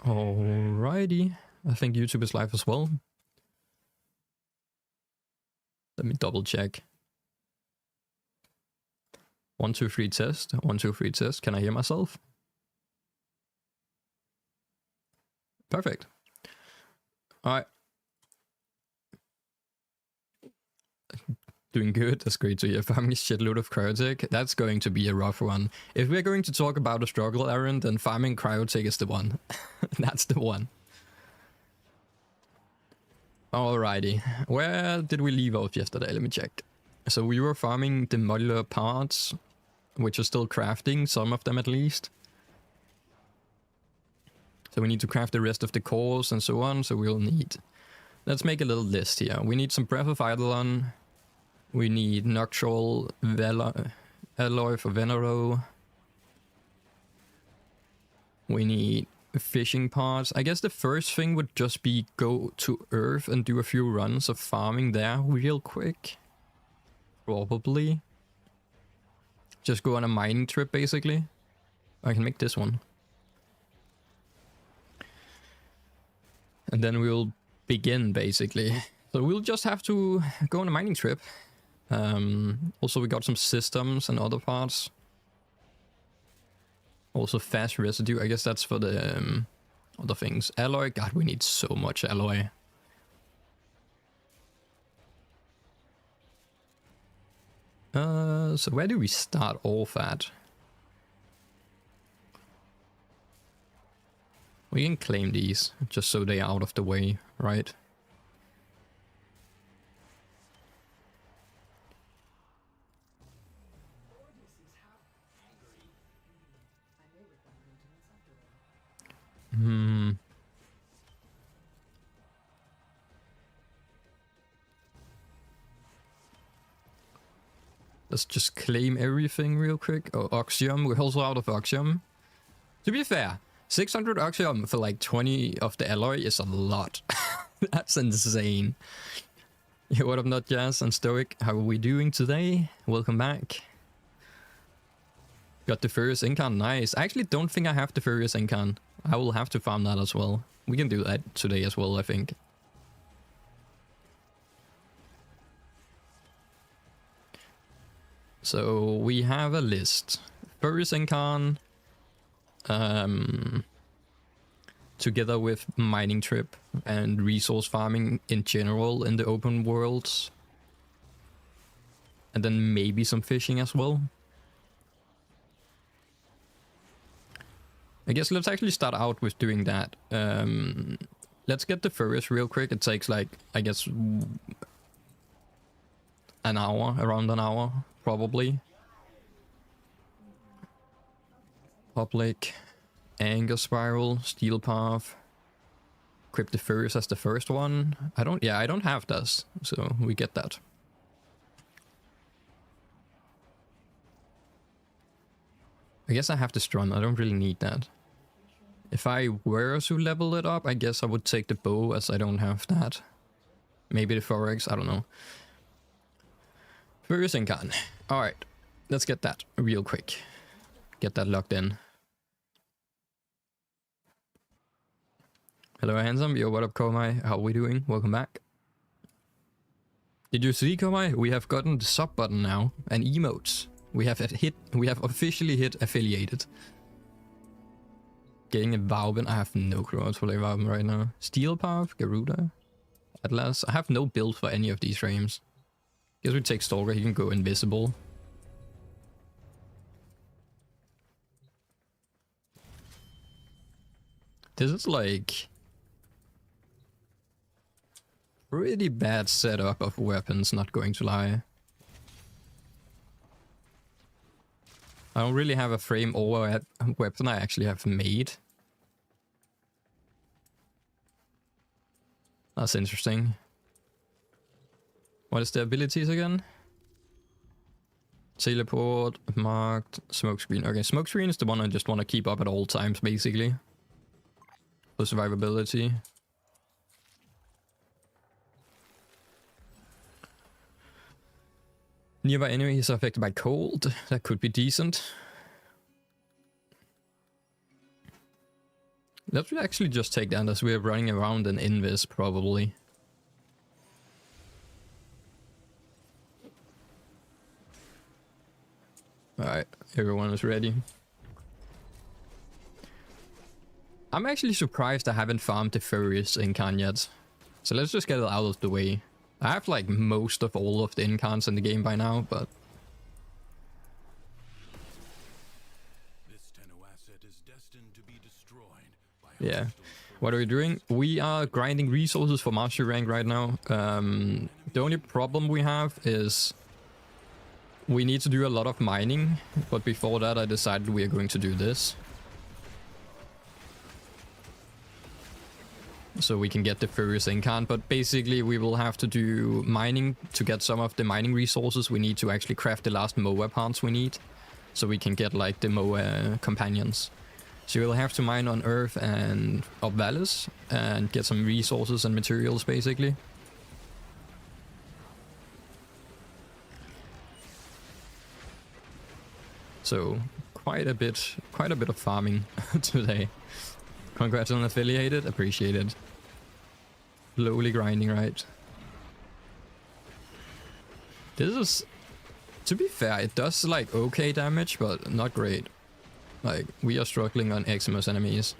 Alrighty. I think YouTube is live as well. Let me double check. 1, 2, 3 test. 1, 2, 3 test. Can I hear myself? Perfect. Alright. Doing good. That's great to hear. Farming a shitload of cryotech. That's going to be a rough one. If we're going to talk about a struggle errand, then farming cryotech is the one. That's the one. Alrighty. Where did we leave off yesterday? Let me check. So we were farming the modular parts, which are still crafting, some of them at least. So we need to craft the rest of the cores and so on, so we'll need... Let's make a little list here. We need some Breath of Eidolon. We need Noctral Alloy for Venero. We need fishing parts. I guess the first thing would just be go to Earth and do a few runs of farming there real quick. Probably. Just go on a mining trip, basically. I can make this one. And then we'll begin, basically. So we'll just have to go on a mining trip. Also, we got some systems and other parts. Also, fast residue. I guess that's for the other things. Alloy. God, we need so much alloy. So where do we start off at? We can claim these, just so they are out of the way, right? Let's just claim everything real quick. Oh, Oxium. We're also out of Oxium. To be fair, 600 Oxium for like 20 of the alloy is a lot. That's insane. Yeah, what up, Not Jazz and Stoic? How are we doing today? Welcome back. Got the Furious Incan. Nice. I actually don't think I have the Furious Incan. I will have to farm that as well. We can do that today as well, I think. So we have a list. Furious Incan. Together with mining trip and resource farming in general in the open worlds. And then maybe some fishing as well. I guess let's actually start out with doing that. Let's get the Furious real quick. It takes like, I guess, an hour, around an hour, probably. Public, Anger Spiral, Steel Path. Equip the Furious as the first one. I don't have this, so we get that. I guess I have the Strun. I don't really need that. If I were to level it up, I guess I would take the bow as I don't have that. Maybe the Forex, I don't know. Furious Incan. Alright, let's get that real quick. Get that locked in. Hello, Handsome. Yo, what up, Komai? How are we doing? Welcome back. Did you see, Komai? We have gotten the sub button now and emotes. We have officially hit affiliated. Getting a Vauban. I have no clue how to play Vauban right now. Steel Path, Garuda, Atlas. I have no build for any of these frames. Guess we take Stalker. He can go invisible. This is like pretty bad setup of weapons, not going to lie. I don't really have a frame or a weapon I actually have made. That's interesting. What is the abilities again? Teleport, marked, smokescreen. Okay, smokescreen is the one I just want to keep up at all times, basically. For survivability. Nearby enemies are affected by cold. That could be decent. Let's actually just take that as we're running around an invis, probably. Alright, everyone is ready. I'm actually surprised I haven't farmed the Furious Incarn yet. So let's just get it out of the way. I have like most of all of the Incarns in the game by now, but... yeah. What are we doing? We are grinding resources for Master Rank right now. The only problem we have is we need to do a lot of mining, but before that I decided we are going to do this. So we can get the Furious Incarn, but basically we will have to do mining to get some of the mining resources. We need to actually craft the last MOA parts we need, so we can get like the MOA companions. So we'll have to mine on Earth and up valleys and get some resources and materials basically. So quite a bit of farming today. Congrats on affiliated, appreciate it. Slowly grinding, right? This is, to be fair, it does like okay damage, but not great. Like, we are struggling on Eximus enemies.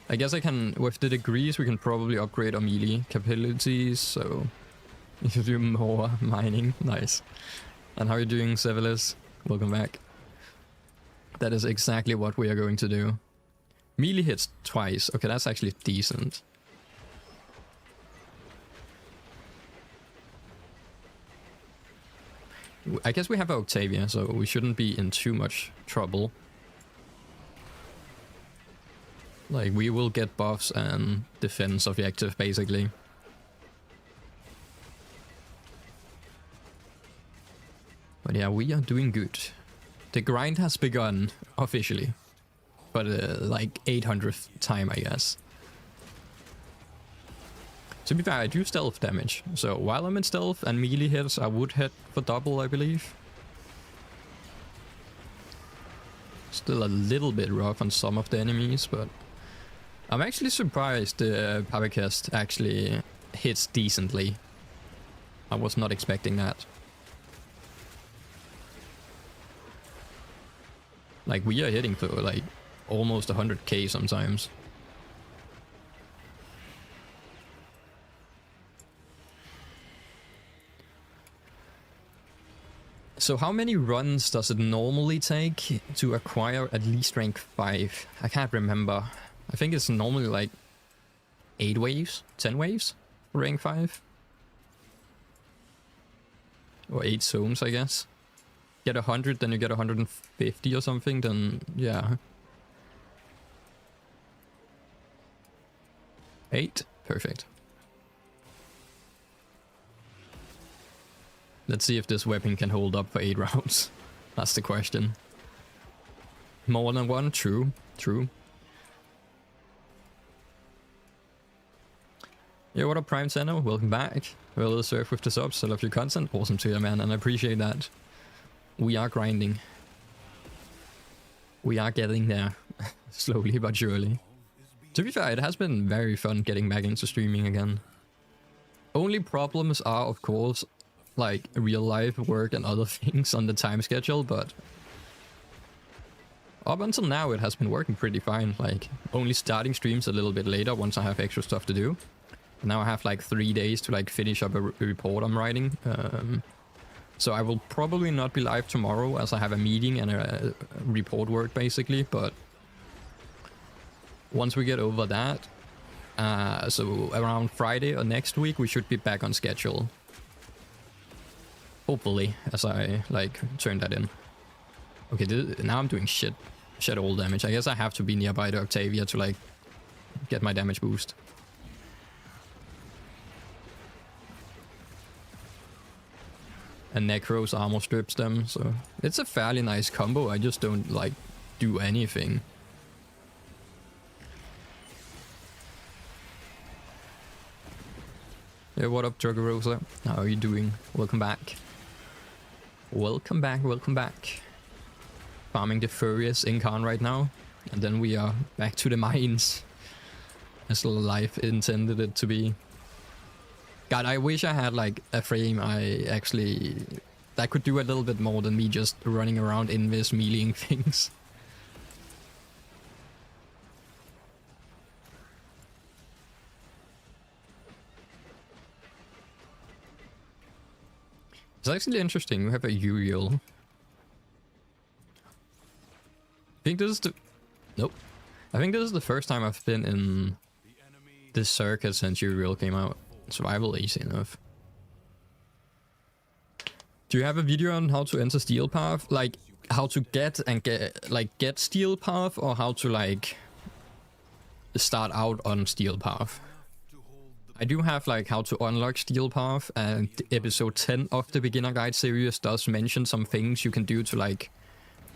I guess I can, with the degrees, we can probably upgrade our melee capabilities, so... you should do more mining. Nice. And how are you doing, Sevelis? Welcome back. That is exactly what we are going to do. Melee hits twice. Okay, that's actually decent. I guess we have Octavia, so we shouldn't be in too much trouble. Like, we will get buffs and defense objective, basically. But yeah, we are doing good. The grind has begun, officially. But like 800th time, I guess. To be fair, I do stealth damage, so while I'm in stealth and melee hits, I would hit for double, I believe. Still a little bit rough on some of the enemies, but I'm actually surprised the Pavacast actually hits decently. I was not expecting that. Like, we are hitting for like almost 100k sometimes. So how many runs does it normally take to acquire at least rank 5? I can't remember. I think it's normally like 8 waves, 10 waves for rank 5. Or 8 zones, I guess. Get 100, then you get 150 or something, then yeah. 8? Perfect. Let's see if this weapon can hold up for 8 rounds. That's the question. More than one? True. True. Yeah, what up, Prime Senno? Welcome back. Well deserved with the subs. I love your content. Awesome to hear, man, and I appreciate that. We are grinding. We are getting there. Slowly but surely. To be fair, it has been very fun getting back into streaming again. Only problems are, of course, like real life work and other things on the time schedule, but up until now it has been working pretty fine. Like, only starting streams a little bit later once I have extra stuff to do. Now I have like 3 days to like finish up a report I'm writing. So I will probably not be live tomorrow as I have a meeting and a report work basically, but once we get over that, so around Friday or next week, we should be back on schedule. Hopefully, as I like turn that in. Okay, now I'm doing shit all damage. I guess I have to be nearby the Octavia to like get my damage boost. And Necro's armor strips them, so it's a fairly nice combo. I just don't like do anything. Yeah, what up, Druggerosa? How are you doing? Welcome back. Welcome back, welcome back. Farming the Furious Incarn right now. And then we are back to the mines. As life intended it to be. God, I wish I had like a frame that could do a little bit more than me just running around invis meleeing things. It's actually interesting. We have a Uriel. I think this is the... Nope. I think this is the first time I've been in this circuit since Uriel came out. Survival easy enough. Do you have a video on how to enter Steel Path? Like, how to get Steel Path, or how to, like, start out on Steel Path? I do have like how to unlock Steel Path, and episode 10 of the beginner guide series does mention some things you can do to like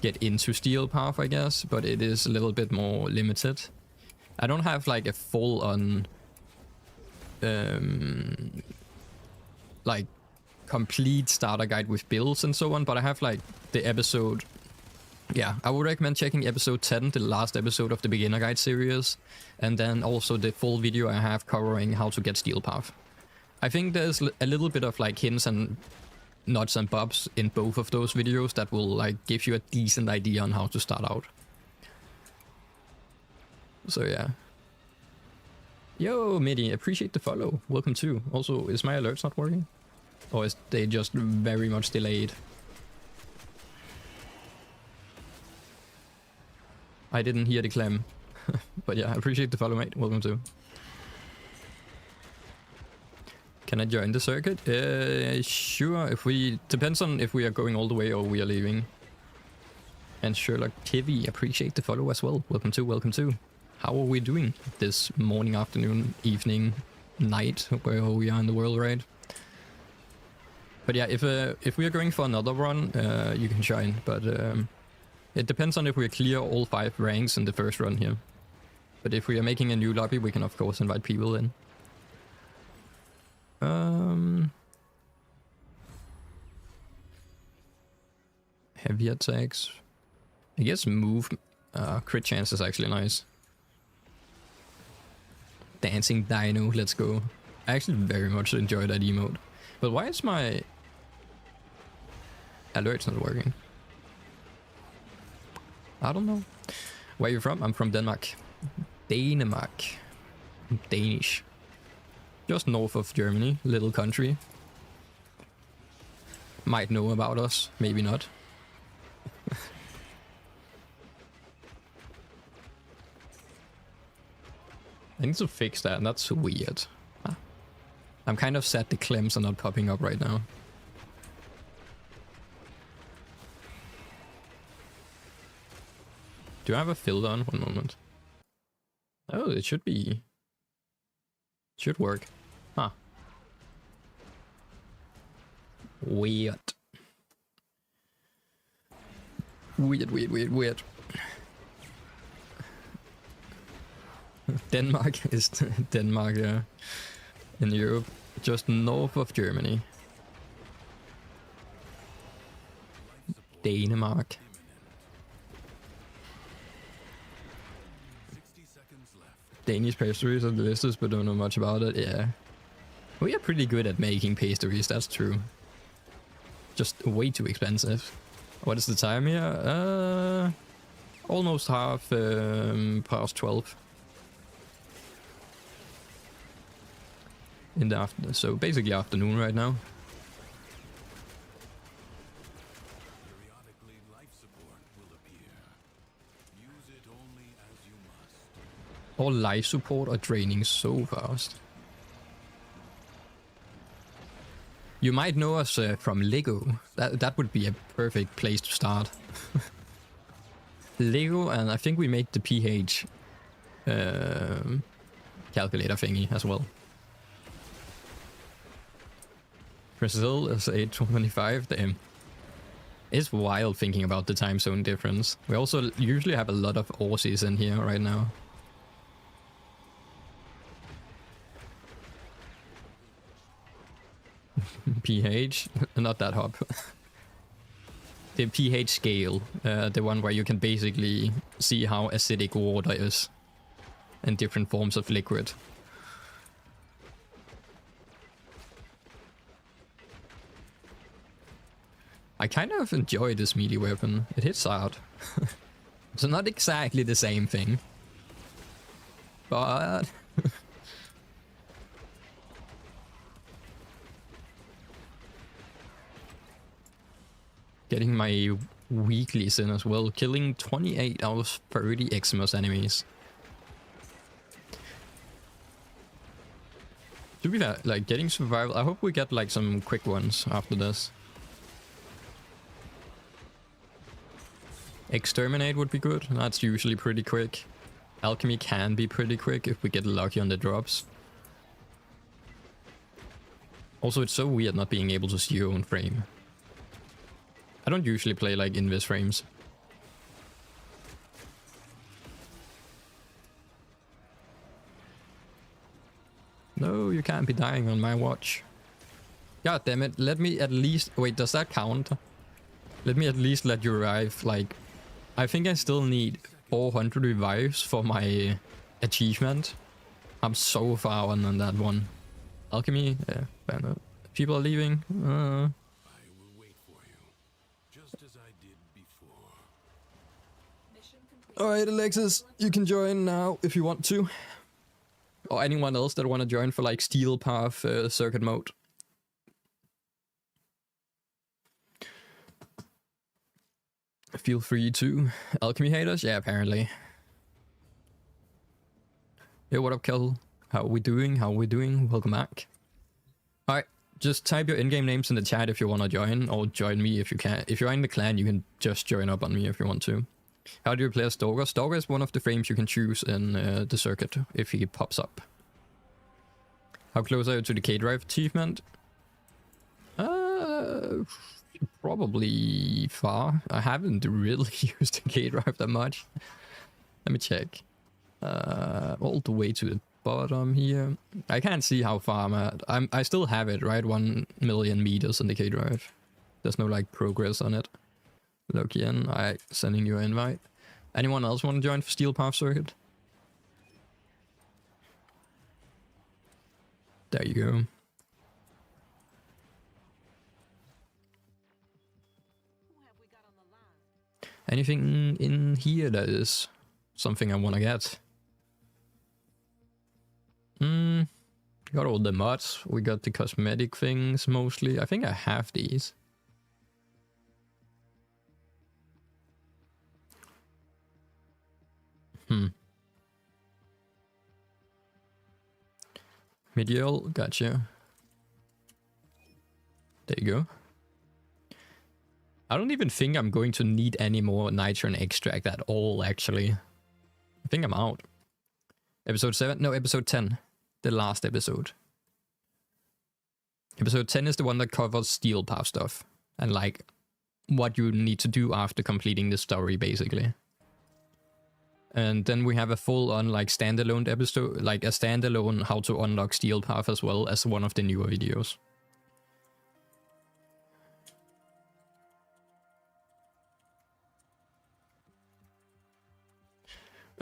get into Steel Path, I guess, but it is a little bit more limited. I don't have like a full on like complete starter guide with builds and so on, but I have like the episode. Yeah, I would recommend checking episode 10, the last episode of the beginner guide series, and then also the full video I have covering how to get Steel Path. I think there's a little bit of like hints and nuts and bobs in both of those videos that will like give you a decent idea on how to start out. So yeah. Yo, Midi, appreciate the follow. Welcome too. Also, is my alerts not working? Or is they just very much delayed? I didn't hear the claim. But yeah, I appreciate the follow, mate. Welcome to. Can I join the circuit? Sure. If we... Depends on if we are going all the way or we are leaving. And Sherlock TV, appreciate the follow as well. Welcome to, welcome to. How are we doing this morning, afternoon, evening, night, where we are in the world, right? But yeah, if we are going for another run, you can join. But it depends on if we clear all 5 ranks in the first run here. But if we are making a new lobby, we can of course invite people in. Heavy attacks. I guess move crit chance is actually nice. Dancing Dino, let's go. I actually very much enjoy that emote. But why is my alerts not working? I don't know. Where are you from? I'm from Denmark. Denmark. I'm Danish. Just north of Germany, little country. Might know about us, maybe not. I need to fix that, and that's weird. Huh. I'm kind of sad the claims are not popping up right now. Do I have a filter on? One moment. Oh, it should be... Should work. Huh. Weird. Weird. Denmark is Denmark, yeah. In Europe. Just north of Germany. Denmark. Danish pastries are delicious, but don't know much about it. Yeah. We are pretty good at making pastries, that's true. Just way too expensive. What is the time here? Almost half past 12. In the afternoon, so basically afternoon right now. All life support are draining so fast. You might know us from Lego. That would be a perfect place to start. Lego, and I think we make the pH calculator thingy as well. Brazil is 8:25. Damn. It's wild thinking about the time zone difference. We also usually have a lot of Aussies in here right now. pH, not that hop. the pH scale, the one where you can basically see how acidic water is in different forms of liquid. I kind of enjoy this melee weapon. It hits hard. It's not exactly the same thing, but getting my weeklies in as well, killing 28 out of 30 Xmas enemies. To be fair, like getting survival, I hope we get like some quick ones after this. Exterminate would be good, that's usually pretty quick. Alchemy can be pretty quick if we get lucky on the drops. Also, it's so weird not being able to see your own frame. I don't usually play like invis frames. No, you can't be dying on my watch. God damn it, let me at least... Wait, does that count? Let me at least let you revive, like... I think I still need 400 revives for my achievement. I'm so far on that one. Alchemy? Yeah, banner. People are leaving. I will wait for you, just as I did before. Alright, Alexis, you can join now if you want to. Or anyone else that want to join for like Steel Path circuit mode. Feel free to. Alchemy haters? Yeah, apparently. Yo, what up, Kel? How are we doing? How are we doing? Welcome back. Alright, just type your in-game names in the chat if you want to join, or join me if you can. If you're in the clan, you can just join up on me if you want to. How do you play a Stalker? Stalker is one of the frames you can choose in the circuit if he pops up. How close are you to the K-Drive achievement? Probably far. I haven't really used the K-Drive that much. Let me check. All the way to the bottom here. I can't see how far I'm at. I still have it, right? 1 million meters in the K-Drive. There's no like progress on it. Look in. Alright, sending you an invite. Anyone else want to join for Steel Path circuit? There you go. Anything in here that is something I want to get? Got all the mods. We got the cosmetic things mostly. I think I have these. Medial, gotcha. There you go. I don't even think I'm going to need any more nitrogen extract at all, actually. I think I'm out. Episode 7? No, episode 10. The last episode. Episode 10 is the one that covers Steel Path stuff. And like, what you need to do after completing the story, basically. And then we have a full-on like standalone episode, like a standalone how to unlock Steel Path as well as one of the newer videos.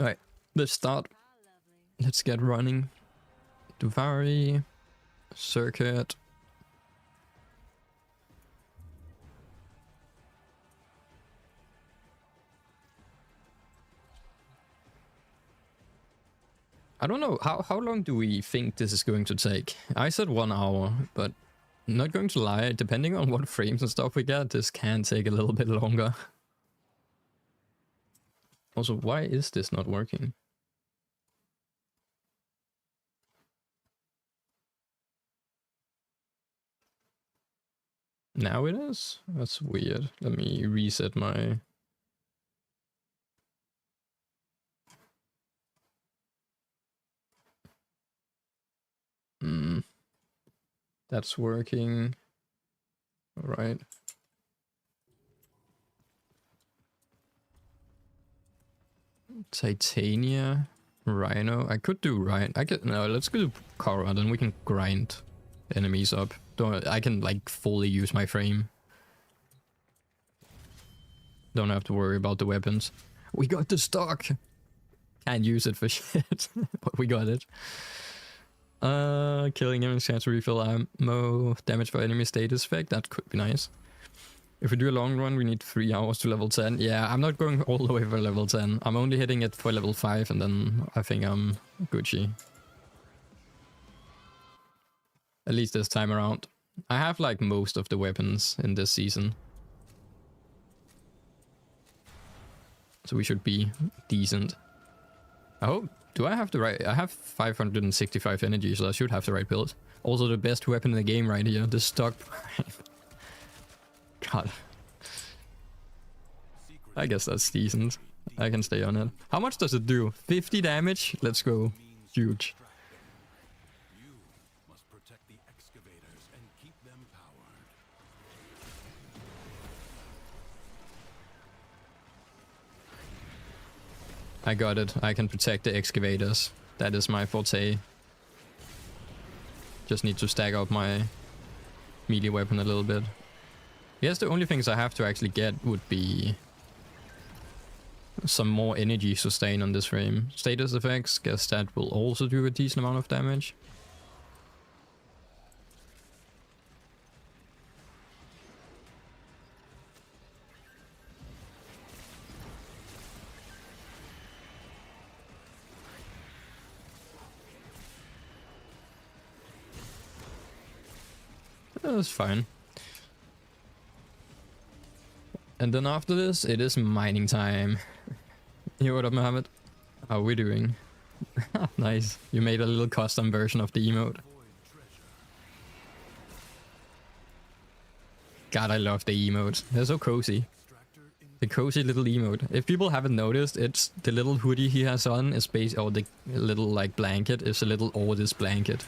Alright, let's start. Let's get running. Duvari, circuit. I don't know, how long do we think this is going to take? I said 1 hour, but I'm not going to lie, depending on what frames and stuff we get, this can take a little bit longer. Also, why is this not working? Now it is? That's weird. Let me reset my... That's working. Alright. Titania. Rhino. I could do Rhino. No, let's go to Korra, then we can grind enemies up. I can like fully use my frame. Don't have to worry about the weapons. We got the stock! Can't use it for shit, but we got it. Killing enemies chance to refill ammo, damage for enemy status effect, that could be nice. If we do a long run, we need 3 hours to level 10. Yeah, I'm not going all the way for level 10. I'm only hitting it for level 5 and then I think I'm Gucci. At least this time around. I have like most of the weapons in this season. So we should be decent. I hope. Do I have the right... I have 565 energy, so I should have the right build. Also the best weapon in the game right here. The stock prime. God. I guess that's decent. I can stay on it. How much does it do? 50 damage? Let's go. Huge. You must protect the excavators and keep them powered. I got it. I can protect the excavators. That is my forte. Just need to stack up my melee weapon a little bit. I guess the only things I have to actually get would be some more energy sustain on this frame. Status effects, guess that will also do a decent amount of damage. That's fine. And then after this, it is mining time. Yo, what up, Mohammed? How are we doing? Nice. You made a little custom version of the emote. God, I love the emotes. They're so cozy. The cozy little emote. If people haven't noticed, it's the little hoodie he has on is based, or the little like blanket is a little Ordis blanket.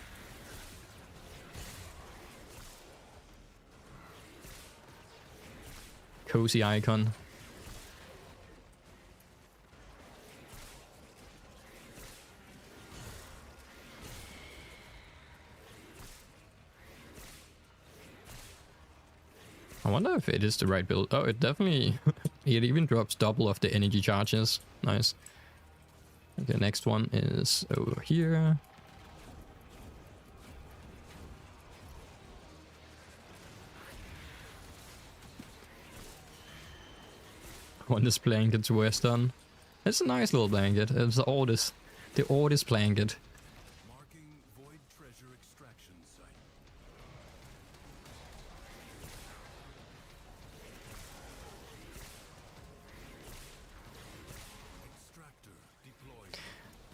Cozy icon. I wonder if it is the right build. Oh, it definitely... it even drops double of the energy charges. Nice. Okay, next one is over here. On this blanket to Western. It's a nice little blanket. It's the Ordis blanket. Marking void treasure extraction site. Extractor deployed.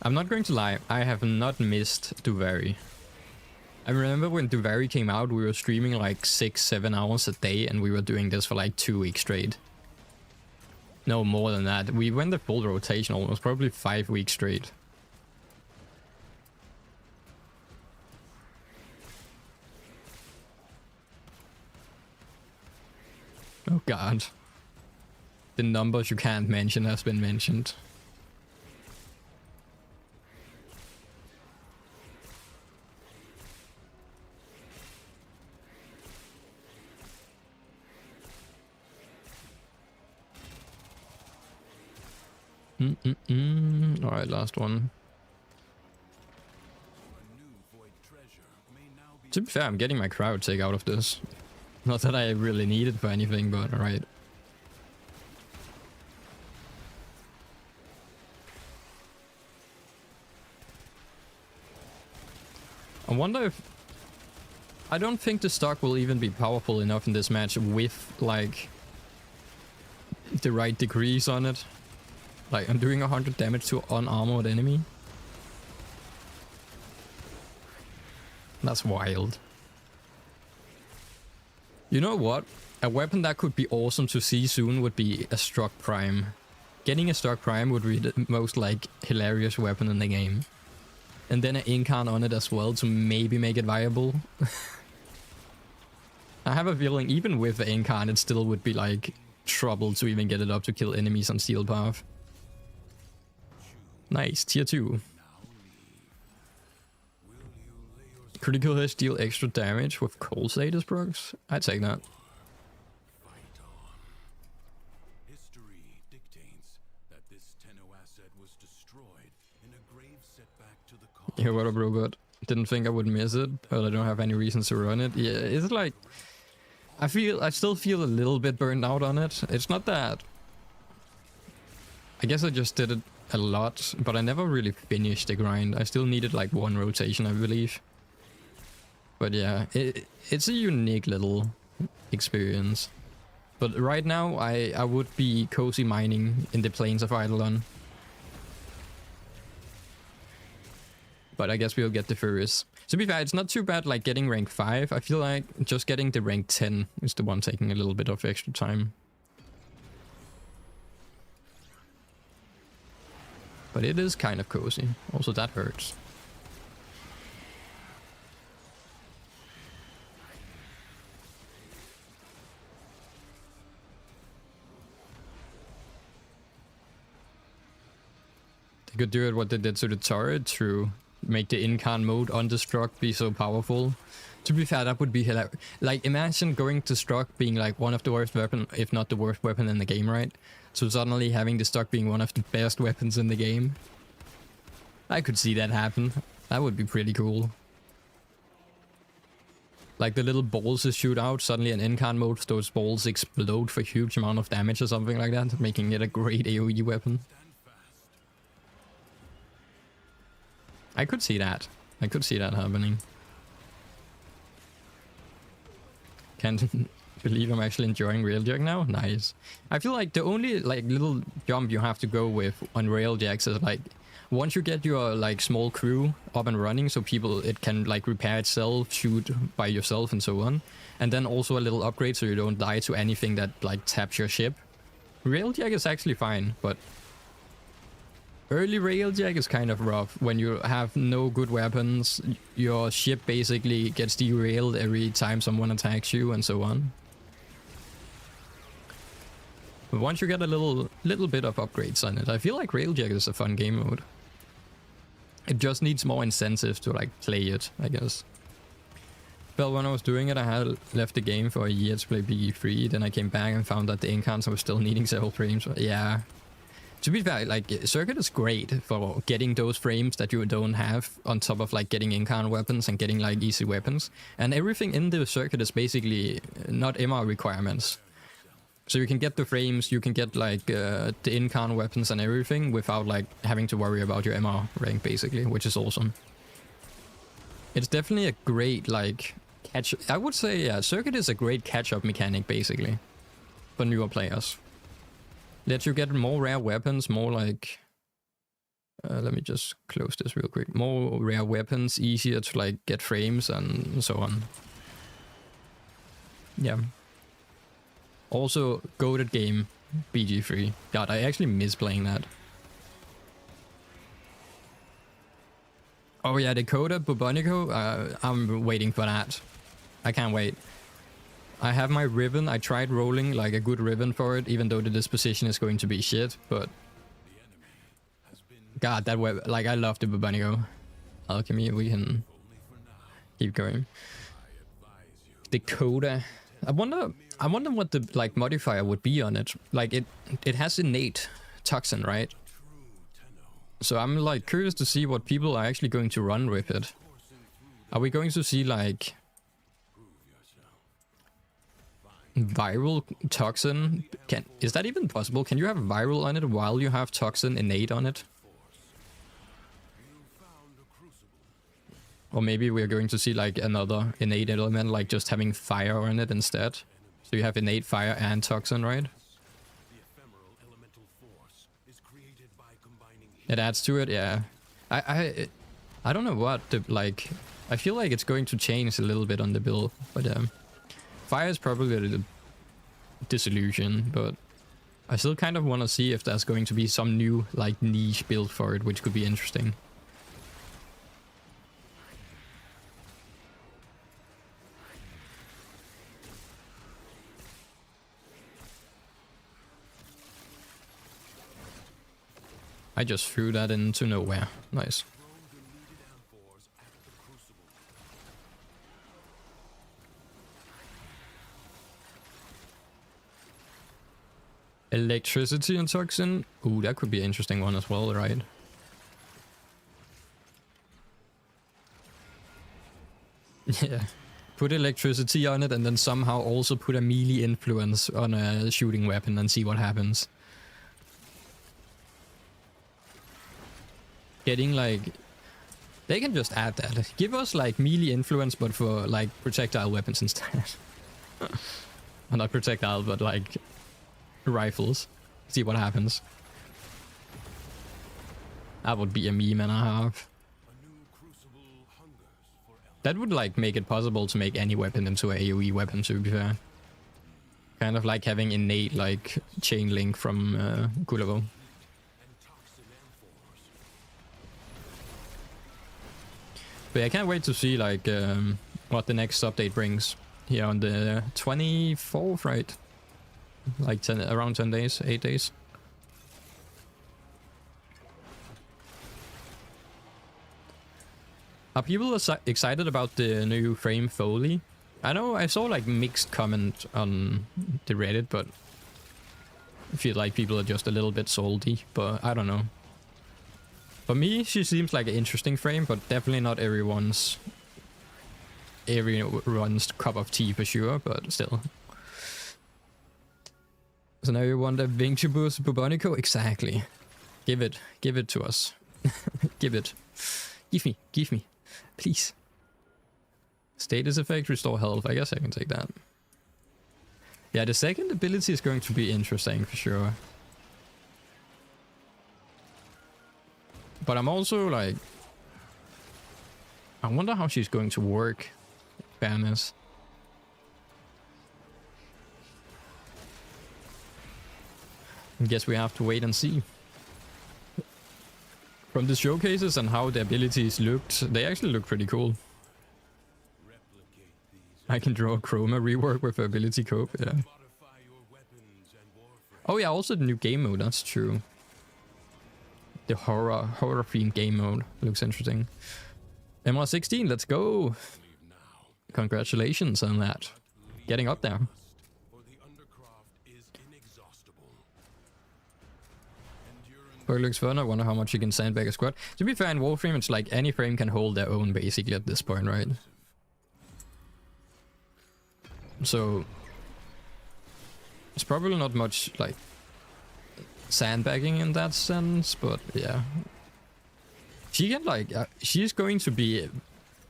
I'm not going to lie, I have not missed Duvari. I remember when Duvari came out, we were streaming like 6-7 hours a day and we were doing this for like 2 weeks straight. No, more than that. We went the full rotation almost, probably 5 weeks straight. Oh god. The numbers you can't mention has been mentioned. Alright, last one. A new void treasure may now be To be fair, I'm getting my crowd take out of this. Not that I really need it for anything, but alright. I wonder if... I don't think the stock will even be powerful enough in this match with, like, the right degrees on it. Like, I'm doing 100 damage to unarmored enemy. That's wild. You know what? A weapon that could be awesome to see soon would be a Struck Prime. Getting a Struck Prime would be the most, like, hilarious weapon in the game. And then an Incarn on it as well to maybe make it viable. I have a feeling even with the Incarn it still would be, like, trouble to even get it up to kill enemies on Steel Path. Nice, tier 2. Critical hits deal extra damage with cold status procs? I'd take that. fight on. History This Tenno asset was destroyed in a grave setback to the Yeah, cause. what up, robot? Didn't think I would miss it, but I don't have any reasons to run it. Yeah, it's like I still feel a little bit burned out on it. It's not that. I guess I just did it a lot, but I never really finished the grind. I still needed like one rotation, I believe. But yeah, it's a unique little experience. But right now, I would be cozy mining in the plains of Eidolon. But I guess we'll get the Furious. To be fair, it's not too bad like getting rank 5. I feel like just getting the rank 10 is the one taking a little bit of extra time. But it is kind of cozy. Also, that hurts. They could do it what they did to the turret to make the incarn mode on the struck be so powerful. To be fair, that would be hilarious. Like, imagine going to struck being like one of the worst weapon, if not the worst weapon in the game, right? So suddenly having the struck being one of the best weapons in the game. I could see that happen. That would be pretty cool. Like the little balls that shoot out, suddenly in incarn mode, those balls explode for a huge amount of damage or something like that, making it a great AoE weapon. I could see that. I could see that happening. Can't believe I'm actually enjoying Railjack now. Nice. I feel like the only like little jump you have to go with on Railjacks is like once you get your like small crew up and running, so it can like repair itself, shoot by yourself and so on, and then also a little upgrade so you don't die to anything that like taps your ship. Railjack is actually fine, but early Railjack is kind of rough. When you have no good weapons, your ship basically gets derailed every time someone attacks you and so on. But once you get a little bit of upgrades on it, I feel like Railjack is a fun game mode. It just needs more incentive to like play it, I guess. Well, when I was doing it, I had left the game for a year to play BG3, then I came back and found that the incarns were still needing several frames. Yeah. To be fair, like, Circuit is great for getting those frames that you don't have, on top of, like, getting incarn weapons and getting, like, easy weapons. And everything in the Circuit is basically not MR requirements. So you can get the frames, you can get, like, the incarn weapons and everything without, like, having to worry about your MR rank, basically, which is awesome. It's definitely a great, like, I would say, yeah, Circuit is a great catch-up mechanic, basically, for newer players. Lets you get more rare weapons, more like... let me just close this real quick. More rare weapons, easier to like get frames and so on. Yeah. Also, goated game, BG3. God, I actually miss playing that. Oh yeah, Dakota Bubonico, I'm waiting for that. I can't wait. I have my ribbon. I tried rolling like a good ribbon for it, even though the disposition is going to be shit, but... God, that web... Like, I love the Bubonico. Alchemy, we can keep going. Dakota. I wonder what the, like, modifier would be on it. Like, it has innate toxin, right? So I'm, like, curious to see what people are actually going to run with it. Are we going to see, like... viral toxin? Is that even possible? Can you have viral on it while you have toxin innate on it? Or maybe we're going to see like another innate element, like just having fire on it instead. So you have innate fire and toxin, right? It adds to it, yeah. I don't know what the, like, I feel like it's going to change a little bit on the build, but fire is probably the dissolution, but I still kind of want to see if there's going to be some new like niche build for it, which could be interesting. I just threw that into nowhere. Nice. Electricity and toxin. Ooh, that could be an interesting one as well, right? Yeah. Put electricity on it and then somehow also put a melee influence on a shooting weapon and see what happens. Getting like... They can just add that. Give us like melee influence but for like projectile weapons instead. Well, not projectile but like rifles. See what happens. That would be a meme and a half. That would like make it possible to make any weapon into an AoE weapon, to be fair. Kind of like having innate like chain link from KUVA. But yeah, I can't wait to see like what the next update brings here on the 24th, right? Like around 10 days, 8 days. Are people excited about the new frame Foley? I know I saw like mixed comment on the Reddit, but I feel like people are just a little bit salty, but I don't know. For me, she seems like an interesting frame, but definitely not everyone's cup of tea for sure, but still. So now you want a Vincubus Bubonico? Exactly. Give it to us. Give it. Give me. Please. Status effect, restore health. I guess I can take that. Yeah, the second ability is going to be interesting for sure. But I'm also like... I wonder how she's going to work. Fairness. I guess we have to wait and see. From the showcases and how the abilities looked, they actually look pretty cool. I can draw a chroma rework with ability cope, yeah. Oh yeah, also the new game mode, that's true. The horror themed game mode looks interesting. MR16, let's go! Congratulations on that. Getting up there. It looks fun. I wonder how much you can sandbag a squad. To be fair, in Warframe, it's like any frame can hold their own basically at this point, right? So it's probably not much like sandbagging in that sense, but yeah. She can like, she's going to be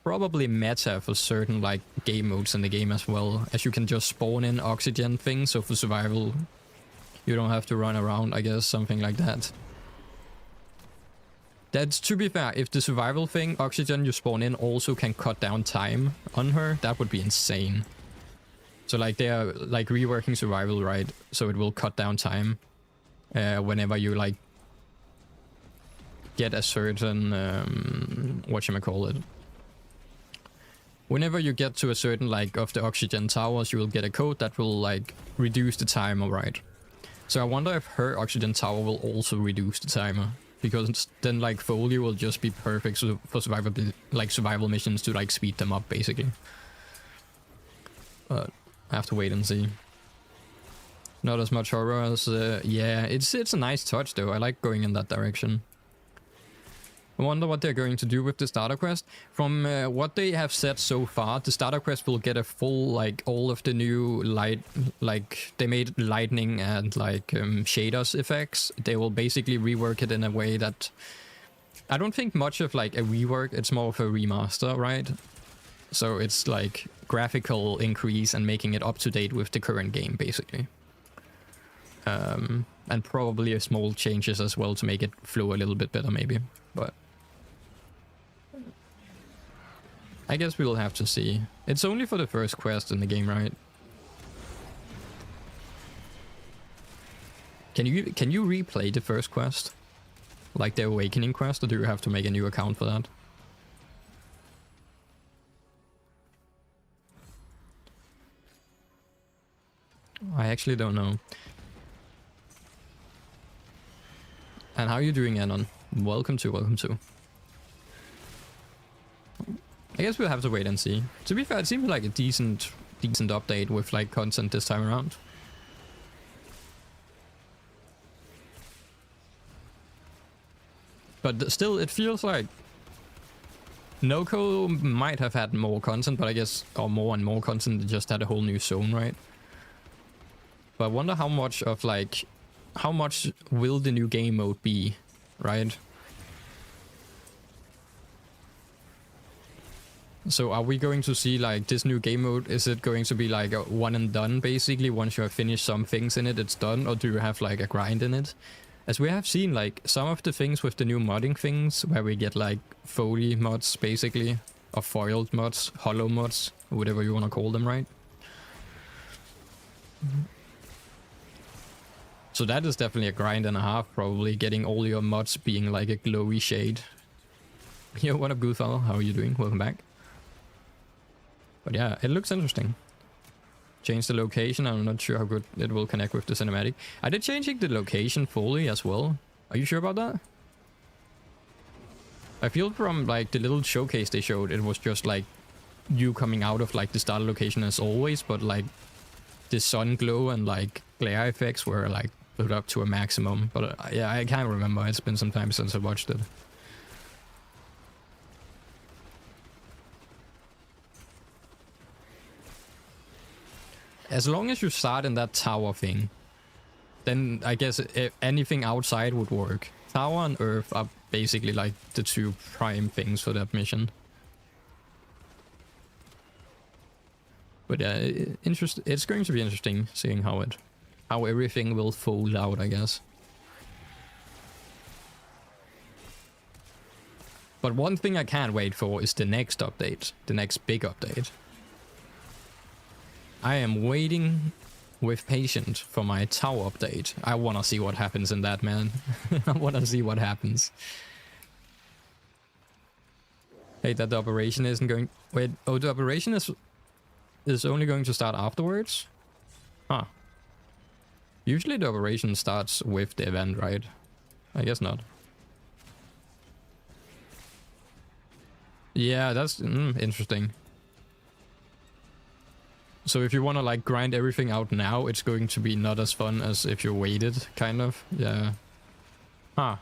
probably meta for certain like game modes in the game as well, as you can just spawn in oxygen things, so for survival you don't have to run around, I guess, something like that. That's, to be fair, if the survival thing, oxygen you spawn in, also can cut down time on her, that would be insane. So like they are like reworking survival, right? So it will cut down time whenever you like get a certain whatchamacallit. Whenever you get to a certain like of the oxygen towers, you will get a code that will like reduce the timer, right? So I wonder if her oxygen tower will also reduce the timer. Because then like Foley will just be perfect for survival missions to like speed them up basically. But I have to wait and see. Not as much horror as yeah, it's a nice touch though. I like going in that direction. I wonder what they're going to do with the starter quest. From what they have said so far, the starter quest will get a full like all of the new light, like they made lightning and like shaders effects. They will basically rework it in a way that I don't think much of like a rework. It's more of a remaster, right? So it's like graphical increase and making it up to date with the current game basically. And probably a small changes as well to make it flow a little bit better maybe, but I guess we will have to see. It's only for the first quest in the game, right? Can you replay the first quest? Like the Awakening quest, or do you have to make a new account for that? I actually don't know. And how are you doing, Anon? Welcome to. I guess we'll have to wait and see. To be fair, it seems like a decent update with like content this time around. But still, it feels like Noco might have had more content, but I guess, or more and more content, they just had a whole new zone, right? But I wonder how much of like, how much will the new game mode be, right? So are we going to see like this new game mode? Is it going to be like a one and done basically? Once you have finished some things in it, it's done? Or do you have like a grind in it? As we have seen like some of the things with the new modding things where we get like Foley mods basically, or foiled mods, hollow mods, whatever you want to call them, right? So that is definitely a grind and a half, probably getting all your mods being like a glowy shade. Yo, what up, Goodfellow? How are you doing? Welcome back. But yeah, it looks interesting. Change the location. I'm not sure how good it will connect with the cinematic. I did changing the location fully as well. Are you sure about that? I feel from like the little showcase they showed, it was just like you coming out of like the starter location as always, but like the sun glow and like glare effects were like put up to a maximum. But yeah, I can't remember. It's been some time since I watched it. As long as you start in that tower thing, then I guess anything outside would work. Tower and Earth are basically like the two prime things for that mission. But yeah, it's going to be interesting seeing how everything will fold out, I guess. But one thing I can't wait for is the next update, the next big update. I am waiting with patience for my tower update. I want to see what happens in that, man. I want to see what happens. Hey, that the operation isn't going... Wait, oh, the operation is only going to start afterwards? Huh. Usually the operation starts with the event, right? I guess not. Yeah, that's interesting. So if you want to like grind everything out now, it's going to be not as fun as if you waited, kind of. Yeah. Huh.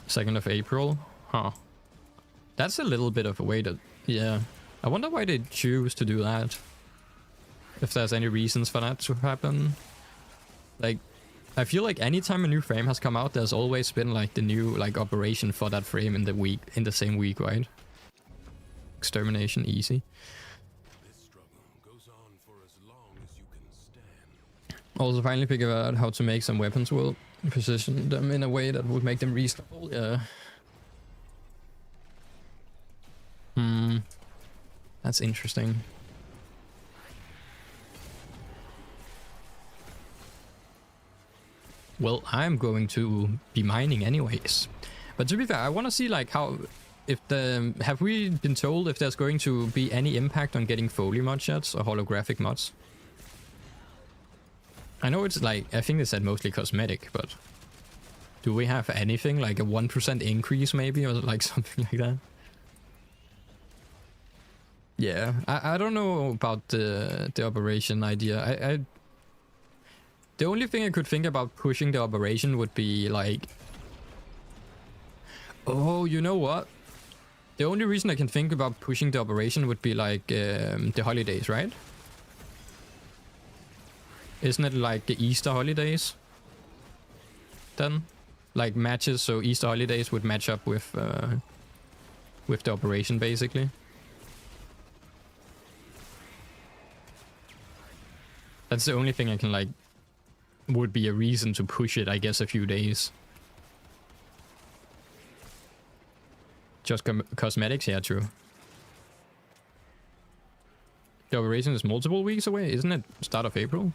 2nd of April? Huh. That's a little bit of a wait. Yeah. I wonder why they choose to do that. If there's any reasons for that to happen. Like, I feel like anytime a new frame has come out, there's always been like the new like operation for that frame in the same week, right? Extermination easy. This struggle goes on for as long as you can stand. Also finally figure out how to make some weapons will position them in a way that would make them reasonable. Yeah. That's interesting. Well, I'm going to be mining anyways. But to be fair, I want to see like how... have we been told if there's going to be any impact on getting Foley mod shots or holographic mods? I know it's like, I think they said mostly cosmetic, but do we have anything like a 1% increase maybe or like something like that? Yeah, I don't know about the operation idea. The only thing I could think about pushing the operation would be like... Oh, you know what? The only reason I can think about pushing the operation would be like the holidays, right? Isn't it like the Easter holidays? Then? Like matches, so Easter holidays would match up with the operation basically. That's the only thing I can like... Would be a reason to push it, I guess, a few days. Just cosmetics, yeah, true. The operation is multiple weeks away, isn't it? Start of April?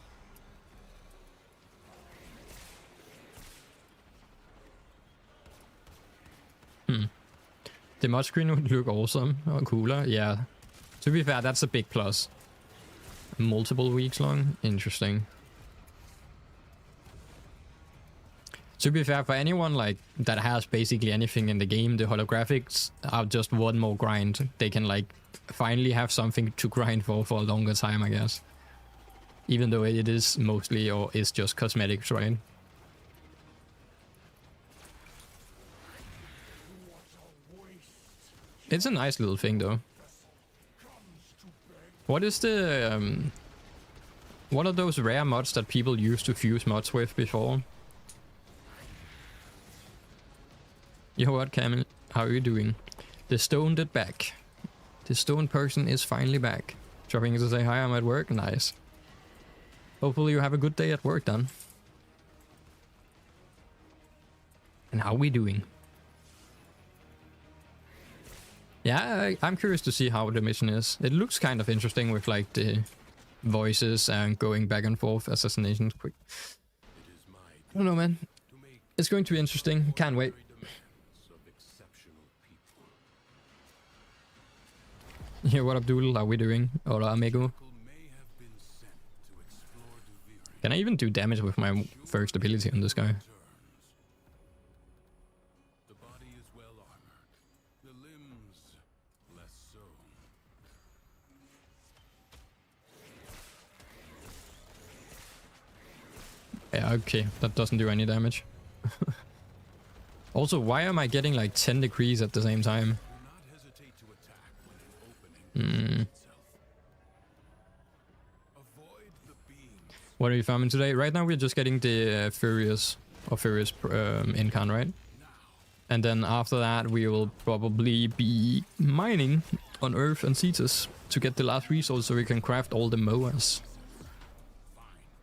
The mod screen would look awesome or cooler, yeah. To be fair, that's a big plus. Multiple weeks long? Interesting. To be fair, for anyone like that has basically anything in the game, the holographics are just one more grind. They can like finally have something to grind for a longer time, I guess. Even though it is mostly or is just cosmetics, right? It's a nice little thing though. What is the what are those rare mods that people used to fuse mods with before? Yo, what, Camel? How are you doing? The stone did back. The stone person is finally back. Dropping to say hi, I'm at work. Nice. Hopefully you have a good day at work then. And how we doing? Yeah, I'm curious to see how the mission is. It looks kind of interesting with like the voices and going back and forth, assassinations quick. I don't know, man. It's going to be interesting. Can't wait. Yeah, what up, Doodle? How we doing? Hola, amigo. Can I even do damage with my first ability on this guy? The body is well armored, the limbs less so. Yeah, okay, that doesn't do any damage. Also, why am I getting like 10 degrees at the same time? Do not hesitate to attack when an opening itself. Avoid the beams. What are we farming today? Right now we're just getting the Furious Incan, right? And then after that we will probably be mining on Earth and Cetus to get the last resource so we can craft all the Moas.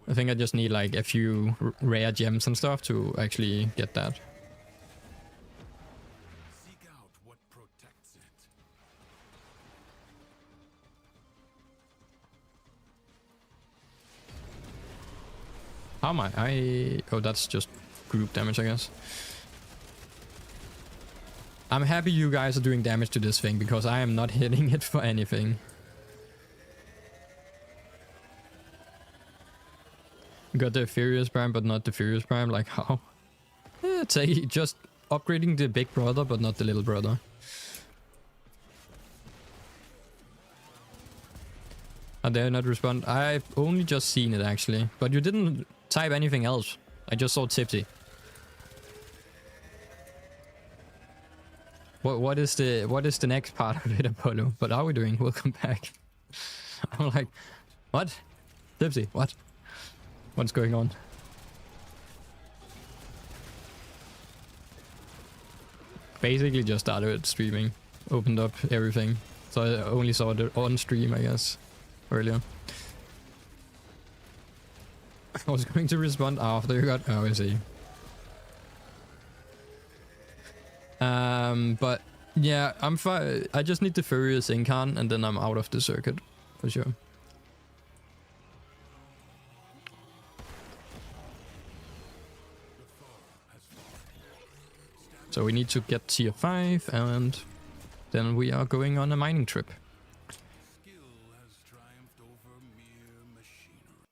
I think I just need like a few rare gems and stuff to actually get that. Seek out what protects it. How am I? Oh, that's just group damage, I guess. I'm happy you guys are doing damage to this thing because I am not hitting it for anything. Got the Furious Prime, but not the Furious Prime. Like how? It's just upgrading the big brother, but not the little brother. I dare not respond. I've only just seen it actually, but you didn't type anything else. I just saw Tipsy. What is the next part of it, Apollo? What are we doing? Welcome back. I'm like, what? Tipsy, what? What's going on? Basically just started streaming, opened up everything. So I only saw it on stream, I guess, earlier. I was going to respond after you got... Oh, I see. But yeah, I'm fine. I just need the Furious Incan and then I'm out of the circuit, for sure. So we need to get tier 5 and then we are going on a mining trip. Skill has triumphed over mere machinery.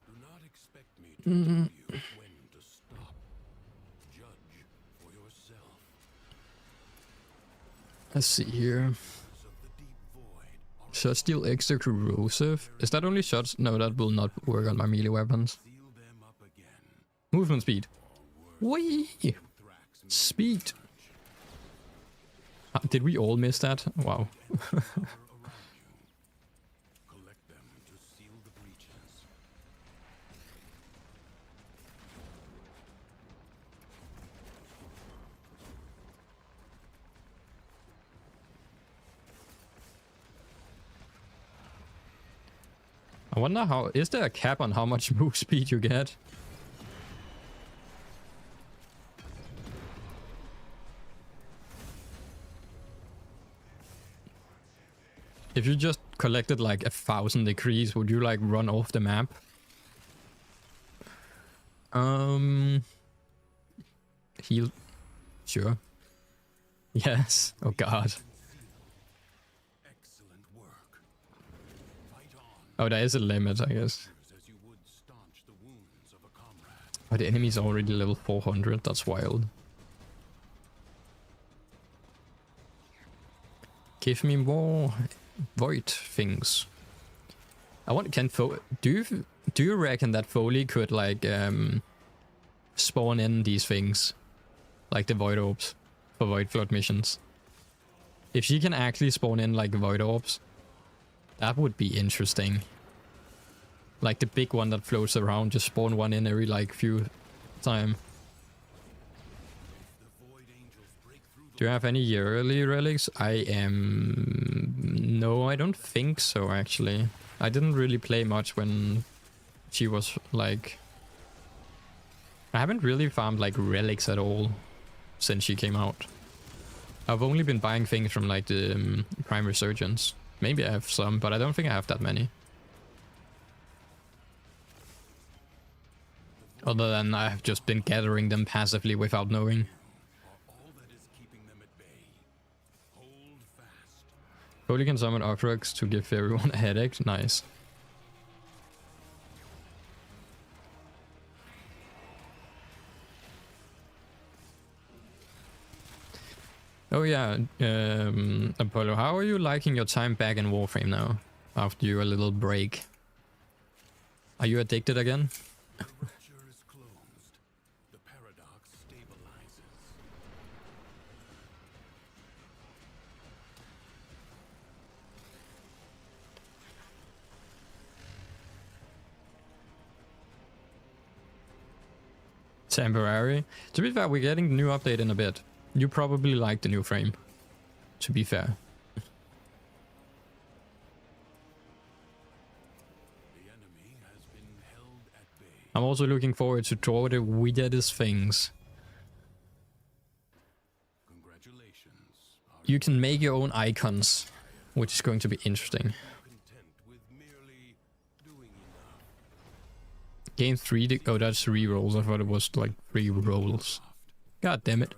Do not expect me to tell you when to stop. Judge for yourself. Let's see here. Of the deep void are Shot steal extra corrosive. Is that only shots? No, that will not work on my melee weapons. seal them up again. Movement speed. Whee! Thrax Speed. Did we all miss that? Wow. power around you. Collect them to seal the breaches. I wonder how... Is there a cap on how much move speed you get? If you just collected like 1,000 degrees, would you like run off the map? Heal. Sure. Yes. Oh god. Excellent work. Fight on Oh, there is a limit, I guess. as you would staunch the wounds of a comrade. Oh, the enemy's already level 400. That's wild. Give me more void things. I want... Do you Do you reckon that Foley could like spawn in these things, like the void orbs for void flood missions? If she can actually spawn in like void orbs, that would be interesting. Like the big one that floats around, just spawn one in every like few time. Do you have any early relics? No, I don't think so actually. I didn't really play much when she was like... I haven't really farmed like relics at all since she came out. I've only been buying things from like the Prime Resurgence. Maybe I have some, but I don't think I have that many. Other than I've just been gathering them passively without knowing. Foley can summon Ocrox to give everyone a headache. Nice. Oh yeah, Apollo, how are you liking your time back in Warframe now? After your little break. Are you addicted again? Temporary. To be fair, we're getting the new update in a bit. You probably like the new frame, to be fair. I'm also looking forward to draw the weirdest things. You can make your own icons, which is going to be interesting. Game 3, oh that's 3 rolls, I thought it was like 3 rolls. God damn it.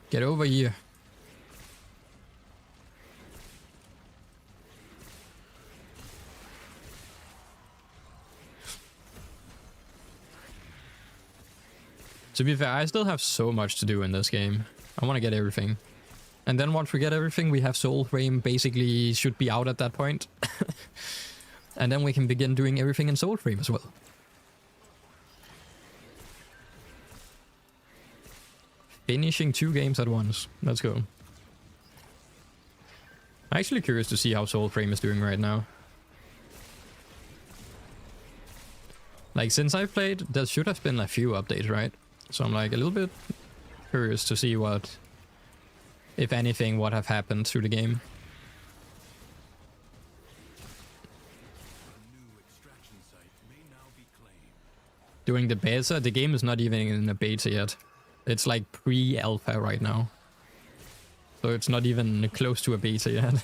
Get over here. To be fair, I still have so much to do in this game. I want to get everything. And then once we get everything, we have Soulframe basically should be out at that point. And then we can begin doing everything in Soulframe as well. Finishing 2 games at once. Let's go. I'm actually curious to see how Soulframe is doing right now. Like, since I played, there should have been a few updates, right? So I'm like a little bit curious to see what, if anything, what have happened to the game. During the beta, the game is not even in a beta yet. It's like pre-alpha right now. So it's not even close to a beta yet.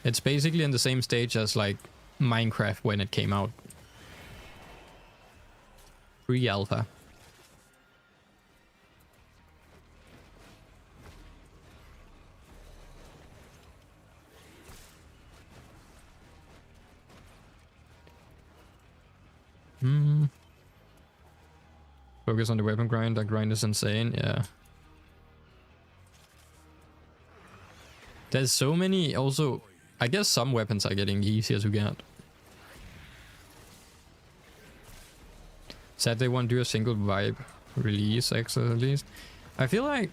It's basically in the same stage as like Minecraft when it came out. Pre-alpha. Focus on the weapon grind. That grind is insane. Yeah. There's so many also. I guess some weapons are getting easier to get. Said they won't do a single vibe release at least. I feel like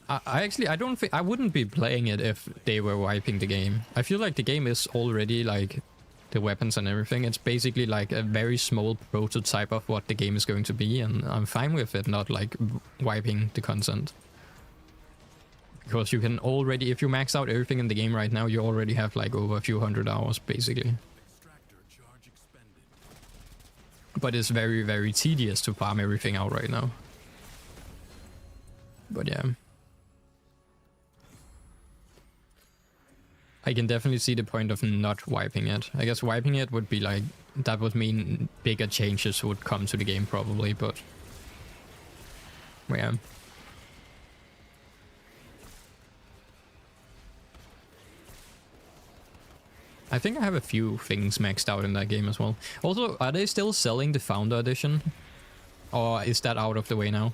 I don't think I wouldn't be playing it if they were wiping the game. I feel like the game is already like the weapons and everything. It's basically like a very small prototype of what the game is going to be, and I'm fine with it not like wiping the content. Because you can already, if you max out everything in the game right now, you already have like over a few hundred hours, basically. But it's very, very tedious to farm everything out right now. But yeah. I can definitely see the point of not wiping it. I guess wiping it would be like, that would mean bigger changes would come to the game probably, but... yeah. I think I have a few things maxed out in that game as well. Also, are they still selling the Founder Edition? Or is that out of the way now? A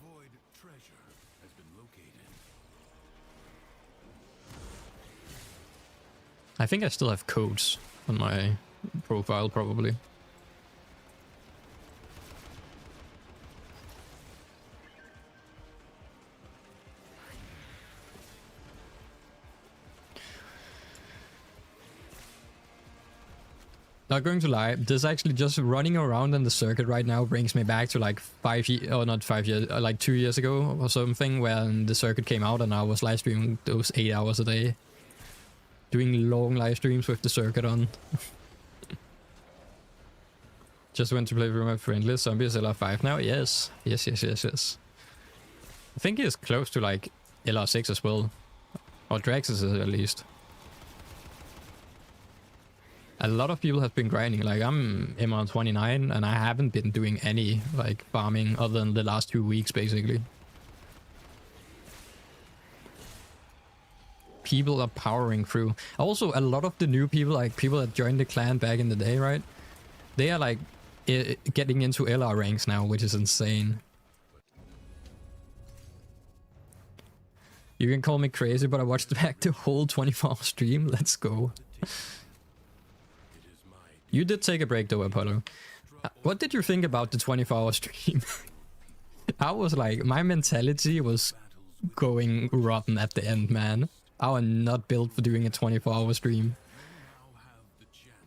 void treasure has been located. I think I still have codes on my profile, probably. Not going to lie, this actually just running around in the circuit right now brings me back to like 5 years, or not 5 years, like 2 years ago or something, when the circuit came out and I was live streaming those 8 hours a day. Doing long live streams with the circuit on. Just went to play with my friendly Zombie is LR5 now. Yes. Yes. I think he is close to like LR6 as well. Or Draxus at least. A lot of people have been grinding. Like, I'm MR29 and I haven't been doing any like farming other than the last 2 weeks basically. People are powering through. Also, a lot of the new people, like people that joined the clan back in the day, right? They are like getting into LR ranks now, which is insane. You can call me crazy, but I watched back the whole 24-hour stream. Let's go. You did take a break though, Apollo. What did you think about the 24-hour stream? I was like, my mentality was going rotten at the end, man. I was not built for doing a 24-hour stream.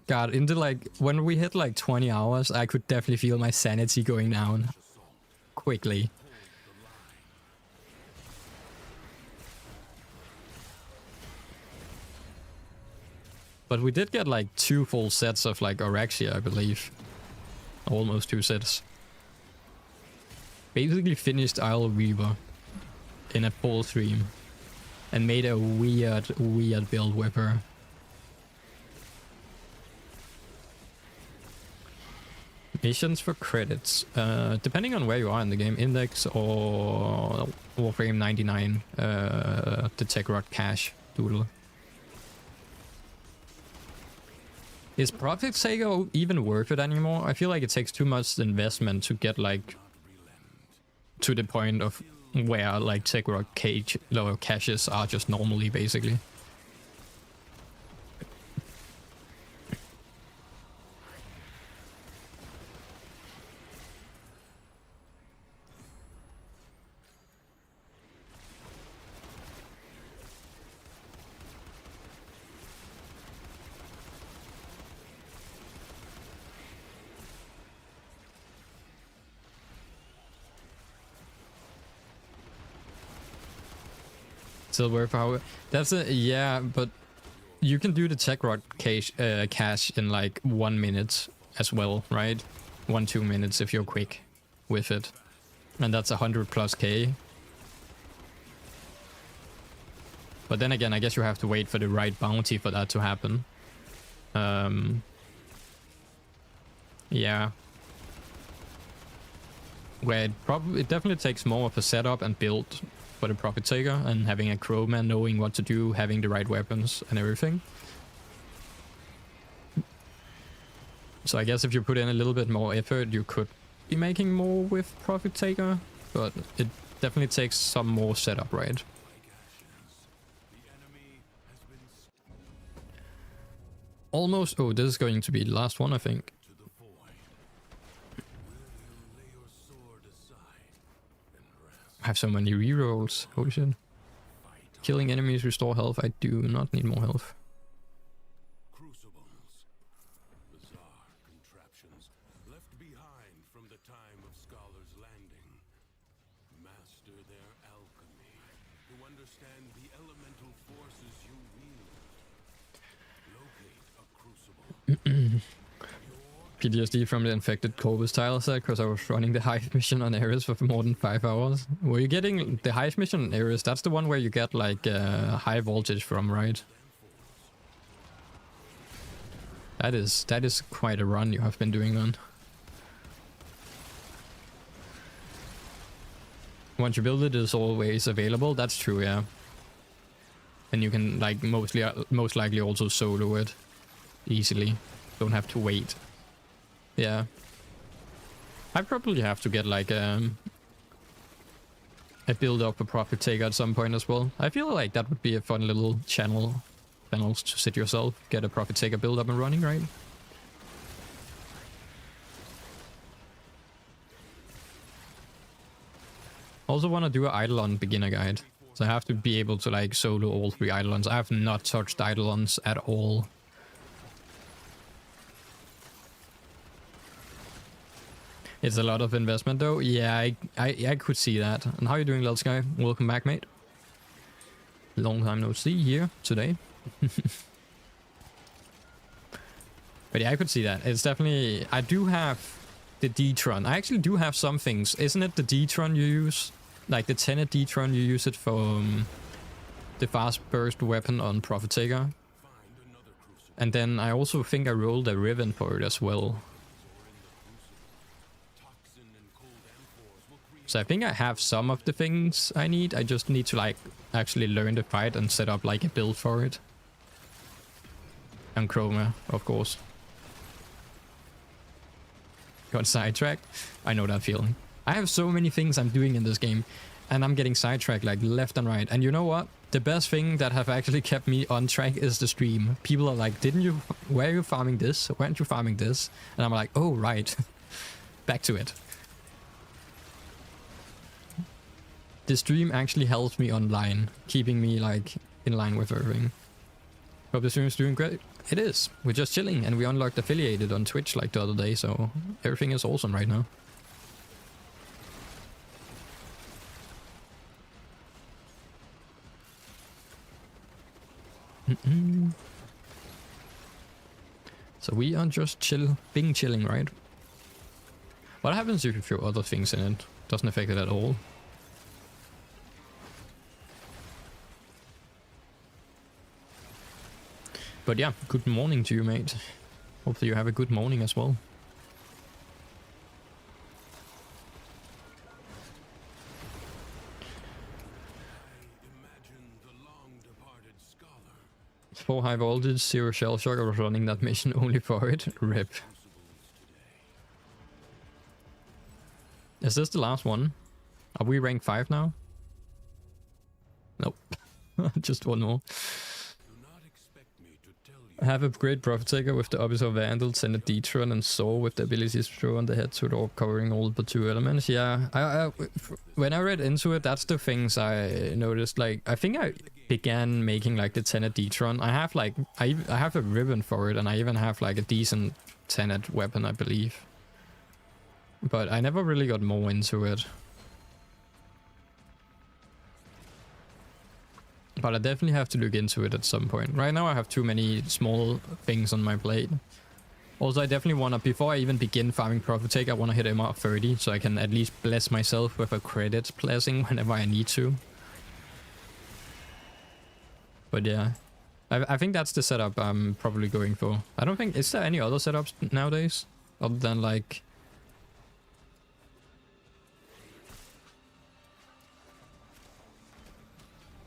God, into like, when we hit like 20 hours, I could definitely feel my sanity going down. Quickly. But we did get like 2 full sets of like Orexia, I believe. Almost 2 sets. Basically finished Isle Weaver in a full stream. And made a weird build with her. Missions for credits. Depending on where you are in the game, Index or Warframe 99, the Tech Rock Cash doodle. Is Profit Taker even worth it anymore? I feel like it takes too much investment to get like to the point of where like Tech Rock caches are just normally basically. Silver power. That's a yeah, but you can do the Tech Rock cache in like 1 minute as well, right? 1-2 minutes if you're quick with it, and that's 100+ K. But then again, I guess you have to wait for the right bounty for that to happen. Yeah. Where it definitely takes more of a setup and build for the Profit Taker, and having a crowman knowing what to do, having the right weapons and everything. So I guess if you put in a little bit more effort, you could be making more with Profit Taker, but it definitely takes some more setup, right? Almost. Oh, this is going to be the last one, I think. I have so many rerolls. Holy shit. Killing enemies restore health. I do not need more health. Crucibles, bizarre contraptions left behind from the time of Scholar's Landing. Master their alchemy to understand the elemental forces you wield. Locate a crucible. PTSD from the infected Corvus tile set because I was running the Hive mission on Ares for more than 5 hours. Were you getting the Hive mission on Ares? That's the one where you get like high voltage from, right? That is quite a run you have been doing then. Once you build it, it's always available. That's true, yeah. And you can like most likely also solo it easily. Don't have to wait. Yeah. I probably have to get like a build up a profit taker at some point as well. I feel like that would be a fun little channels to sit yourself, get a profit taker build up and running, right? Also want to do an Eidolon beginner guide. So I have to be able to like solo all 3 Eidolons. I have not touched Eidolons at all. It's a lot of investment though. Yeah, I could see that. And how are you doing, little Sky? Welcome back, mate. Long time no see here today. But yeah, I could see that. It's definitely... I do have the D-Tron. I actually do have some things. Isn't it the D-Tron you use? Like the Tenet D-Tron, you use it for the fast burst weapon on Prophet Taker. And then I also think I rolled a Riven for it as well. So I think I have some of the things I need. I just need to like actually learn the fight and set up like a build for it. And Chroma, of course. Got sidetracked. I know that feeling. I have so many things I'm doing in this game, and I'm getting sidetracked like left and right. And you know what? The best thing that have actually kept me on track is the stream. People are like, where are you farming this? Why aren't you farming this? And I'm like, oh, right. Back to it. The stream actually helps me online, keeping me like in line with everything. Hope the stream is doing great. It is. We're just chilling, and we unlocked affiliated on Twitch like the other day, so everything is awesome right now. So we are just chilling, right? What happens if you throw other things in it? Doesn't affect it at all. But yeah, good morning to you, mate. Hopefully you have a good morning as well. For high voltage, 0 shell shock. I was running that mission only for it. Rip. Is this the last one? Are we rank 5 now? Nope. Just one more. I have a great Prophet Taker with the Abyssal Vandal, send a D-Tron and Saw with the abilities to throw on the head to it all, covering all but 2 elements. Yeah, when I read into it, that's the things I noticed. Like, I think I began making like the Tenet D-Tron. I have like, I have a ribbon for it, and I even have like a decent Tenet weapon, I believe. But I never really got more into it. But I definitely have to look into it at some point. Right now I have too many small things on my plate. Also, I definitely want to, before I even begin farming Prophet Taker, I want to hit MR 30 so I can at least bless myself with a credit blessing whenever I need to. But yeah, I think that's the setup I'm probably going for. I don't think, is there any other setups nowadays? Other than like...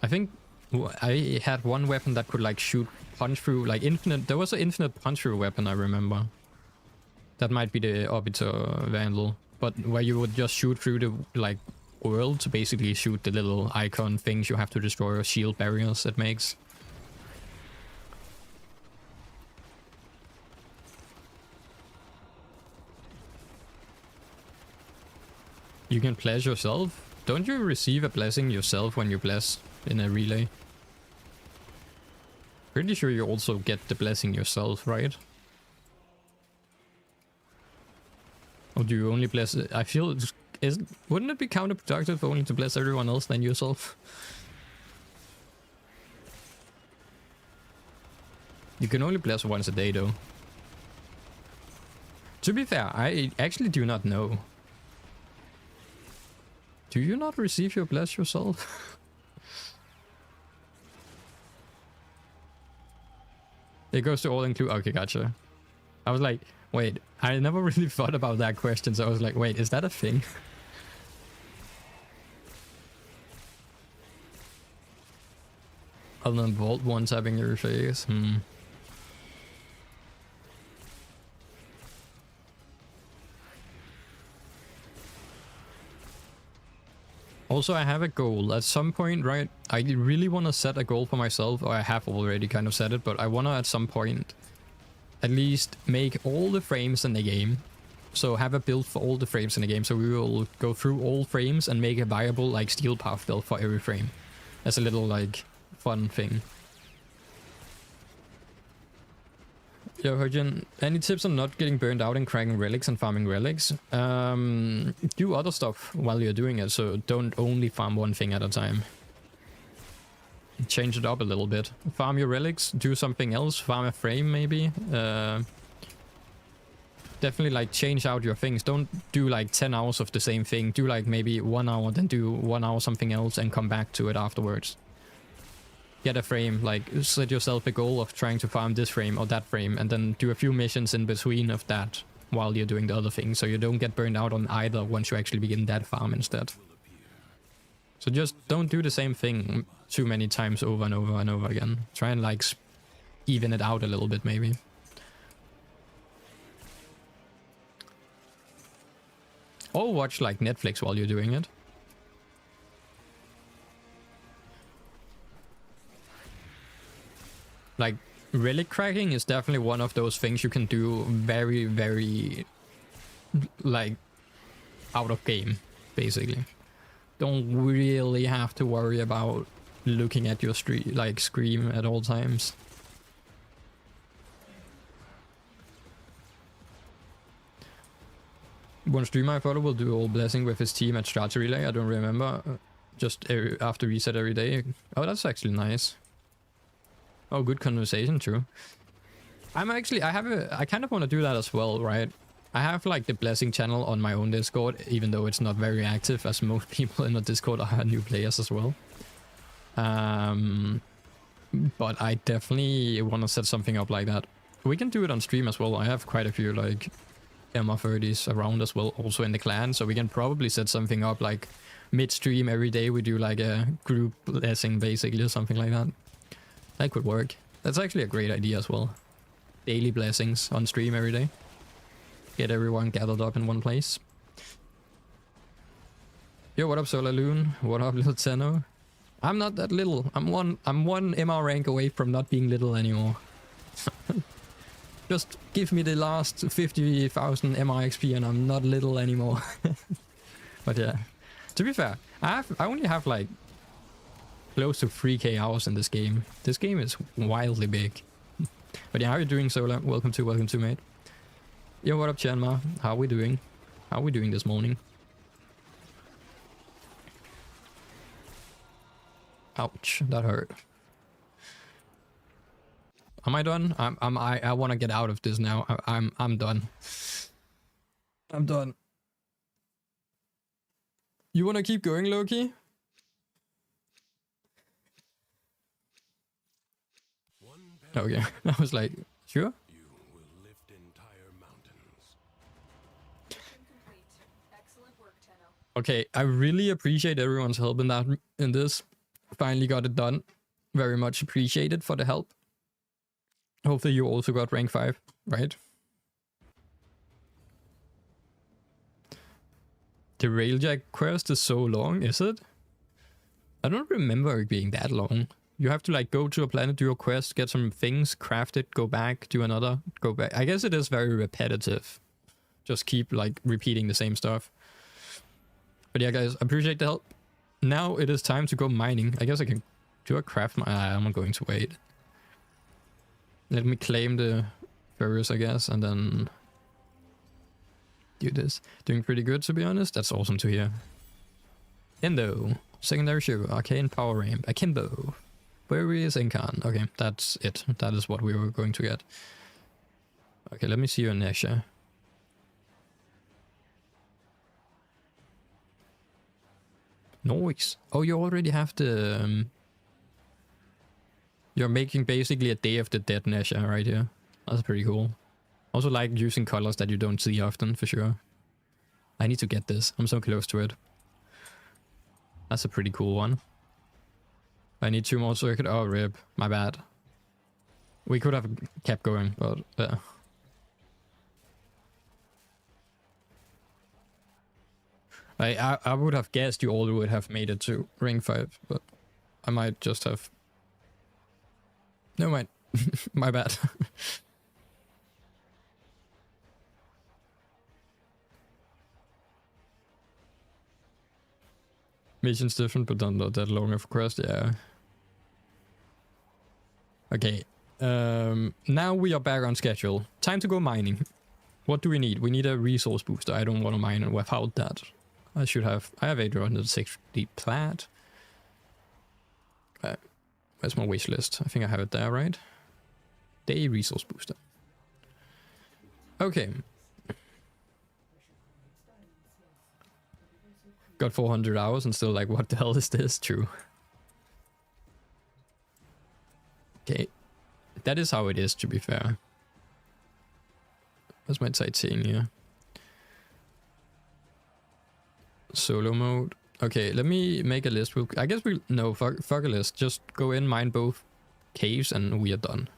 I think I had one weapon that could like shoot punch through, like infinite. There was an infinite punch through weapon, I remember. That might be the Orbiter Vandal, but where you would just shoot through the like world to basically shoot the little icon things you have to destroy, or shield barriers it makes. You can bless yourself? Don't you receive a blessing yourself when you bless in a relay? Pretty sure you also get the blessing yourself, right? Or do you only bless... I feel... wouldn't it be counterproductive only to bless everyone else than yourself? You can only bless once a day, though. To be fair, I actually do not know. Do you not receive your bless yourself? It goes to all include. Okay, gotcha. I was like, wait, I never really thought about that question, so I was like, wait, is that a thing? Other than Vault one tapping your face. Also, I have a goal at some point, right? I really want to set a goal for myself, or I have already kind of set it, but I want to at some point at least make all the frames in the game. So have a build for all the frames in the game. So we will go through all frames and make a viable like steel path build for every frame. As a little like fun thing. Yo, Hurjin, any tips on not getting burned out in cracking relics and farming relics? Do other stuff while you're doing it, so don't only farm one thing at a time. Change it up a little bit. Farm your relics, do something else, farm a frame maybe. Definitely like change out your things. Don't do like 10 hours of the same thing. Do like maybe 1 hour, then do 1 hour something else and come back to it afterwards. Get a frame, like set yourself a goal of trying to farm this frame or that frame, and then do a few missions in between of that while you're doing the other thing, so you don't get burned out on either once you actually begin that farm instead. So just don't do the same thing too many times over and over and over again. Try and like even it out a little bit maybe. Or watch like Netflix while you're doing it. Like, relic cracking is definitely one of those things you can do very, very, like, out of game, basically. Don't really have to worry about looking at your screen at all times. One streamer I follow will do all blessing with his team at Strata Relay. I don't remember. Just after reset every day. Oh, that's actually nice. Oh, good conversation, true. I kind of want to do that as well, right? I have like the blessing channel on my own Discord, even though it's not very active, as most people in the Discord are new players as well. But I definitely want to set something up like that. We can do it on stream as well. I have quite a few like MR30s around as well, also in the clan, so we can probably set something up like mid-stream every day. We do like a group blessing basically or something like that. That could work. That's actually a great idea as well. Daily blessings on stream every day. Get everyone gathered up in one place. Yo, what up, Solar Loon? What up, little Tenno? I'm not that little. I'm one MR rank away from not being little anymore. Just give me the last 50,000 MR XP and I'm not little anymore. But yeah, to be fair, I only have like close to 3k hours in this game. This game is wildly big. But yeah, how are you doing, Solar? Welcome to, mate. Yo, what up, Chanma? How are we doing? How are we doing this morning? Ouch, that hurt. Am I done? I want to get out of this now. I'm done. I'm done. You want to keep going, Loki? Okay, I was like, sure. You will lift entire mountains. Excellent work, Tenno. Okay, I really appreciate everyone's help in this. Finally got it done. Very much appreciated for the help. Hopefully you also got rank 5, right? The Railjack quest is so long, is it? I don't remember it being that long. You have to like go to a planet, do your quest, get some things, craft it, go back, do another, go back. I guess it is very repetitive. Just keep like repeating the same stuff. But yeah, guys, appreciate the help. Now it is time to go mining. I guess I can do a craft mine. I'm going to wait. Let me claim the furries, I guess, and then do this. Doing pretty good, to be honest. That's awesome to hear. Endo. Secondary sugar. Arcane power ramp. Akimbo. Where is Incan? Okay, that's it. That is what we were going to get. Okay, let me see your Nesha. Noise. Oh, you already have the... You're making basically a Day of the Dead Nesha right here. That's pretty cool. Also like using colors that you don't see often, for sure. I need to get this. I'm so close to it. That's a pretty cool one. I need 2 more circuit. Oh, rip. My bad. We could have kept going, but yeah. I would have guessed you all would have made it to ring 5, but I might just have... No mind. My bad. Mission's different, but not that long of a quest, yeah. Okay. Now we are back on schedule. Time to go mining. What do we need? We need a resource booster. I don't want to mine without that. I have 860 plat. Where's my wish list? I think I have it there, right? Day resource booster. Okay. Got 400 hours and still like, what the hell is this? True. Okay. That is how it is, to be fair. Where's my sightseeing here? Solo mode. Okay, let me make a list. I guess no, fuck a list. Just go in, mine both caves, and we are done.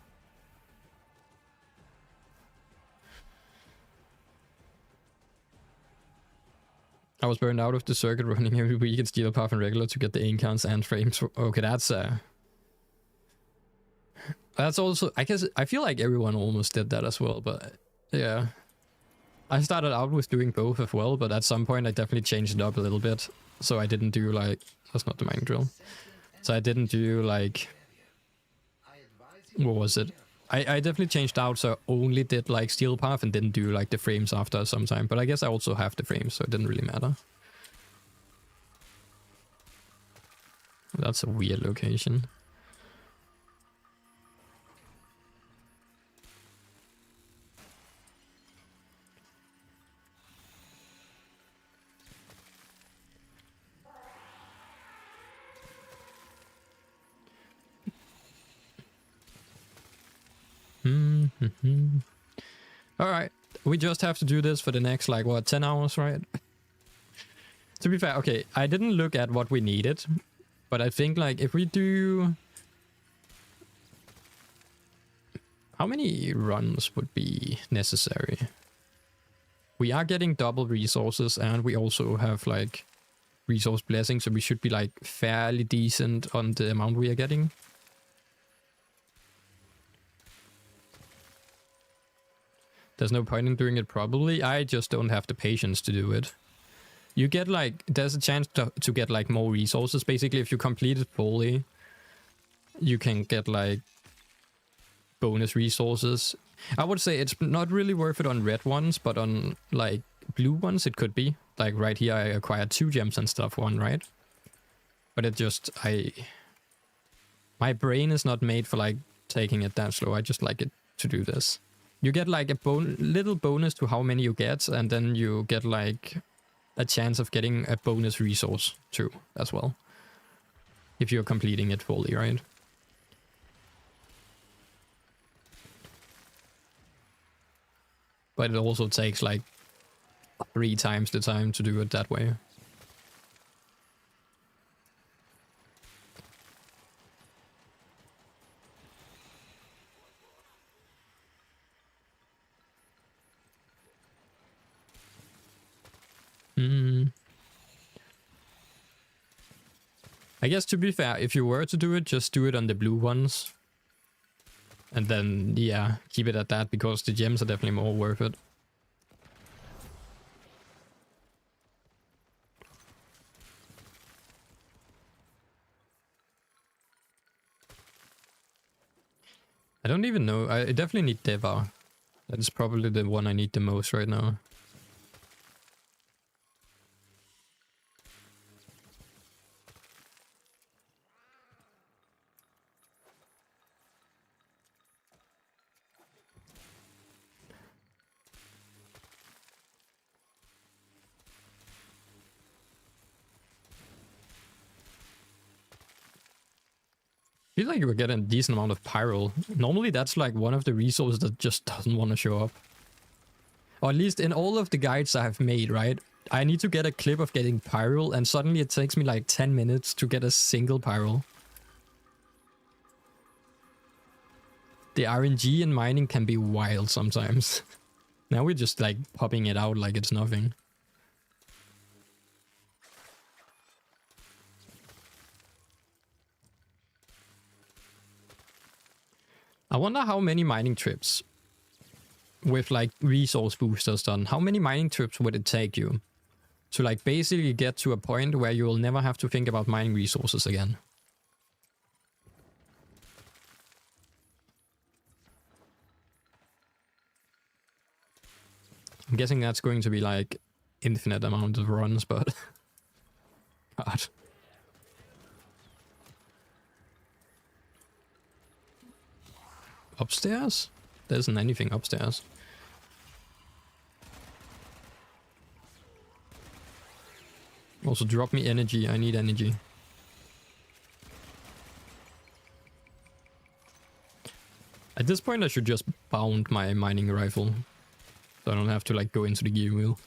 I was burned out of the circuit running every week and steal a path and regular to get the incons and frames. Okay, that's also, I guess, I feel like everyone almost did that as well, but yeah. I started out with doing both as well, but at some point I definitely changed it up a little bit. So I didn't do like, that's not the mining drill. So I didn't do like, what was it? I definitely changed out, so I only did like steel path and didn't do like the frames after some time. But I guess I also have the frames, so it didn't really matter. That's a weird location. Alright, we just have to do this for the next, like, what, 10 hours, right? To be fair, okay, I didn't look at what we needed, but I think, like, if we do... How many runs would be necessary? We are getting double resources, and we also have, like, resource blessing, so we should be, like, fairly decent on the amount we are getting. There's no point in doing it probably. I just don't have the patience to do it. You get like, there's a chance to get like more resources. Basically, if you complete it fully, you can get like bonus resources. I would say it's not really worth it on red ones, but on like blue ones it could be. Like right here I acquired 2 gems and stuff, one, right? But it just, my brain is not made for like taking it that slow. I just like it to do this. You get like a little bonus to how many you get, and then you get like a chance of getting a bonus resource too, as well. If you're completing it fully, right? But it also takes like 3 times the time to do it that way. I guess to be fair, if you were to do it, just do it on the blue ones. And then, yeah, keep it at that, because the gems are definitely more worth it. I don't even know. I definitely need Deva. That is probably the one I need the most right now. I feel like you were getting a decent amount of pyro. Normally that's like one of the resources that just doesn't want to show up. Or at least in all of the guides I have made, right? I need to get a clip of getting pyro, and suddenly it takes me like 10 minutes to get a single pyro. The RNG in mining can be wild sometimes. Now we're just like popping it out like it's nothing. I wonder how many mining trips with like resource boosters done. How many mining trips would it take you to like basically get to a point where you will never have to think about mining resources again? I'm guessing that's going to be like infinite amount of runs, but God. Upstairs? There isn't anything upstairs. Also drop me energy, I need energy. At this point I should just bound my mining rifle. So I don't have to like go into the gear wheel.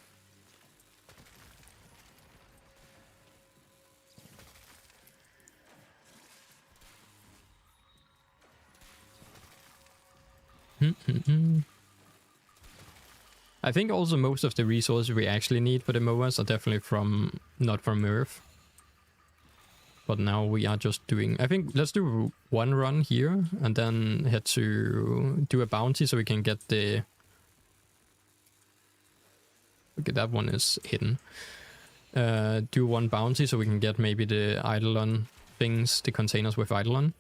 I think also most of the resources we actually need for the mowers are definitely from, not from Earth. But now we are just doing, I think let's do one run here and then head to do a bounty so we can get the, okay, that one is hidden. Do one bounty so we can get maybe the Eidolon things, the containers with Eidolon.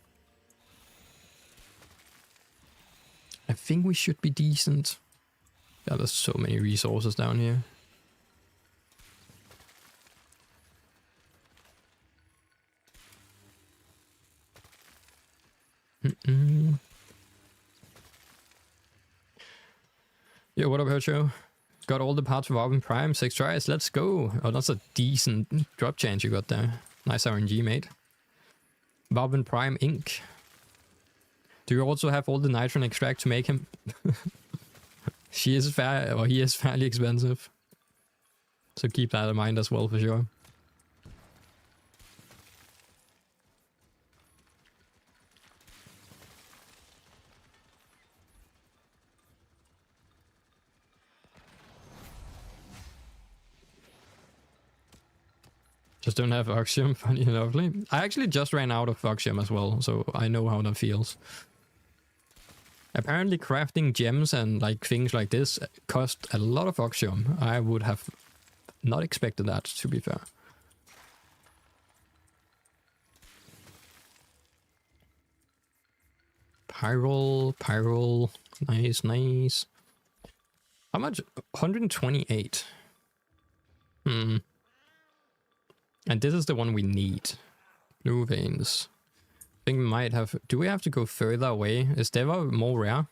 I think we should be decent. Yeah, there's so many resources down here. Yo, what up, Hercho? Got all the parts of Warframe Prime, 6 tries, let's go! Oh, that's a decent drop chance you got there. Nice RNG, mate. Warframe Prime Inc. Do you also have all the nitron extract to make him? He is fairly expensive. So keep that in mind as well for sure. Just don't have Oxium, funny lovely. I actually just ran out of Oxium as well, so I know how that feels. Apparently crafting gems and like things like this cost a lot of Oxium. I would have not expected that, to be fair. Pyrol, nice, nice. How much? 128. And this is the one we need. Blue veins. I think we might have... Do we have to go further away? Is Deva more rare?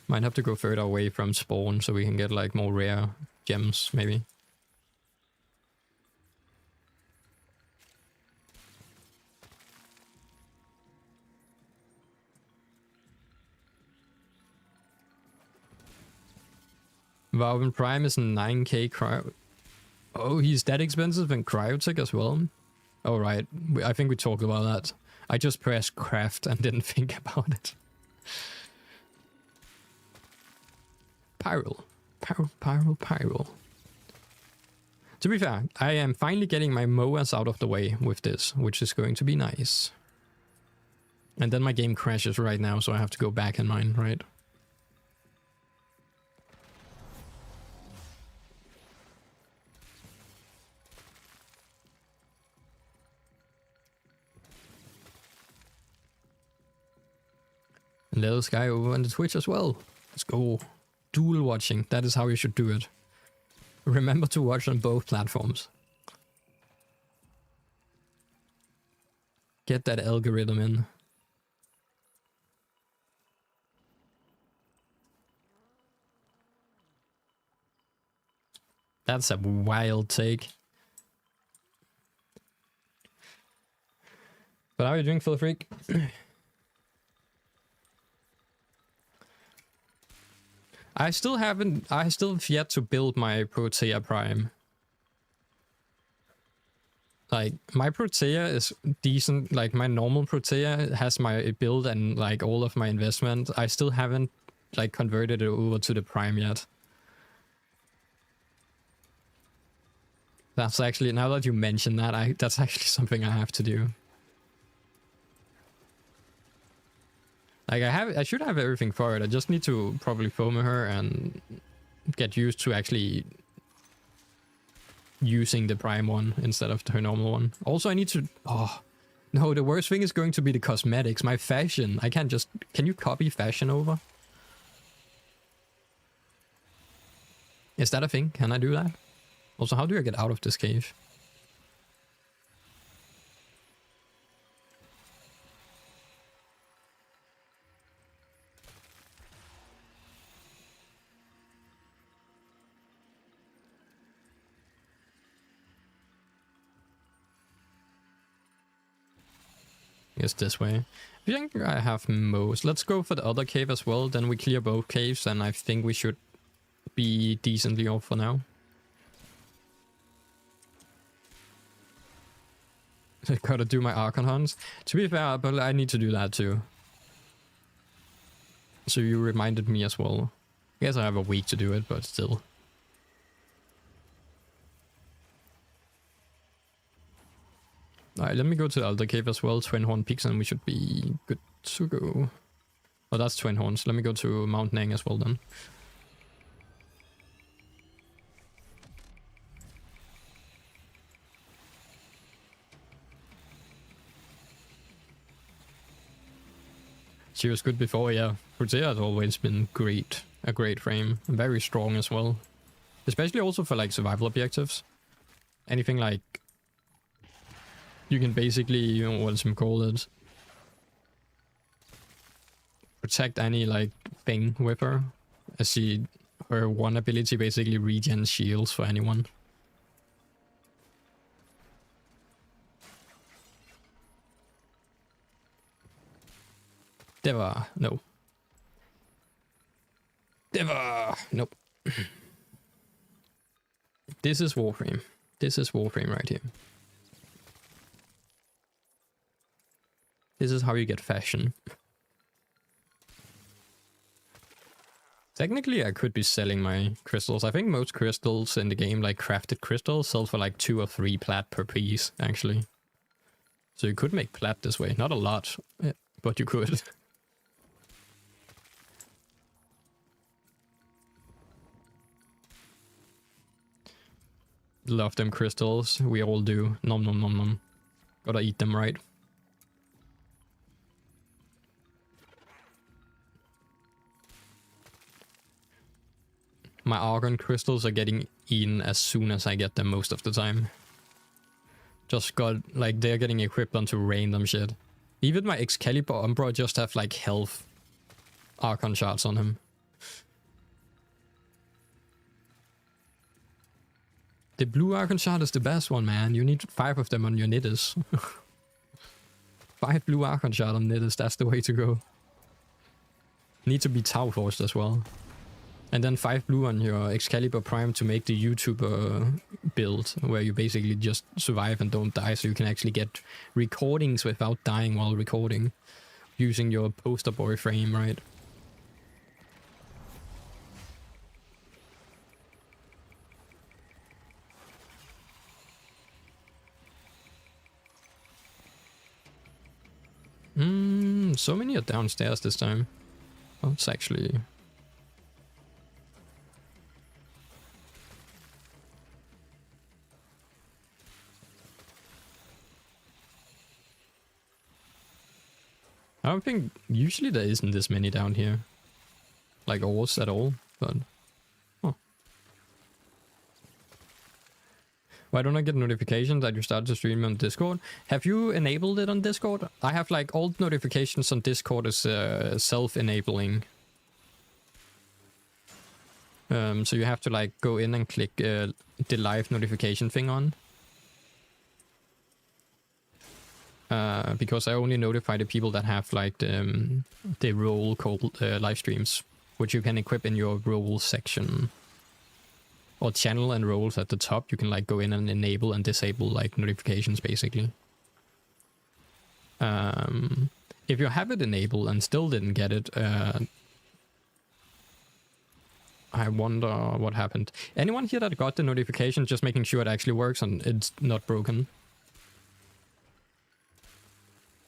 Might have to go further away from spawn so we can get like more rare gems, maybe. Warframe Prime is 9k cryo... Oh, he's that expensive in cryotech as well? Oh, right. I think we talked about that. I just pressed craft and didn't think about it. Pyrol. To be fair, I am finally getting my mowers out of the way with this, which is going to be nice. And then my game crashes right now, so I have to go back in mine, right? And there's guy over on the Twitch as well. Let's go. Dual watching. That is how you should do it. Remember to watch on both platforms. Get that algorithm in. That's a wild take. But how are you doing, Phil Freak? I still have yet to build my Protea Prime. Like, my Protea is decent. Like, my normal Protea has my build and, like, all of my investment. I still haven't, like, converted it over to the Prime yet. That's actually, now that you mention that, that's actually something I have to do. Like, I should have everything for it. I just need to probably foam her and get used to actually using the Prime one instead of her normal one. Also, I need to... Oh, no, the worst thing is going to be the cosmetics. My fashion. I can't just... Can you copy fashion over? Is that a thing? Can I do that? Also, how do I get out of this cave? I guess this way. I think I have most. Let's go for the other cave as well. Then we clear both caves, and I think we should be decently off for now. I gotta do my Archon hunts. To be fair, but I need to do that too. So you reminded me as well. I guess I have a week to do it, but still. Alright, let me go to the Alder Cave as well. Twin Horn Peaks, and we should be good to go. Oh, that's Twin Horns. Let me go to Mount Nang as well then. She was good before, yeah. Protea has always been great. A great frame. Very strong as well. Especially also for like survival objectives. Anything like... You can basically, you know, what's it called? Protect any like thing with her. As her one ability basically regens shields for anyone. Deva, no. Deva, nope. This is Warframe. This is Warframe right here. This is how you get fashion. Technically, I could be selling my crystals. I think most crystals in the game, like crafted crystals, sell for like 2 or 3 plat per piece, actually. So you could make plat this way. Not a lot, but you could. Love them crystals. We all do. Nom nom nom nom. Gotta eat them right. My Argon crystals are getting eaten as soon as I get them most of the time. Just got, like, they're getting equipped onto random shit. Even my Excalibur Umbra just have, like, health Archon shards on him. The blue Archon shard is the best one, man. You need 5 of them on your Nidus. 5 blue Archon shard on Nidus, that's the way to go. Need to be Tau Forced as well. And then 5 blue on your Excalibur Prime to make the YouTuber build, where you basically just survive and don't die, so you can actually get recordings without dying while recording. Using your poster boy frame, right? So many are downstairs this time. Oh, it's actually... I don't think... Usually there isn't this many down here. Like ores at all, but... Oh. Why don't I get notifications that you started to stream on Discord? Have you enabled it on Discord? I have like all notifications on Discord is self-enabling. So you have to like go in and click the live notification thing on. Because I only notify the people that have like the role called live streams, which you can equip in your role section. or channel and roles at the top, you can like go in and enable and disable like notifications basically. If you have it enabled and still didn't get it, I wonder what happened. Anyone here that got the notification, just making sure it actually works and it's not broken?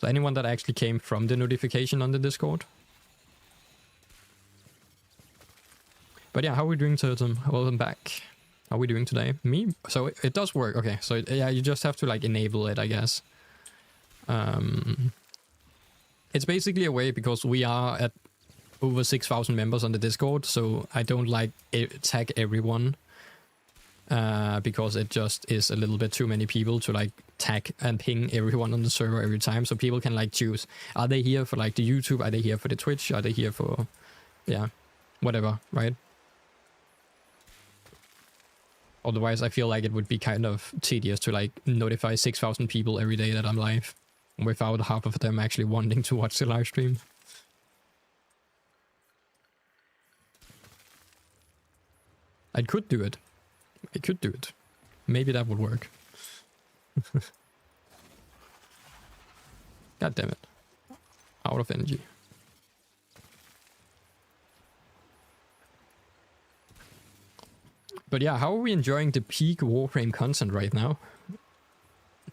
So anyone that actually came from the notification on the Discord? But yeah, how are we doing, Totem? Welcome back. How are we doing today? Me? So it does work. Okay, so yeah, you just have to like enable it, I guess. It's basically a way, because we are at over 6,000 members on the Discord, so I don't like tag everyone, because it just is a little bit too many people to like tag and ping everyone on the server every time, so people can like choose, are they here for like the YouTube, are they here for the Twitch, are they here for, yeah, whatever, right? Otherwise I feel like it would be kind of tedious to like notify 6,000 people every day that I'm live, without half of them actually wanting to watch the live stream. I could do it. I could do it. Maybe that would work. God damn it. Out of energy. But yeah, how are we enjoying the peak Warframe content right now?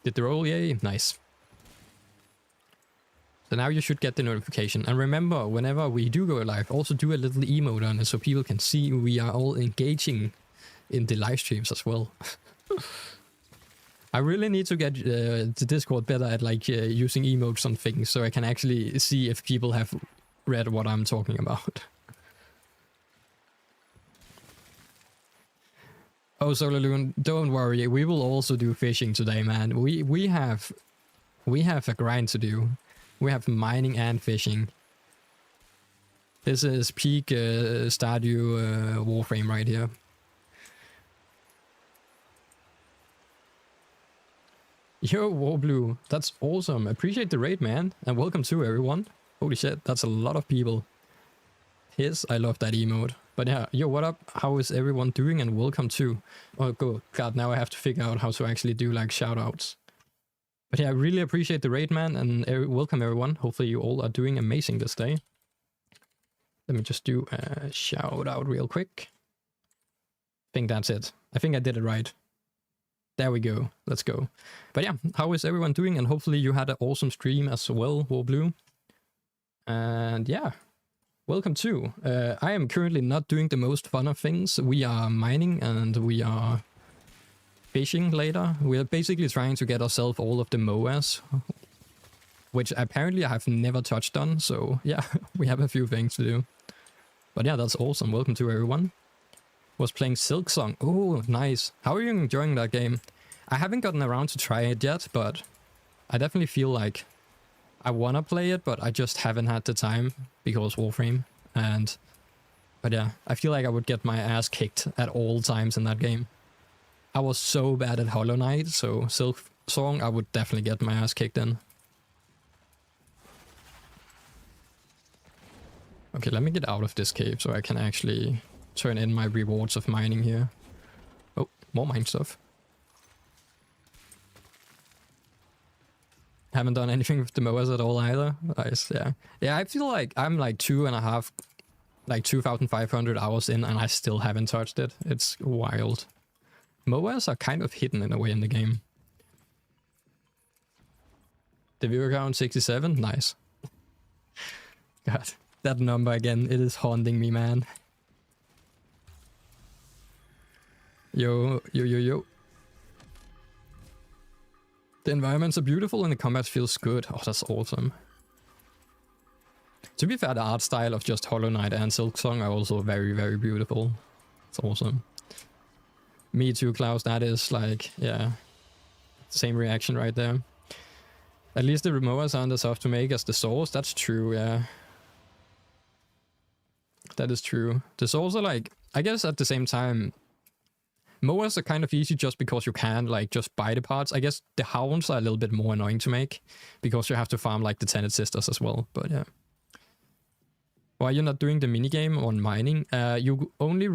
Did the roll? Yay, nice. So now you should get the notification. And remember, whenever we do go live, also do a little emote on it so people can see we are all engaging in the live streams as well. I really need to get the Discord better at like using emotes on things so I can actually see if people have read what I'm talking about. Oh, Solar Loon, don't worry. We will also do fishing today, man. We have a grind to do. We have mining and fishing. This is peak Stardew Warframe right here. Yo, Warblue, that's awesome. Appreciate the raid, man. And welcome to everyone. Holy shit, that's a lot of people. Yes, I love that emote. But yeah, yo, what up? How is everyone doing? And welcome to... Oh, God, now I have to figure out how to actually do like shoutouts. But yeah, I really appreciate the raid, man, and welcome everyone. Hopefully you all are doing amazing this day. Let me just do a shout out real quick. I think that's it. I think I did it right. There we go. Let's go. But yeah, how is everyone doing? And hopefully you had an awesome stream as well, Warblue. And yeah, welcome too. I am currently not doing the most fun of things. We are mining and we are fishing later. We're basically trying to get ourselves all of the MOAs, which apparently I have never touched on. So yeah, we have a few things to do. But yeah, that's awesome. Welcome to everyone. Was playing Silk Song. Oh, nice. How are you enjoying that game? I haven't gotten around to try it yet, but I definitely feel like I want to play it, but I just haven't had the time because Warframe. But yeah, I feel like I would get my ass kicked at all times in that game. I was so bad at Hollow Knight, so Silk Song I would definitely get my ass kicked in. Okay, let me get out of this cave so I can actually turn in my rewards of mining here. Oh, more mine stuff. Haven't done anything with the MOAs at all either. Nice, yeah. Yeah, I feel like I'm like 2,500 hours in and I still haven't touched it. It's wild. MOAs are kind of hidden in a way in the game. The viewer count 67? Nice. God, that number again, it is haunting me, man. Yo. The environments are beautiful and the combat feels good. Oh, that's awesome. To be fair, the art style of just Hollow Knight and Silk Song are also very, very beautiful. It's awesome. Me too, Klaus. That is like, yeah, same reaction right there. At least the MOAs aren't as tough to make as the souls. That's true, yeah. That is true. The souls are like, I guess at the same time, MOAs are kind of easy just because you can like just buy the parts. I guess the hounds are a little bit more annoying to make because you have to farm like the Tenet Sisters as well, but yeah. Why you're not doing the minigame on mining? You only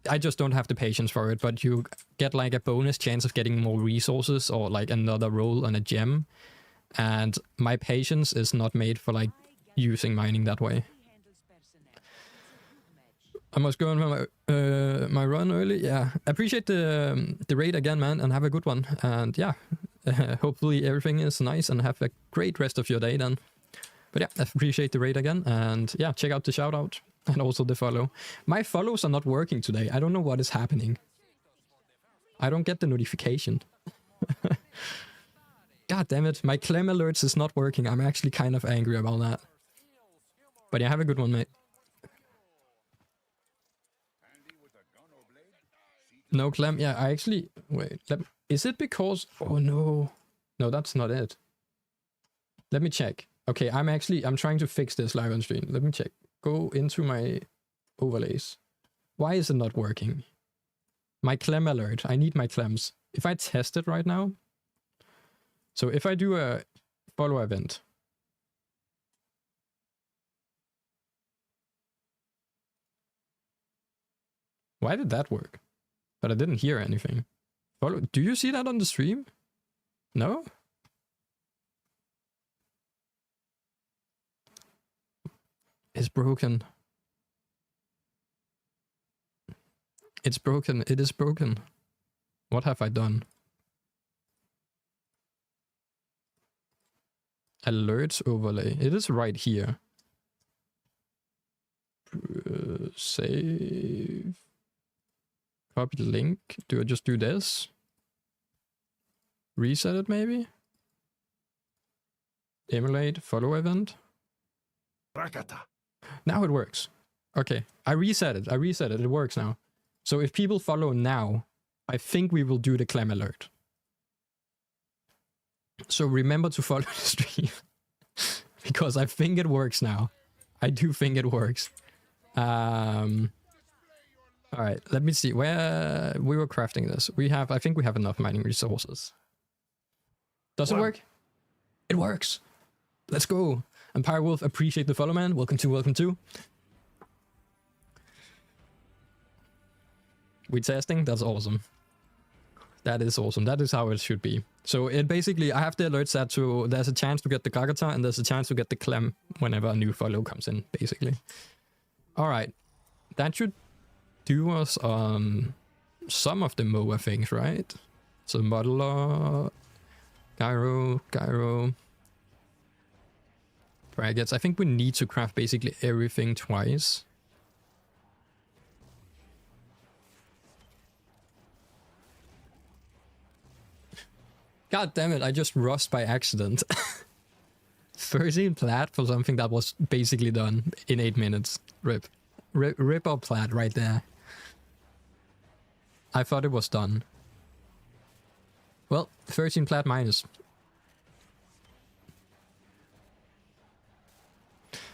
I just don't have the patience for it, but you get like a bonus chance of getting more resources or like another roll on a gem. And my patience is not made for like using mining that way. I must go on my run early. Yeah, appreciate the raid again, man, and have a good one. And yeah, hopefully everything is nice and have a great rest of your day then. But yeah, appreciate the raid again, and yeah, check out the shout out and also the follow. My follows are not working today. I don't know what is happening. I don't get the notification. God damn it, my clem alerts is not working. I'm actually kind of angry about that. But yeah, have a good one, mate. No clem. Yeah, I actually... Wait, is it because... Oh, no. No, that's not it. Let me check. Okay, I'm trying to fix this live on stream. Let me check. Go into my overlays. Why is it not working? My clem alert. I need my clems. If I test it right now... So if I do a follow event... Why did that work? But I didn't hear anything. Follow. Do you see that on the stream? No? It's broken. It's broken. It is broken. What have I done? Alerts overlay. It is right here. Save. Copy the link. Do I just do this? Reset it maybe? Emulate follow event. Now it works. Okay, I reset it. It works now. So if people follow now, I think we will do the clem alert. So remember to follow the stream. Because I think it works now. I do think it works. Alright, let me see where we were crafting this. I think we have enough mining resources. Does it work? It works. Let's go. Empire Wolf, appreciate the follow, man. Welcome to. We testing? That's awesome. That is awesome. That is how it should be. So it basically, I have the alert set to, there's a chance to get the Gagata and there's a chance to get the Clem whenever a new follow comes in, basically. Alright. That should do us on some of the MOA things, right? So modeler, gyro, brackets. I think we need to craft basically everything twice. God damn it, I just rust by accident. 13 plat for something that was basically done in 8 minutes. Rip or plat right there. I thought it was done. Well, 13 plat minus.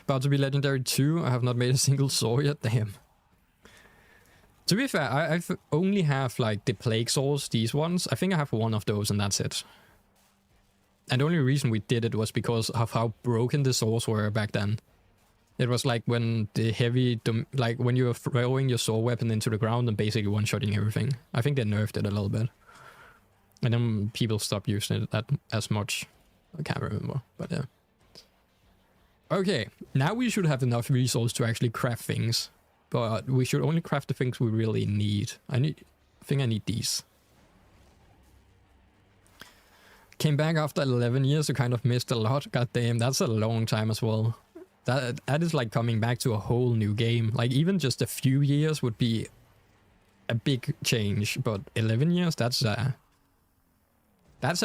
About to be legendary 2. I have not made a single saw yet. Damn. To be fair, I only have like the plague saws, these ones. I think I have one of those and that's it. And the only reason we did it was because of how broken the saws were back then. It was like when the heavy, like when you were throwing your saw weapon into the ground and basically one-shotting everything. I think they nerfed it a little bit. And then people stopped using it that as much. I can't remember, but yeah. Okay, now we should have enough resources to actually craft things. But we should only craft the things we really need. I think I need these. Came back after 11 years, so kind of missed a lot. God damn, that's a long time as well. That is like coming back to a whole new game. Like even just a few years would be a big change, but 11 years, that's a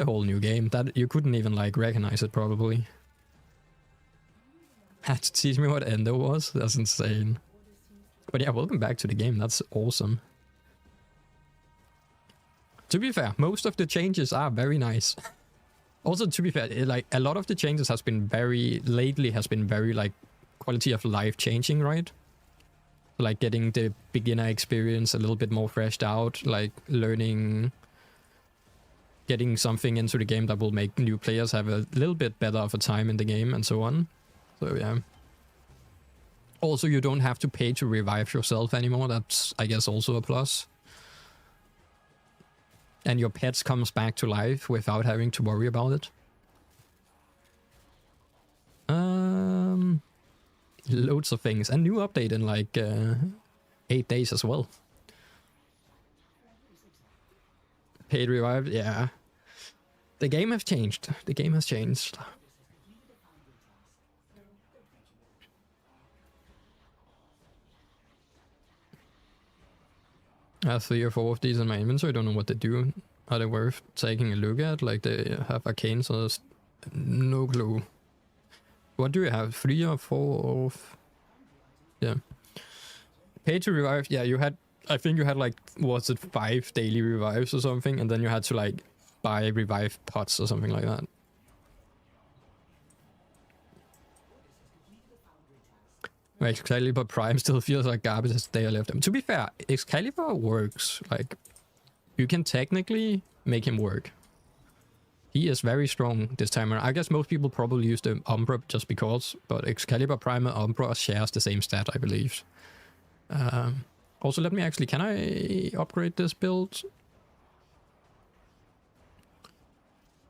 whole new game. That you couldn't even like recognize it probably. Had to teach me what Endo was. That's insane. But yeah, welcome back to the game. That's awesome. To be fair, most of the changes are very nice. Also, to be fair, like a lot of the changes has been very like quality of life changing, right? Like getting the beginner experience a little bit more freshed out, like learning, getting something into the game that will make new players have a little bit better of a time in the game and so on. So yeah. Also, you don't have to pay to revive yourself anymore. That's, I guess, also a plus. And your pets comes back to life without having to worry about it. Loads of things. A new update in like 8 days as well. Paid revive, yeah. The game has changed. The game has changed. I have 3 or 4 of these in my inventory. I don't know what they do. Are they worth taking a look at? Like they have arcane, so there's no clue. What do you have? 3 or 4 of... Yeah. Pay to revive. Yeah, you had... I think you had like... Was it 5 daily revives or something? And then you had to like buy revive pots or something like that. Excalibur Prime still feels like garbage as they left him. To be fair, Excalibur works. Like, you can technically make him work. He is very strong this time around. I guess most people probably use the Umbra just because, but Excalibur Prime and Umbra shares the same stat, I believe. Also, let me actually... Can I upgrade this build?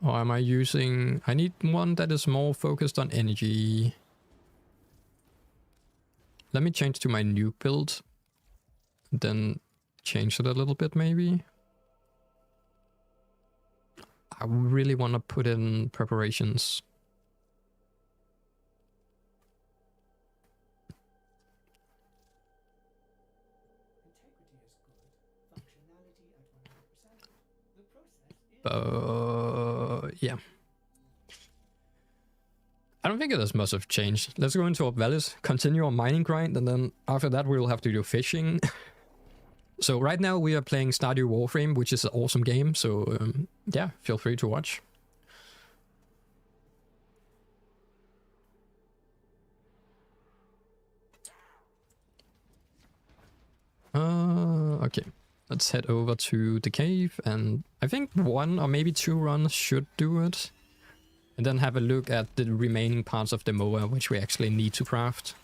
Or am I using... I need one that is more focused on energy. Let me change to my new build. Then change it a little bit, maybe. I really want to put in preparations. Yeah. I don't think it has much of changed. Let's go into Obvalis, continue our mining grind, and then after that we'll have to do fishing. So right now we are playing Stardew Warframe, which is an awesome game, so yeah, feel free to watch. Okay, let's head over to the cave, and I think 1 or maybe 2 runs should do it. And then have a look at the remaining parts of the MOA, which we actually need to craft.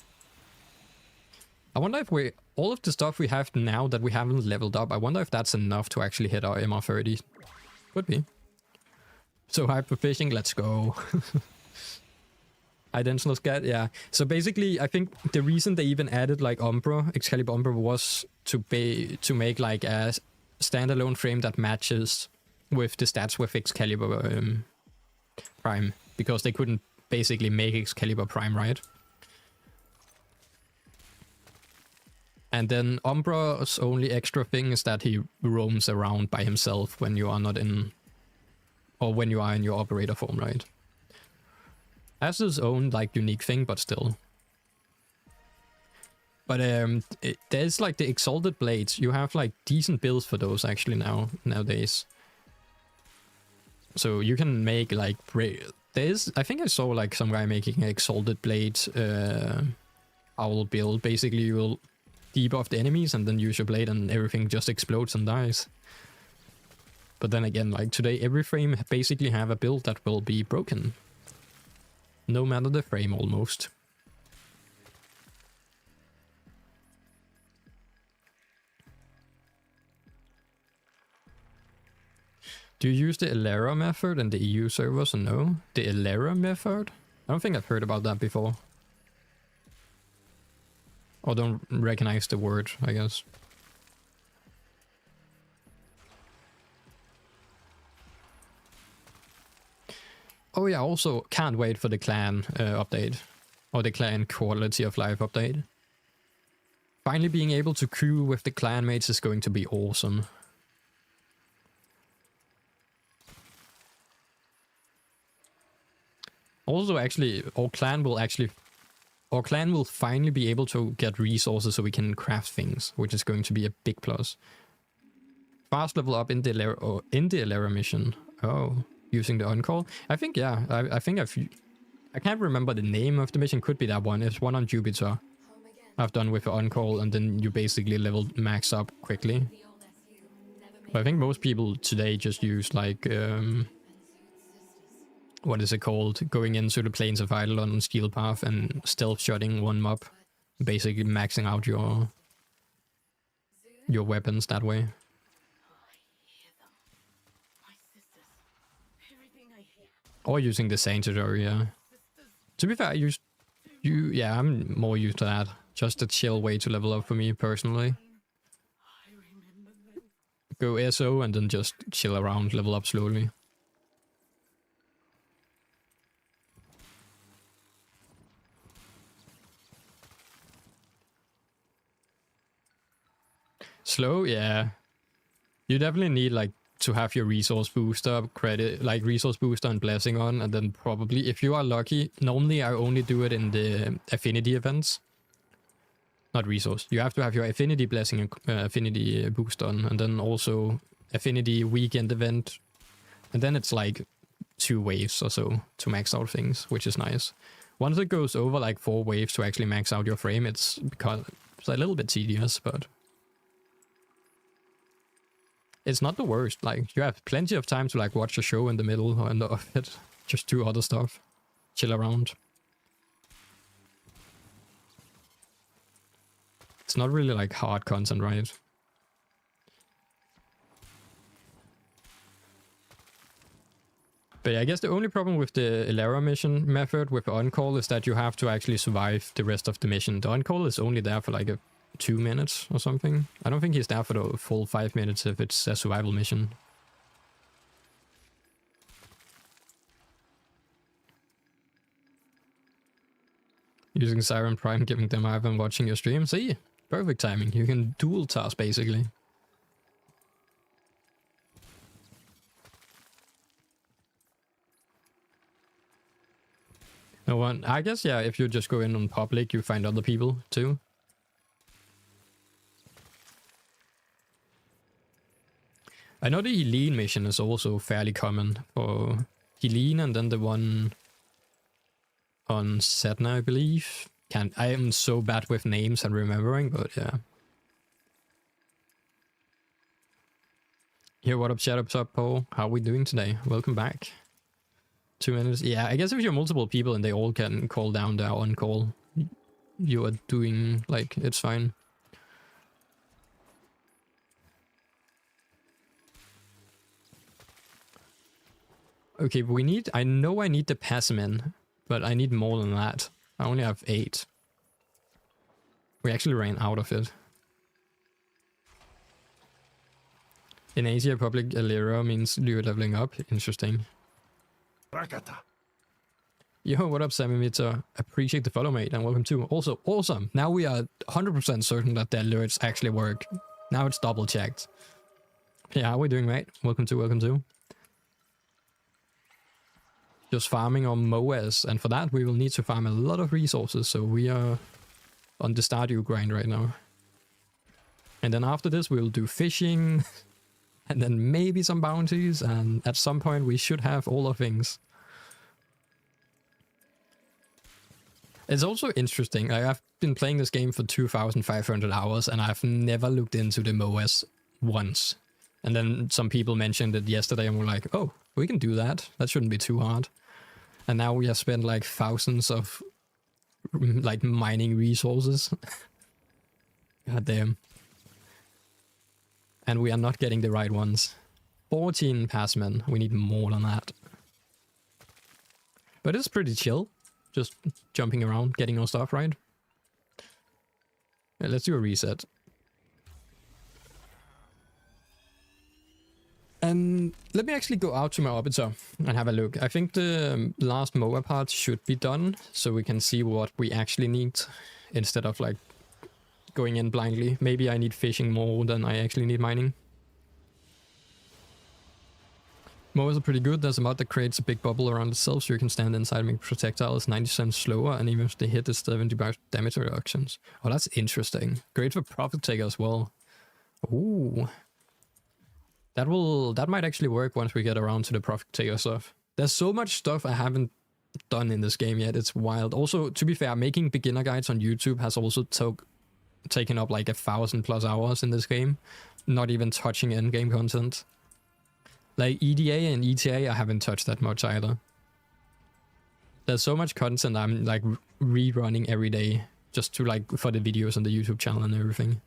I wonder if all of the stuff we have now that we haven't leveled up, I wonder if that's enough to actually hit our MR30. Could be. So hype for fishing, let's go. Identical scat, yeah. So basically, I think the reason they even added like Umbra, Excalibur Umbra, was to make like a standalone frame that matches with the stats with Excalibur Prime, because they couldn't basically make Excalibur Prime, right? And then Umbra's only extra thing is that he roams around by himself when you are not in... Or when you are in your operator form, right? Has his own, like, unique thing, but still. But there's, like, the Exalted Blades. You have, like, decent builds for those, actually, nowadays. So you can make, like... There's... I think I saw, like, some guy making an Exalted Blade owl build. Basically, you'll debuff the enemies and then use your blade and everything just explodes and dies. But then again, like, today every frame basically have a build that will be broken. No matter the frame, almost. Do you use the Elera method in the EU servers or no? The Elera method? I don't think I've heard about that before. Or don't recognize the word, I guess. Oh yeah, also can't wait for the clan update. Or the clan quality of life update. Finally being able to queue with the clanmates is going to be awesome. Also, actually, our clan will finally be able to get resources so we can craft things, which is going to be a big plus. Fast level up in the Elera mission. Oh, using the on-call? I think, yeah, I think I can't remember the name of the mission, could be that one. It's one on Jupiter. I've done with the on-call, and then you basically level max up quickly. But I think most people today just use, like, what is it called? Going into the Plains of Eidolon on Steel Path and stealth shotting one mob basically maxing out your weapons that way. Or using the Sanctuary, yeah. To be fair, yeah, I'm more used to that. Just a chill way to level up for me personally. Go SO and then just chill around, level up slowly. Slow, yeah. You definitely need like to have your resource booster resource booster and blessing on, and then probably if you are lucky, normally I only do it in the affinity events. Not resource. You have to have your affinity blessing and affinity boost on, and then also affinity weekend event, and then it's like 2 waves or so to max out things, which is nice. Once it goes over like 4 waves to actually max out your frame, it's a little bit tedious, but it's not the worst. Like, you have plenty of time to like watch a show in the middle or of it, just do other stuff, chill around. It's not really like hard content, right? But yeah, I guess the only problem with the Ilera mission method with on-call is that you have to actually survive the rest of the mission. The on-call is only there for like 2 minutes or something. I don't think he's there for the full 5 minutes if it's a survival mission. Using Siren Prime, giving them I've been watching your stream. See? Perfect timing. You can dual task basically. No one. I guess, yeah, if you just go in on public, you find other people too. I know the Helene mission is also fairly common for Helene, and then the one on Setna, I believe. I am so bad with names and remembering, but yeah. Here, what up, Shut up, Paul? How are we doing today? Welcome back. 2 minutes. Yeah, I guess if you're multiple people and they all can call down their on-call, you are doing, like, it's fine. Okay, we need... I know I need the Pessimin, but I need more than that. I only have 8. We actually ran out of it. In Asia, public Ilera means you're leveling up. Interesting. Rakata. Yo, what up, Sammy Mitter? Appreciate the follow, mate, and welcome to. Also, awesome. Now we are 100% certain that the alerts actually work. Now it's double checked. Yeah, how are we doing, mate? Welcome to, welcome to. Just farming on MOAs, and for that we will need to farm a lot of resources, so we are on the Stardew grind right now. And then after this we'll do fishing, and then maybe some bounties, and at some point we should have all of things. It's also interesting, I've been playing this game for 2,500 hours and I've never looked into the MOAs once. And then some people mentioned it yesterday and were like, oh, we can do that. That shouldn't be too hard. And now we have spent like thousands of like mining resources. God damn. And we are not getting the right ones. 14 passmen. We need more than that. But it's pretty chill. Just jumping around, getting our stuff right. Yeah, let's do a reset. And let me actually go out to my orbiter and have a look. I think the last MOA part should be done, so we can see what we actually need instead of like going in blindly. Maybe I need fishing more than I actually need mining. MOAs are pretty good. There's a mod that creates a big bubble around itself so you can stand inside and make projectiles 90% slower, and even if they hit, it's 70% damage reductions. Oh, that's interesting. Great for profit taker as well. Ooh. That might actually work once we get around to the profit taker stuff. There's so much stuff I haven't done in this game yet. It's wild. Also, to be fair, making beginner guides on YouTube has also taken up like 1,000+ hours in this game. Not even touching in-game content. Like EDA and ETA, I haven't touched that much either. There's so much content I'm like rerunning every day just to like for the videos on the YouTube channel and everything.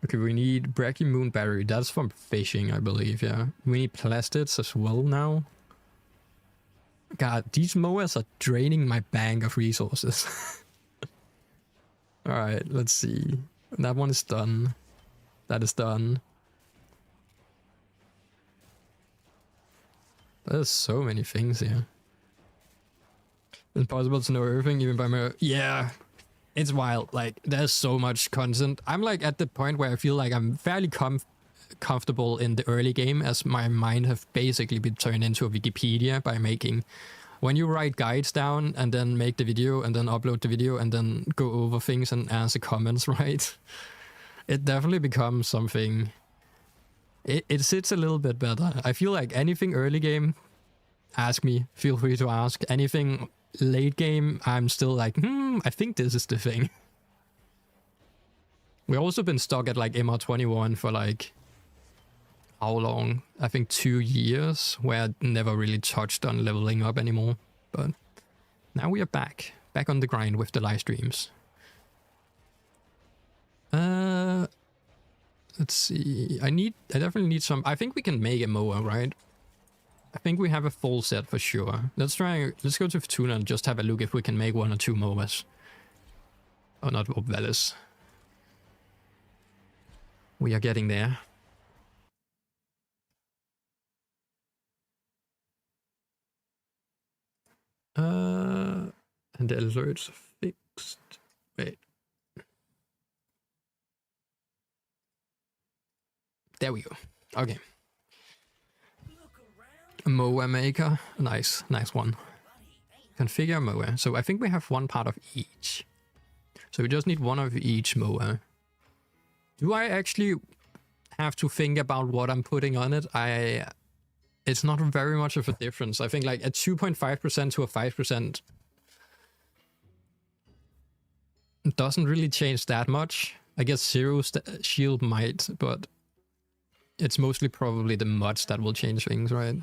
Okay, we need Brachy Moon Battery. That's from fishing, I believe, yeah. We need plastids as well now. God, these mowers are draining my bank of resources. Alright, let's see. That one is done. That is done. There's so many things here. Impossible to know everything, even by my... Yeah, it's wild. Like, there's so much content. I'm like at the point where I feel like I'm fairly comfortable in the early game, as my mind have basically been turned into a Wikipedia by making... When you write guides down and then make the video and then upload the video and then go over things and answer comments, right? It definitely becomes something... It sits a little bit better. I feel like anything early game, ask me. Feel free to ask. Anything late game, I'm still like, I think this is the thing. We've also been stuck at like MR21 for like... How long? I think 2 years, where I never really touched on leveling up anymore. But now we are back on the grind with the live streams. Let's see. I definitely need some. I think we can make a mower, right? I think we have a full set for sure. Let's go to Fortuna and just have a look if we can make 1 or 2 mowers. Oh, not Velis. We are getting there. And the alerts are fixed. Wait. There we go. Okay. Mower maker. Nice one. Configure mower. So I think we have 1 part of each. So we just need 1 of each mower. Do I actually have to think about what I'm putting on it? It's not very much of a difference. I think like a 2.5% to a 5% doesn't really change that much. I guess zero shield might, but it's mostly probably the mods that will change things, right?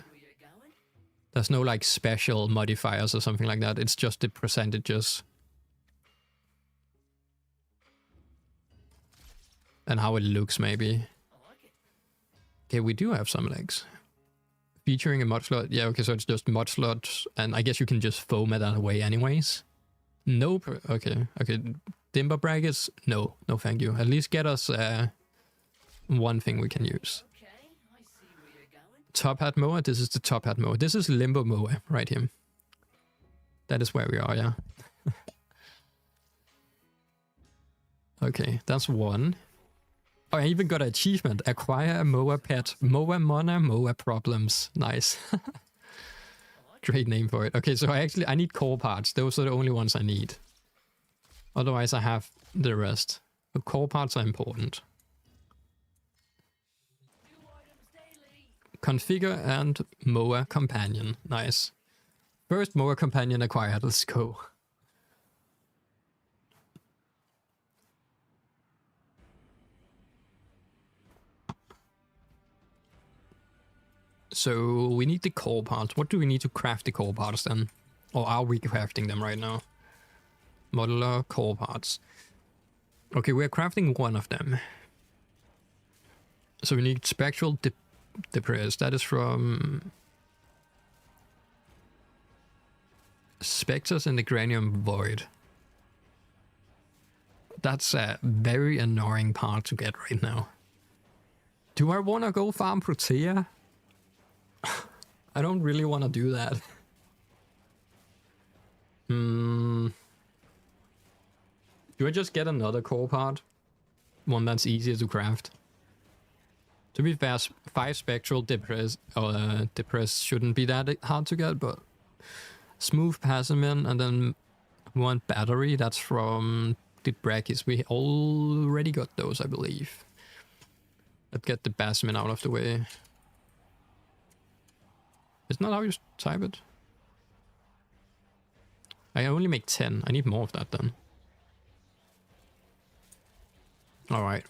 There's no like special modifiers or something like that. It's just the percentages. And how it looks, maybe. Okay, we do have some legs. Featuring a mod slot. Yeah, okay, so it's just mod slots, and I guess you can just foam it that away anyways. Nope. Okay. Dimber brackets? No, thank you. At least get us one thing we can use. Top hat mower. This is the top hat mower. This is limbo mower right here. That is where we are, yeah. Okay, that's 1. Oh, I even got an achievement. Acquire a mower pet. Mower mana, mower problems. Nice. Great name for it. Okay, so I need core parts. Those are the only ones I need. Otherwise, I have the rest. But core parts are important. Configure and mower companion. Nice. First mower companion acquired. Let's go. So we need the core parts. What do we need to craft the core parts then? Or are we crafting them right now? Modular core parts. Okay, we're crafting 1 of them. So we need spectral depress. That is from Spectres in the Granium Void. That's a very annoying part to get right now. Do I want to go farm Protea? I don't really want to do that. Do I just get another core part? One that's easier to craft. To be fair, 5 spectral depress shouldn't be that hard to get, but smooth Passamin and then 1 battery. That's from the brackets. We already got those, I believe. Let's get the Passamin out of the way. It's not how you type it. I only make 10. I need more of that then. Alright.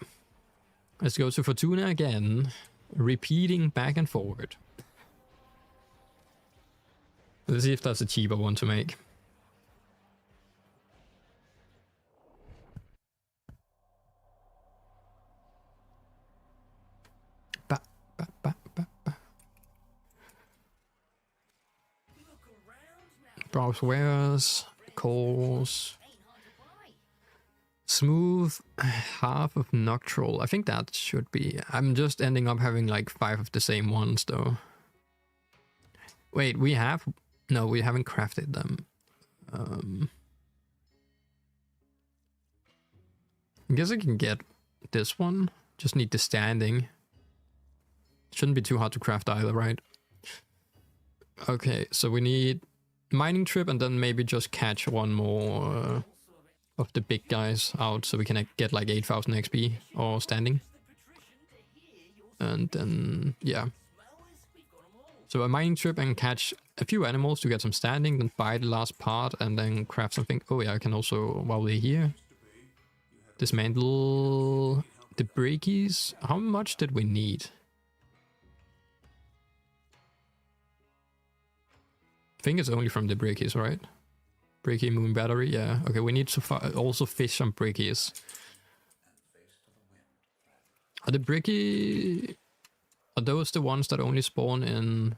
Let's go to Fortuna again. Repeating back and forward. Let's see if that's a cheaper one to make. Scarves wares, cores. Smooth, half of Noctral. I think that should be. I'm just ending up having like 5 of the same ones though. Wait, we have? No, we haven't crafted them. I guess I can get this one. Just need the standing. Shouldn't be too hard to craft either, right? Okay, so we need mining trip and then maybe just catch one more of the big guys out so we can get like 8,000 XP or standing. And then, yeah. So a mining trip and catch a few animals to get some standing, then buy the last part and then craft something. Oh yeah, I can also, while we're here, dismantle the breakies. How much did we need? I think it's only from the breakies, right? Breakie moon battery, yeah. Okay, we need to also fish some breakies. Are the breakie... Are those the ones that only spawn in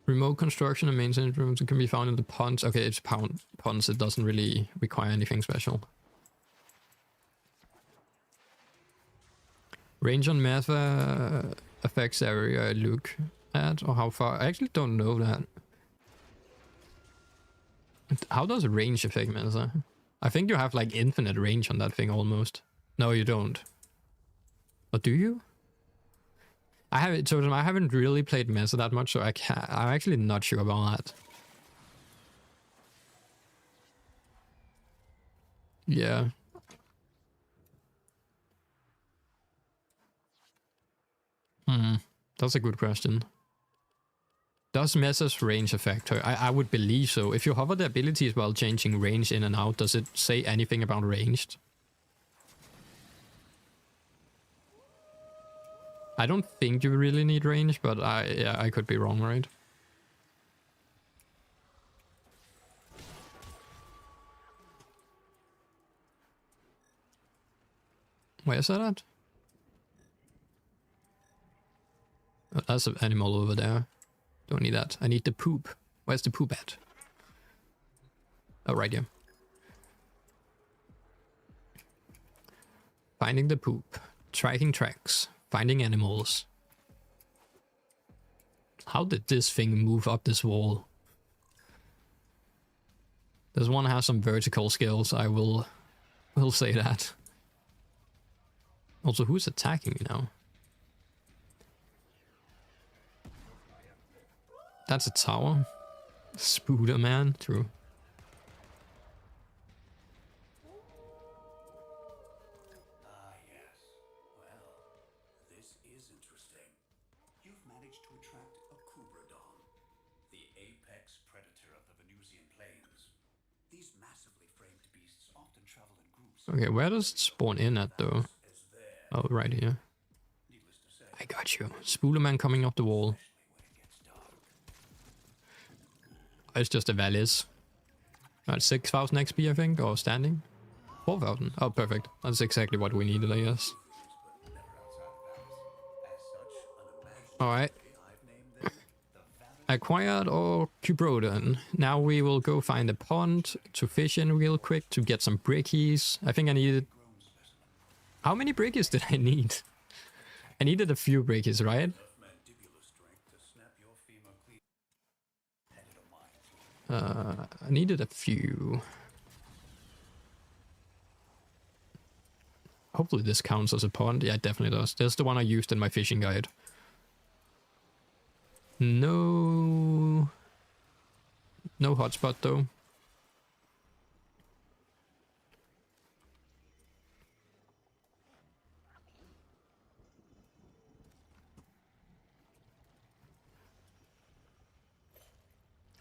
remote construction and maintenance rooms? It can be found in the ponds. Okay, it's ponds. It doesn't really require anything special. Range on Metha affects area I look at, or how far? I actually don't know that. How does range affect Metha? I think you have like infinite range on that thing almost. No, you don't. Or do you? I haven't really played Metha that much, so I'm actually not sure about that. Yeah. That's a good question. Does Metha's range affect her? I would believe so. If you hover the abilities while changing range in and out, does it say anything about ranged? I don't think you really need range, but I could be wrong, right? Where's that at? Oh, that's an animal over there. Don't need that. I need the poop. Where's the poop at? Oh, right here. Finding the poop. Tracking tracks. Finding animals. How did this thing move up this wall? This one has some vertical skills, I will say that. Also, who's attacking me now? That's a tower. Spooder man, true. Ah, yes. Well, this is interesting. You've managed to attract a KUVA, the apex predator of the Venusian plains. These massively framed beasts often travel in groups. Okay, where does it spawn in at though? Oh, right here. Needless to say, I got you. Spooler man coming up the wall. when it gets dark. It's just a valleys. 6,000 XP, I think, or standing. 4,000. Oh, perfect. That's exactly what we needed, I guess. Alright. Acquired or Cubroden. Now we will go find a pond to fish in real quick to get some brickies. I think I needed... How many brickies did I need? I needed a few brickies, right? I needed a few. Hopefully this counts as a pond. Yeah, it definitely does. That's the one I used in my fishing guide. No hotspot though.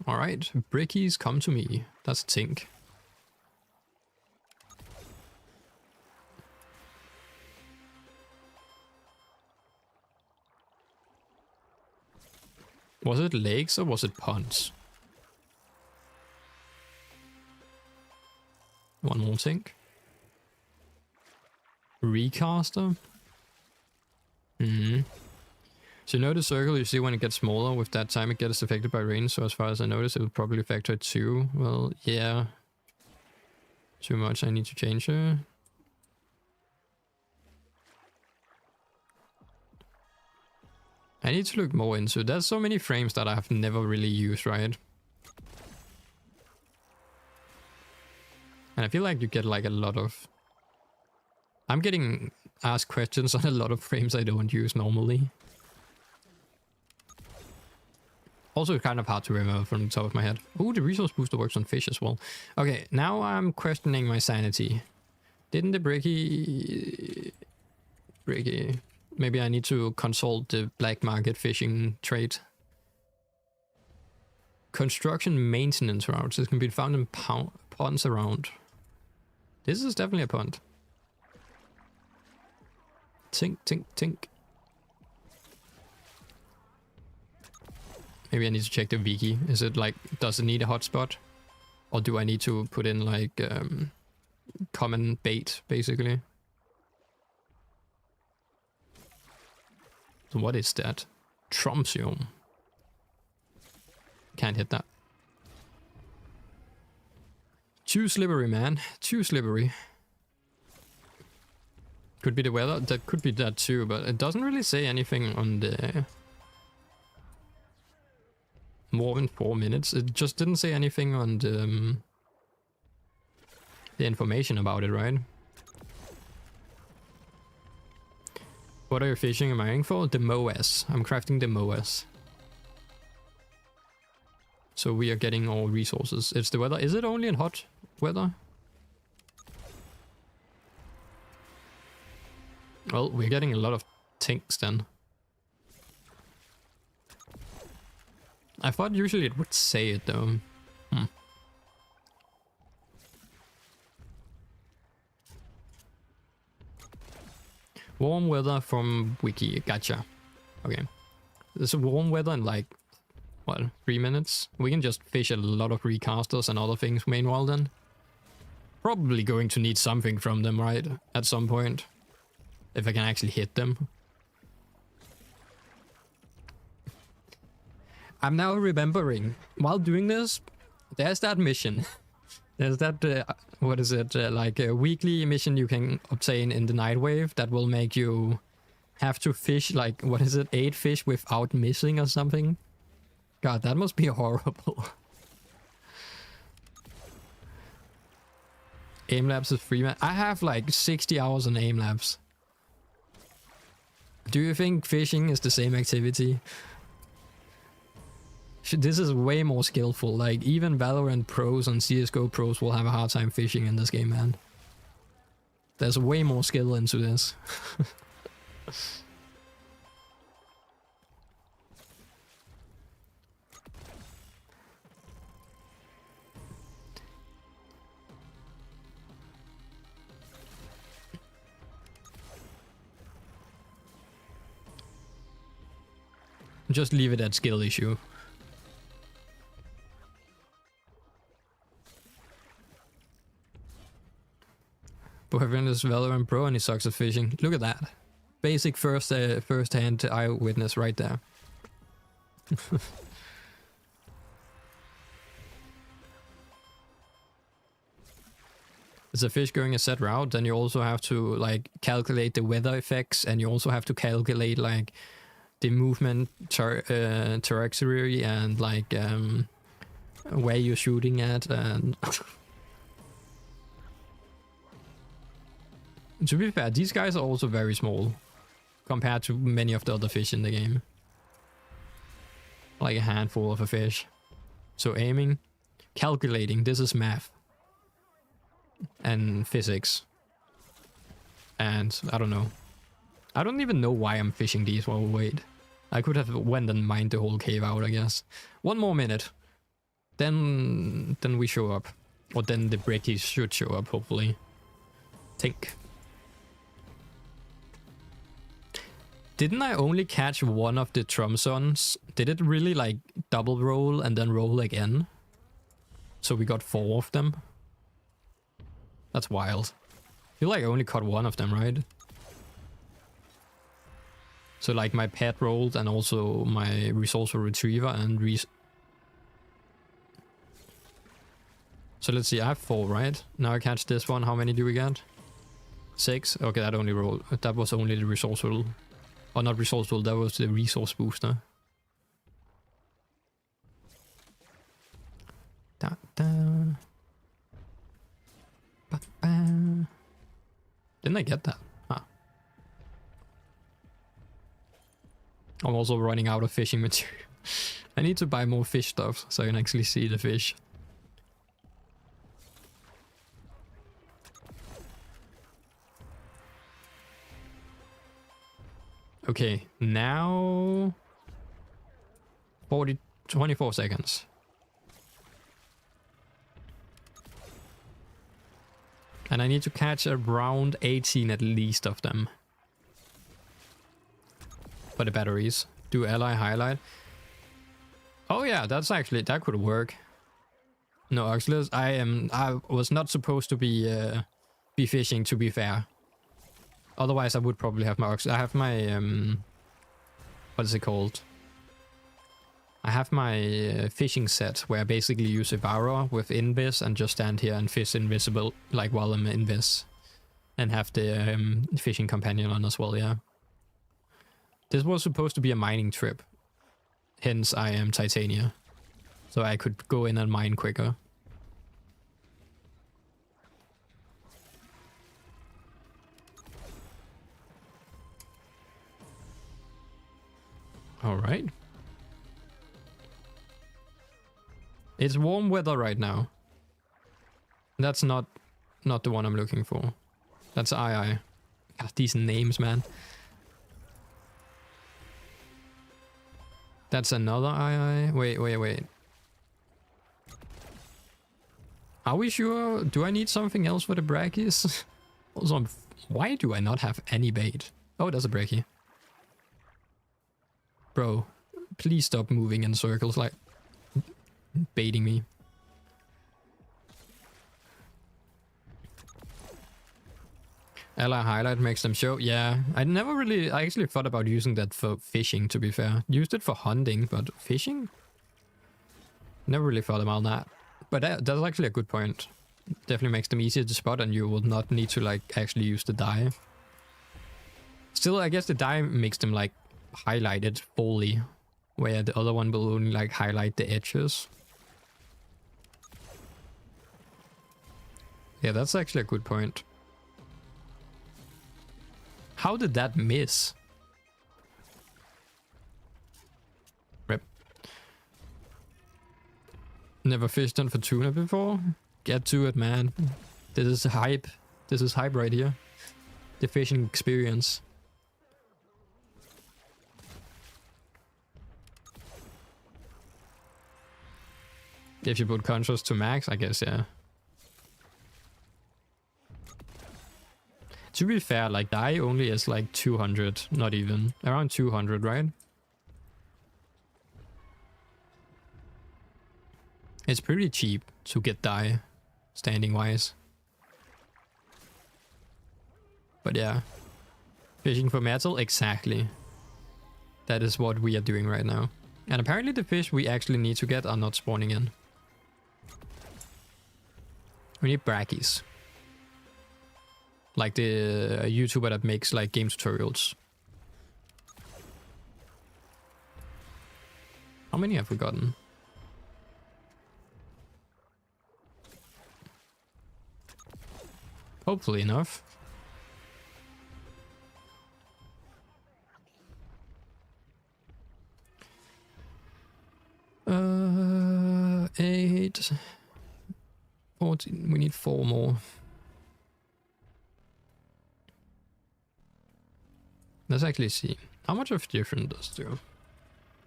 Alright, brickies come to me. That's a tink. Was it lakes or was it ponds? One more tink. Recaster? So you know the circle you see when it gets smaller, with that time it gets affected by rain, so as far as I noticed it will probably factor 2. Well, yeah. Too much, I need to change it. I need to look more into it. There's so many frames that I have never really used, right? And I feel like you get like a lot of... I'm getting asked questions on a lot of frames I don't use normally. Also kind of hard to remember from the top of my head. Oh, the resource booster works on fish as well. Okay, now I'm questioning my sanity. Didn't the Bricky... Maybe I need to consult the black market fishing trade. Construction maintenance routes. This can be found in ponds around. This is definitely a pond. Tink, tink, tink. Maybe I need to check the wiki. Is it like, does it need a hotspot? Or do I need to put in like common bait, basically? So what is that? Tromsium. Can't hit that. Too slippery, man. Too slippery. Could be the weather. That could be that too, but it doesn't really say anything on the... More than 4 minutes. It just didn't say anything on the information about it, right? What are you fishing and mining for? The MOAS. I'm crafting the MOAS. So we are getting all resources. It's the weather. Is it only in hot weather? Well, we're getting a lot of tinks then. I thought usually it would say it though. Warm weather from wiki. Gotcha. Okay. There's warm weather in like, what, 3 minutes? We can just fish a lot of recasters and other things meanwhile then. Probably going to need something from them, right? At some point. If I can actually hit them. I'm now remembering, while doing this, there's that mission. There's that, what is it, like a weekly mission you can obtain in the Night Wave that will make you have to fish, like, what is it, 8 fish without missing or something? God, that must be horrible. Aimlabs is free, man. I have like 60 hours on Aimlabs. Do you think fishing is the same activity? This is way more skillful. Like, even Valorant pros and CSGO pros will have a hard time fishing in this game, man. There's way more skill into this. Just leave it at skill issue. Boyfriend is Valorant Pro and he sucks at fishing. Look at that. Basic first-hand eyewitness right there. It's a fish going a set route, then you also have to like calculate the weather effects, and you also have to calculate like the movement trajectory and like where you're shooting at, and to be fair, these guys are also very small compared to many of the other fish in the game. Like a handful of a fish. So aiming, calculating, this is math. And physics. And I don't know. I don't even know why I'm fishing these. Well, wait. I could have went and mined the whole cave out, I guess. 1 more minute. Then we show up. Or then the British should show up, hopefully. Think. Didn't I only catch one of the Tromsons? Did it really like double roll and then roll again? So we got 4 of them? That's wild. I feel like I only caught one of them, right? So like my pet rolled and also my resourceful retriever and so let's see, I have 4, right? Now I catch this one. How many do we get? 6? Okay, that only rolled. That was only the resourceful. Or not resourceful, that was the resource booster. Da, da. Ba, ba. Didn't I get that? Huh. I'm also running out of fishing material. I need to buy more fish stuff so I can actually see the fish. Okay, now 24 seconds. And I need to catch around 18 at least of them. For the batteries. Do ally highlight. Oh yeah, that's actually, that could work. No, Oxless, I was not supposed to be fishing, to be fair. Otherwise, I would probably have my ox. I have my what is it called? I have my fishing set where I basically use Ivara with Invis and just stand here and fish invisible, like while I'm Invis, and have the fishing companion on as well. Yeah. This was supposed to be a mining trip, hence I am Titania, so I could go in and mine quicker. All right. It's warm weather right now. That's not the one I'm looking for. That's II. God, these names, man. That's another II. Wait. Are we sure? Do I need something else for the brackies? Also, why do I not have any bait? Oh, there's a brackie. Bro, please stop moving in circles, like baiting me. Ally highlight makes them show. Yeah, I actually thought about using that for fishing, to be fair. Used it for hunting, but fishing? Never really thought about that. But that's actually a good point. Definitely makes them easier to spot and you will not need to like actually use the dye. Still, I guess the dye makes them like highlighted fully, where the other one will only like highlight the edges. Yeah, that's actually a good point. How did that miss? Rip. Never fished on for tuna before? Get to it, man. This is hype. This is hype right here. The fishing experience. If you put contrast to max, I guess, yeah. To be fair, like, dye only is like 200, not even. Around 200, right? It's pretty cheap to get dye, standing-wise. But yeah. Fishing for metal? Exactly. That is what we are doing right now. And apparently the fish we actually need to get are not spawning in. We need brackies. Like the YouTuber that makes like game tutorials. How many have we gotten? Hopefully enough. Eight. 14. We need 4 more. Let's actually see. How much of different does it do?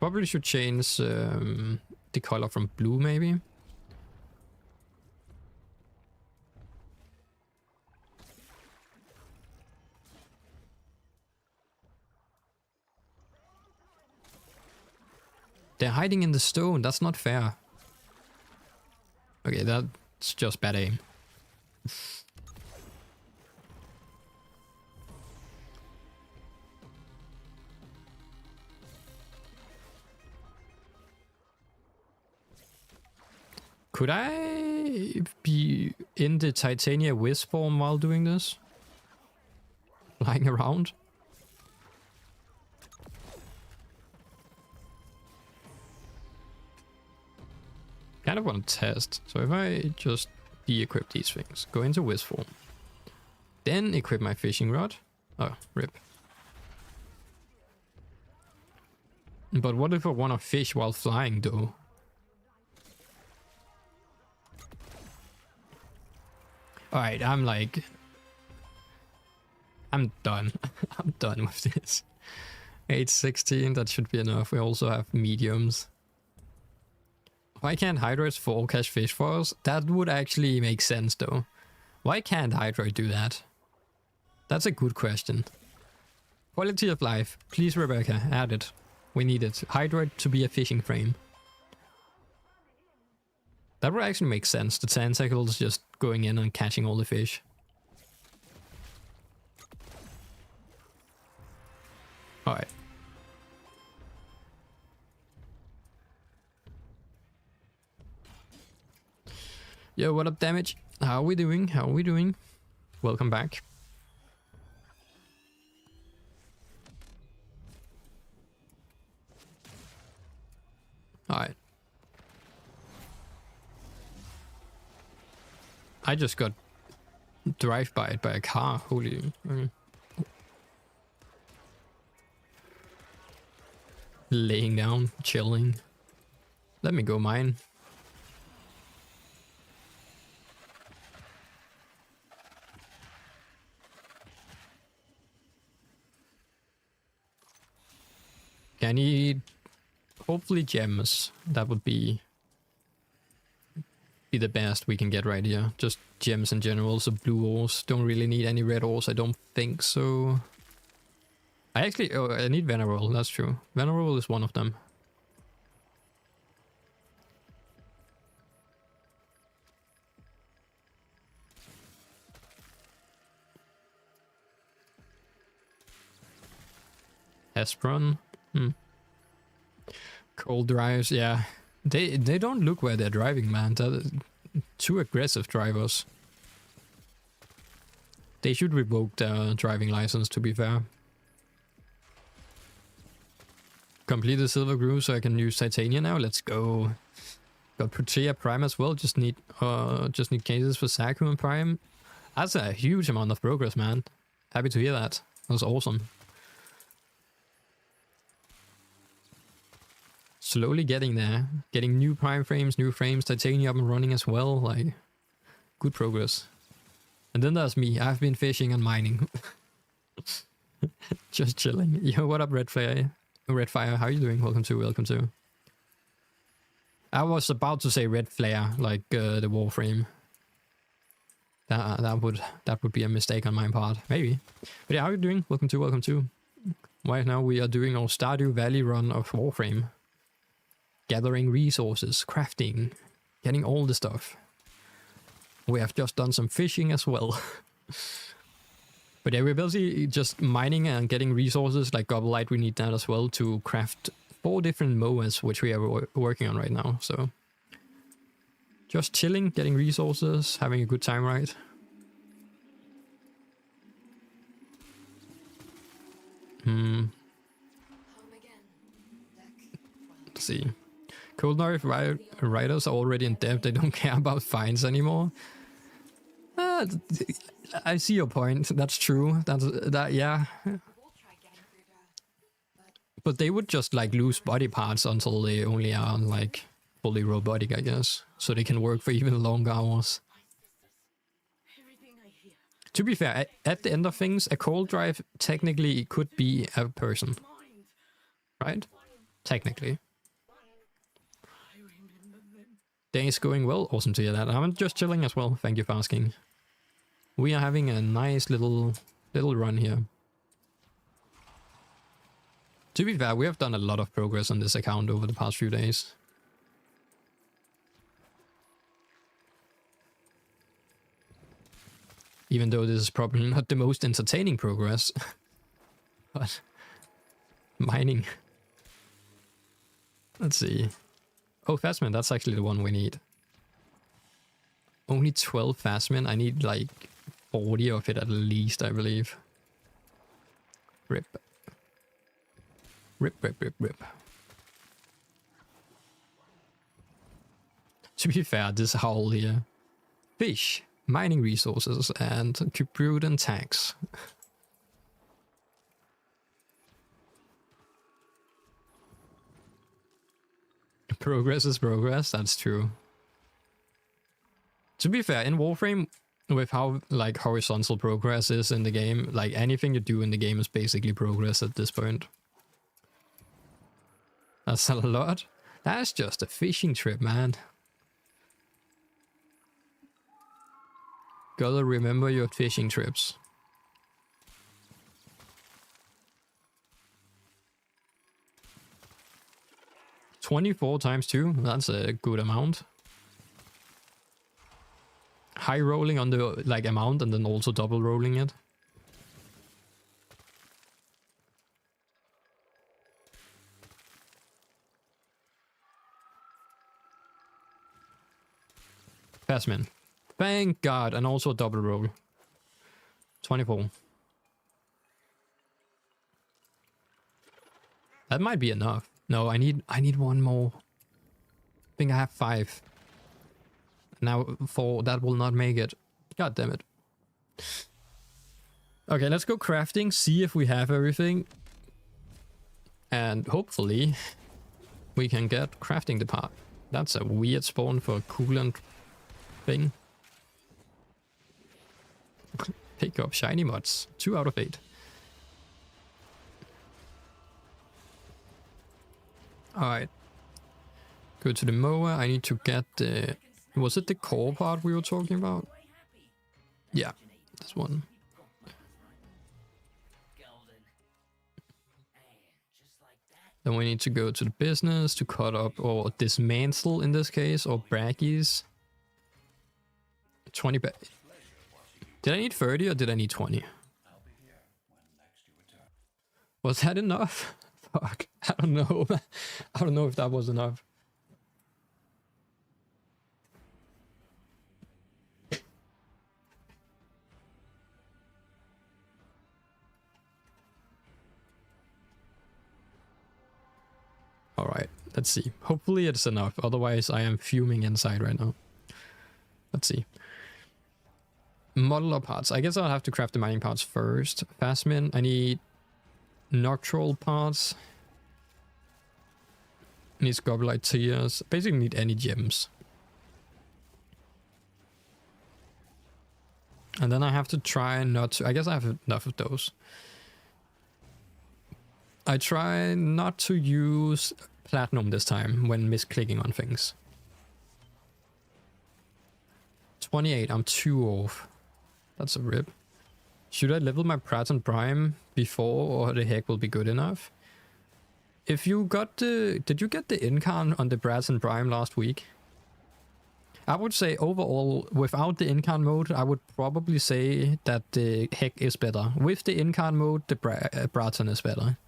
Probably should change the color from blue, maybe. They're hiding in the stone. That's not fair. Okay, that's just bad aim. Could I be in the Titania Whiz form while doing this? Lying around? Kind of want to test. So if I just de-equip these things, go into Whiz form, then equip my fishing rod. Oh, rip. But what if I want to fish while flying though? Alright, I'm done. I'm done with this. 816, that should be enough. We also have mediums. Why can't Hydroids forecast fish for us? That would actually make sense though. Why can't Hydroid do that? That's a good question. Quality of life. Please, Rebecca, add it. We need it. Hydroid to be a fishing frame. That would actually make sense. The tentacles just going in and catching all the fish. Alright. Yo, what up, Damage? How are we doing? How are we doing? Welcome back. Alright. I just got drive-by'd by a car. Holy... Laying down, chilling. Let me go mine. I need hopefully gems. That would be the best we can get right here. Just gems in general. So blue ores. Don't really need any red ores. I don't think so. I actually... Oh, I need Venerable. That's true. Venerable is one of them. Esperon. Cold drives, yeah. They don't look where they're driving, man. They're too aggressive drivers. They should revoke their driving license, to be fair. Complete the silver groove so I can use Titania now. Let's go. Got Protea Prime as well. Just need cases for Saku and Prime. That's a huge amount of progress, man. Happy to hear that. That was awesome. Slowly getting there. Getting new Prime frames, new frames, Titania up and running as well. Like, good progress. And then there's me. I've been fishing and mining. Just chilling. Yo, what up, Redfire? Redfire, how you doing? Welcome to. I was about to say Red Flare, like the Warframe. That would be a mistake on my part, maybe. But yeah, how you doing? Welcome to. Right now we are doing our Stardew Valley run of Warframe. Gathering resources, crafting, getting all the stuff. We have just done some fishing as well. But yeah, we're busy just mining and getting resources like Gobblite. We need that as well to craft 4 different MOAs, which we are working on right now. So just chilling, getting resources, having a good time, right? Let's see. Cold North writers are already in debt. They don't care about fines anymore. I see your point. That's true. Yeah. But they would just like lose body parts until they only are like fully robotic, I guess. So they can work for even longer hours. To be fair, at the end of things, a cold drive technically could be a person. Right? Technically. Day is going well. Awesome to hear that. I'm just chilling as well. Thank you for asking. We are having a nice little run here. To be fair, we have done a lot of progress on this account over the past few days. Even though this is probably not the most entertaining progress. But mining. Let's see. Oh, Fastman, that's actually the one we need. Only 12 Phasmin. I need like 40 of it at least, I believe. Rip. Rip, rip, rip, rip. To be fair, this howl here. Fish, mining resources, and Cyprian tax. Progress is progress, that's true. To be fair, in Warframe, with how like horizontal progress is in the game, like anything you do in the game is basically progress at this point. That's a lot. That's just a fishing trip, man. Gotta remember your fishing trips. $24 times 2, that's a good amount. High rolling on the like amount and then also double rolling it. Phasmin. Thank God, and also a double roll. 24. That might be enough. No, I need one more. I think I have 5. Now 4, that will not make it. God damn it. Okay, let's go crafting, see if we have everything. And hopefully we can get crafting the part. That's a weird spawn for a coolant thing. Pick up shiny mods. 2 out of 8. Alright. Go to the mower. I need to get the... Was it the core part we were talking about? Yeah, this one. Then we need to go to the business to cut up or dismantle in this case, or braggies. 20 back. Did I need 30 or did I need 20? Was that enough? Fuck, I don't know. I don't know if that was enough. Alright, let's see. Hopefully it's enough, otherwise I am fuming inside right now. Let's see. Modeler parts. I guess I'll have to craft the mining parts first. Phasmin, I need nocturnal parts. Need scorbelite tears. Basically need any gems. And then I have to try not to... I guess I have enough of those. I try not to use platinum this time when misclicking on things. 28, I'm 2 off. That's a rip. Should I level my Pratt and Prime before, or the heck will be good enough? If you got the... Did you get the incarn on the Pratt and Prime last week? I would say overall, without the incarn mode, I would probably say that the heck is better. With the incarn mode, the Bratton is better.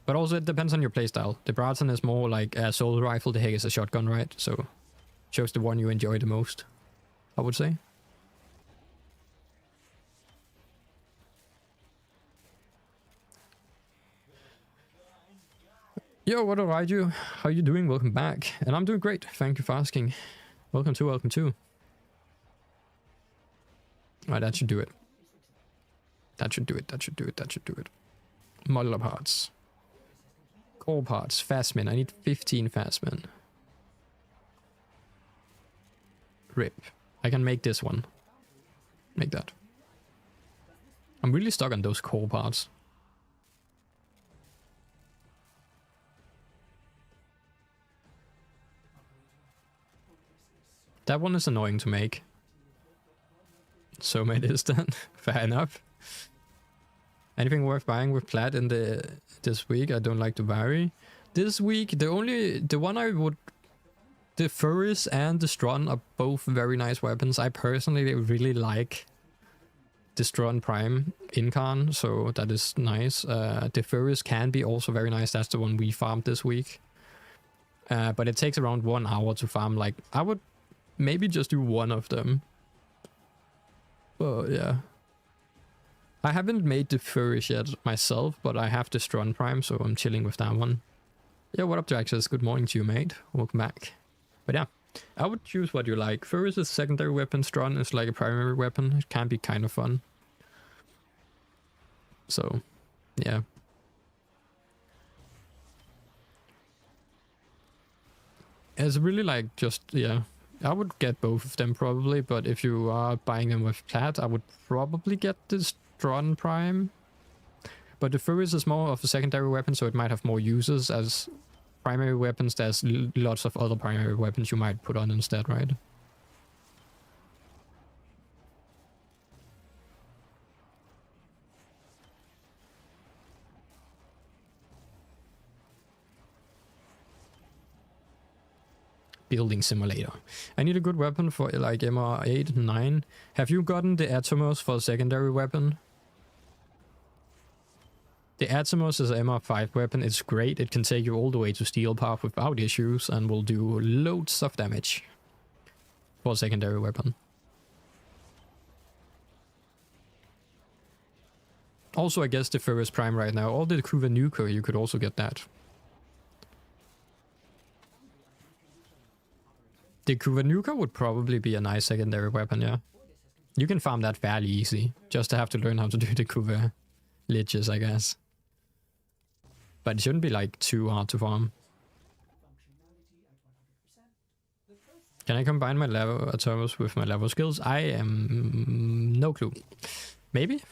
But also it depends on your playstyle. The Bratton is more like a soul rifle, the heck is a shotgun, right? So, chose the one you enjoy the most, I would say. Yo, what alright you? How you doing? Welcome back. And I'm doing great. Thank you for asking. Welcome to, welcome to. Alright, that should do it. That should do it, that should do it, that should do it. Modeler parts. Core parts. Phasmin. I need 15 Phasmin. Rip. I can make this one. Make that. I'm really stuck on those core parts. That one is annoying to make. So made is then. Fair enough. Anything worth buying with plat in this week? I don't like to vary. This week, the one I would... The Furries and the Strun are both very nice weapons. I personally really like the Strun Prime Incarn, so that is nice. The Furries can be also very nice. That's the one we farmed this week. But it takes around 1 hour to farm. Like, I would maybe just do one of them. But yeah. I haven't made the furries yet myself, but I have the Strun Prime, so I'm chilling with that one. Yeah, what up, Draxus? Good morning to you, mate. Welcome back. But yeah, I would choose what you like. Furries is a secondary weapon, Strun is like a primary weapon. It can be kind of fun. So, yeah. It's really like just, yeah. I would get both of them probably, but if you are buying them with plat, I would probably get the Strun Prime. But the Furries is more of a secondary weapon, so it might have more uses. As primary weapons, there's lots of other primary weapons you might put on instead, right? Building simulator. I need a good weapon for like MR8 and 9. Have you gotten the Atomos for a secondary weapon? The Atomos is an MR5 weapon. It's great. It can take you all the way to Steel Path without issues and will do loads of damage for a secondary weapon. Also, I guess the Furries Prime right now, or the KUVA Nuker, you could also get that. The KUVA Nuker would probably be a nice secondary weapon, yeah. You can farm that fairly easy, just to have to learn how to do the KUVA liches, I guess. But it shouldn't be like too hard to farm. Can I combine my level atoms with my level skills? I am no clue. Maybe?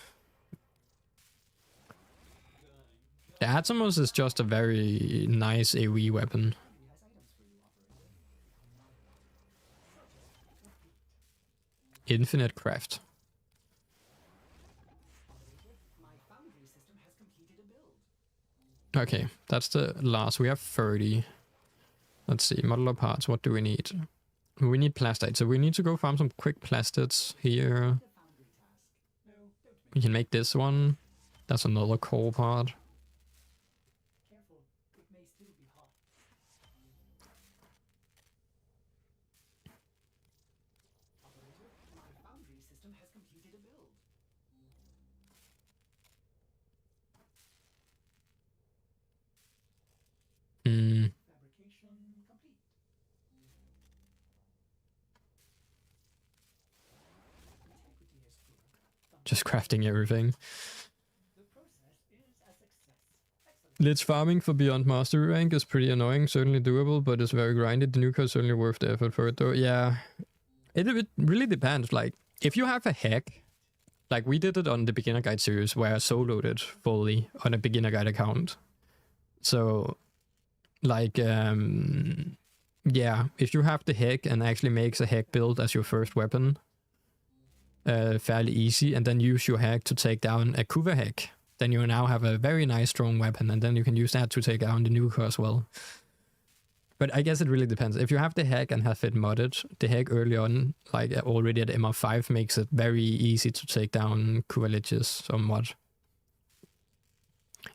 The Atomos is just a very nice AoE weapon. Infinite craft. Okay, that's the last. We have 30. Let's see, modular parts, what do we need? We need plastite, so we need to go farm some quick plastids here. We can make this one. That's another core part. Just crafting everything. Lich farming for Beyond Mastery rank is pretty annoying, certainly doable, but it's very grinded. The nuker is certainly worth the effort for it though. Yeah, it really depends. Like, if you have a hack, like we did it on the beginner guide series where I soloed it fully on a beginner guide account. So, like, yeah, if you have the hack and actually makes a hack build as your first weapon, fairly easy, and then use your hack to take down a KUVA hack, then you now have a very nice strong weapon, and then you can use that to take down the nuker as well. But I guess it really depends. If you have the hack and have it modded, the hack early on, like already at MR5, makes it very easy to take down KUVA liches somewhat.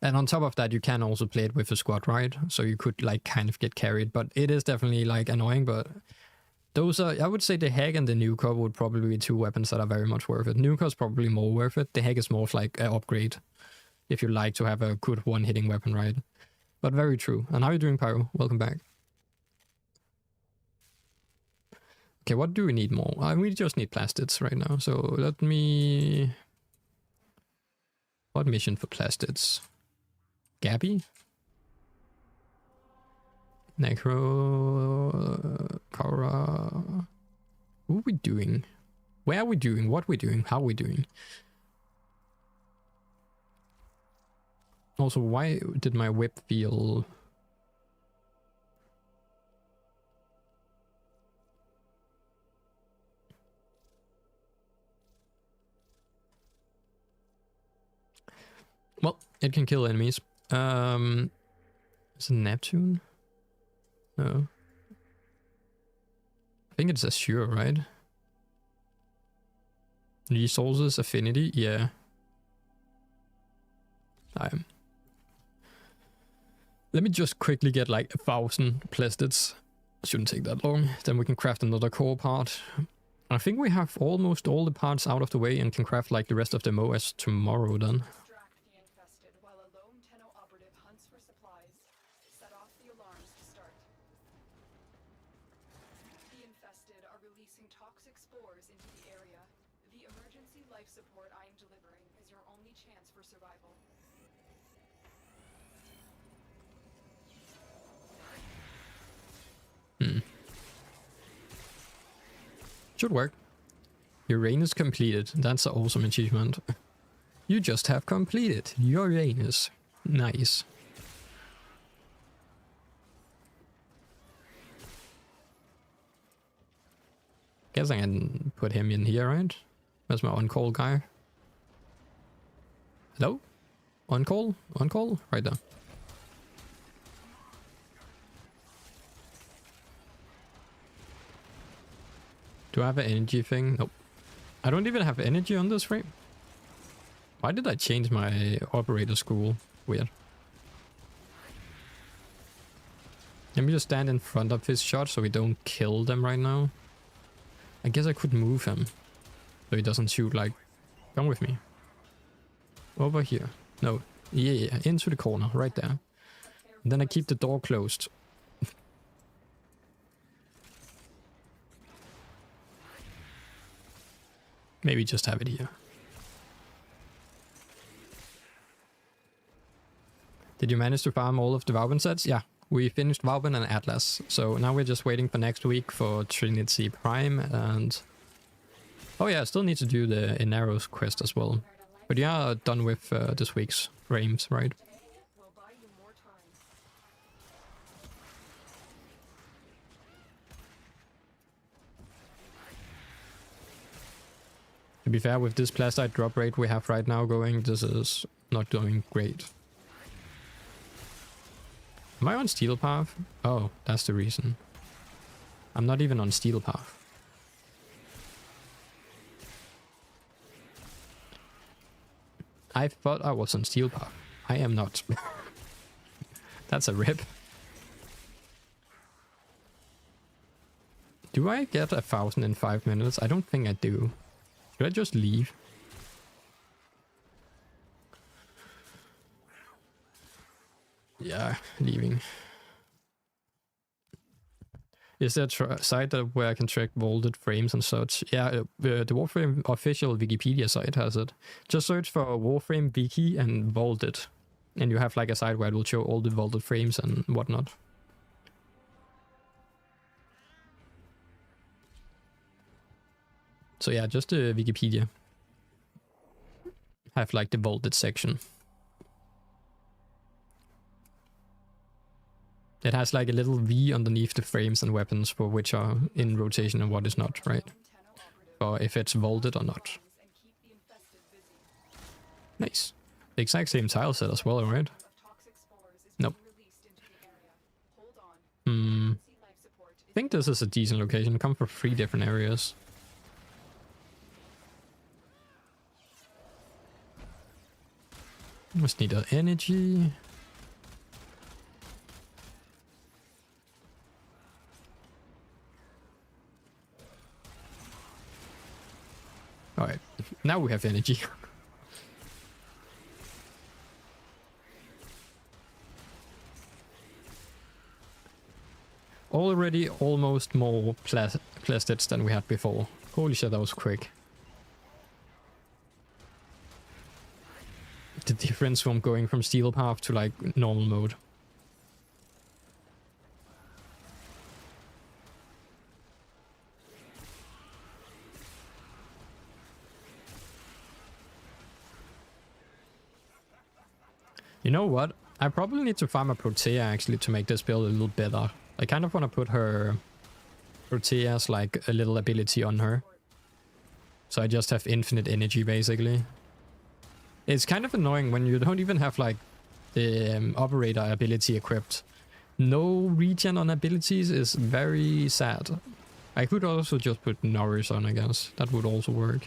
And on top of that, you can also play it with a squad, right? So you could like kind of get carried, but it is definitely like annoying, but those are, I would say the hack and the nuker would probably be two weapons that are very much worth it. Nuker is probably more worth it. The hack is more of like an upgrade if you like to have a good one-hitting weapon, right? But very true. And how are you doing, Pyro? Welcome back. Okay, what do we need more? We just need plastids right now. So let me... What mission for plastids? Gabby? Necro... Kara... What are we doing? Where are we doing? What are we doing? How are we doing? Also, why did my whip feel... Well, it can kill enemies. Is it Neptune? No. I think it's Azure, right? Resources, affinity, yeah. Let me just quickly get like 1,000 plastids. Shouldn't take that long. Then we can craft another core part. I think we have almost all the parts out of the way and can craft like the rest of the MOS tomorrow then. Distract the infested while a lone Tenno operative hunts for supplies. Set off the alarms to start. The infested are releasing toxic spores into the area. The emergency life support I am delivering is your only chance for survival. Should work. Uranus completed. That's an awesome achievement. You just have completed Uranus. Nice. Guess I can put him in here, right? That's my on-call guy. Hello? On-call? On-call? Right there. Do I have an energy thing? Nope. I don't even have energy on this frame. Why did I change my operator school? Weird. Let me just stand in front of his shot so we don't kill them right now. I guess I could move him so he doesn't shoot like... Come with me. Over here. No. Yeah, into the corner, right there. And then I keep the door closed. Maybe just have it here. Did you manage to farm all of the Vauban sets? Yeah, we finished Vauban and Atlas. So now we're just waiting for next week for Trinity Prime and... Oh yeah, I still need to do the Inaros quest as well. But yeah, done with this week's frames, right? Will buy you more time. To be fair, with this plastite drop rate we have right now going, this is not doing great. Am I on Steel Path? Oh, that's the reason. I'm not even on Steel Path. I thought I was on Steel Path. I am not. That's a rip. Do I get 1,000 in 5 minutes? I don't think I do. Should I just leave? Yeah, leaving. Is there a site where I can track vaulted frames and such? Yeah, the Warframe official Wikipedia site has it. Just search for Warframe Wiki and vaulted. And you have like a site where it will show all the vaulted frames and whatnot. So yeah, just the Wikipedia. Have like the vaulted section. It has like a little V underneath the frames and weapons for which are in rotation and what is not, right? Or if it's vaulted or not. Nice. The exact same tile set as well, right? Nope. I think this is a decent location. Come from 3 different areas. Must need our energy. Alright, now we have energy. Already almost more plastids than we had before. Holy shit, that was quick. The difference from going from Steel Path to like normal mode. You know what? I probably need to farm a Protea actually to make this build a little better. I kind of want to put her Protea's like a little ability on her. So I just have infinite energy basically. It's kind of annoying when you don't even have like the operator ability equipped. No regen on abilities is very sad. I could also just put Nourish on, I guess. That would also work.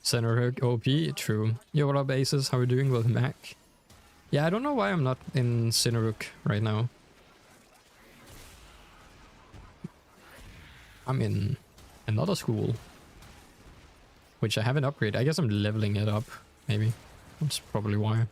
Center hook OP, true. Yo, what up, Aces? How are you doing? Welcome back. Yeah, I don't know why I'm not in Center hook right now. I'm in another school, which I haven't upgraded. I guess I'm leveling it up, maybe. That's probably why.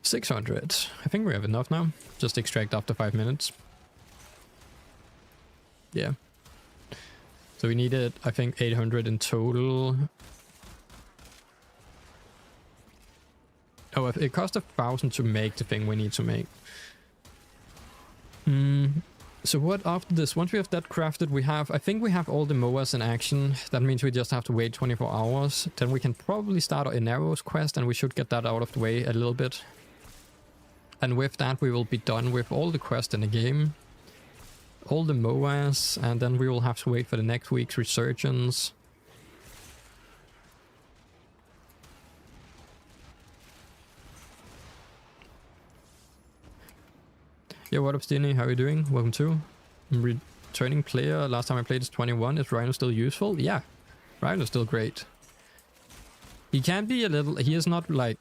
$600. I think we have enough now. Just extract after 5 minutes. Yeah. So we needed, I think, 800 in total. Oh, it cost 1,000 to make the thing we need to make. So what after this? Once we have that crafted, I think we have all the MOAs in action. That means we just have to wait 24 hours. Then we can probably start an Arrows quest, and we should get that out of the way a little bit. And with that, we will be done with all the quests in the game. All the MOAs, and then we will have to wait for the next week's Resurgence. Yo, what up, Stiny? How are you doing? Welcome to. I'm returning player. Last time I played is 21. Is Rhino still useful? Yeah, Rhino's still great. He can be a little... He is not like...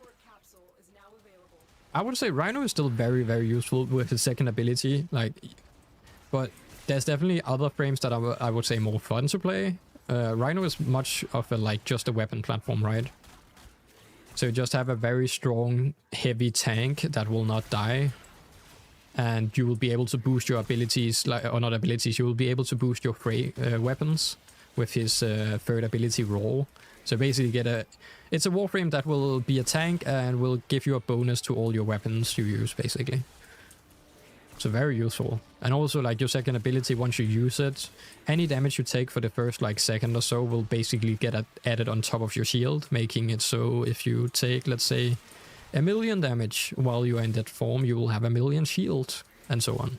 I would say Rhino is still very, very useful with his second ability. Like, but there's definitely other frames that I would say more fun to play. Rhino is much of a like just a weapon platform, right? So you just have a very strong, heavy tank that will not die. And you will be able to boost your abilities, like, or not abilities, you will be able to boost your weapons with his third ability, Raw. So basically it's a Warframe that will be a tank and will give you a bonus to all your weapons you use, basically. So very useful. And also, like, your second ability, once you use it, any damage you take for the first, like, second or so will basically get added on top of your shield, making it so if you take, let's say, 1,000,000 damage while you are in that form, you will have 1,000,000 shield, and so on.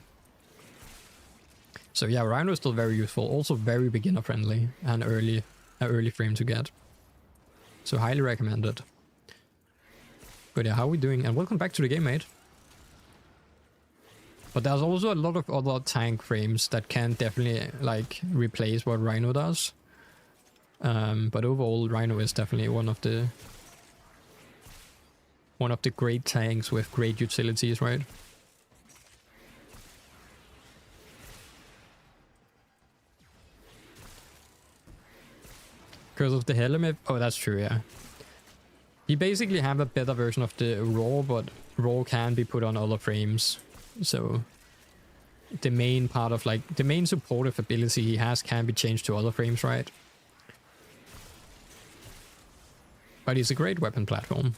So yeah, Rhino is still very useful, also very beginner friendly, and an early frame to get. So highly recommended. But yeah, how are we doing? And welcome back to the game, mate. But there's also a lot of other tank frames that can definitely like replace what Rhino does. But overall, Rhino is definitely one of the great tanks with great utilities, right? Curse of the Helmet. Oh, that's true, yeah. You basically have a better version of the Raw, but Raw can be put on other frames. So the main part of like the main supportive ability he has can be changed to other frames, right? But he's a great weapon platform.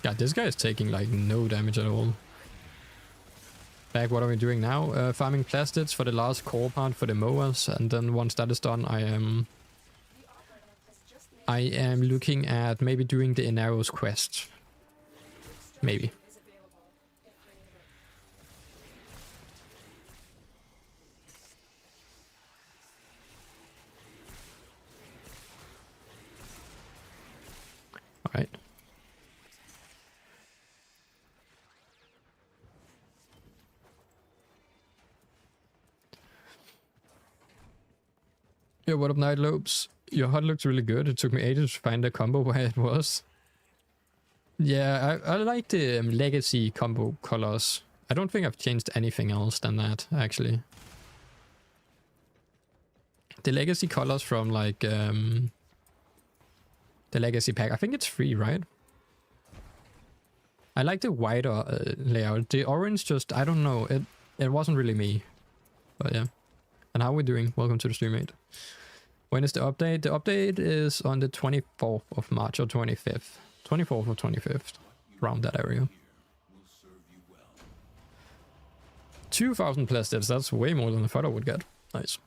God, this guy is taking like no damage at all. Back, what are we doing now? Farming plastids for the last core part for the MOAs, and then once that is done, I am looking at maybe doing the Inaros quest. Maybe. Alright. Yo, what up, Night Lopes? Your HUD looks really good. It took me ages to find a combo where it was. Yeah, I like the legacy combo colors. I don't think I've changed anything else than that, actually. The legacy colors from, like, the legacy pack. I think it's free, right? I like the wider layout. The orange just, I don't know. It wasn't really me. But yeah. And how are we doing? Welcome to the stream, mate. When is the update? The update is on the 24th of March or 25th. 24th or 25th. Around that area. 2,000 plastids. That's way more than I thought I would get. Nice.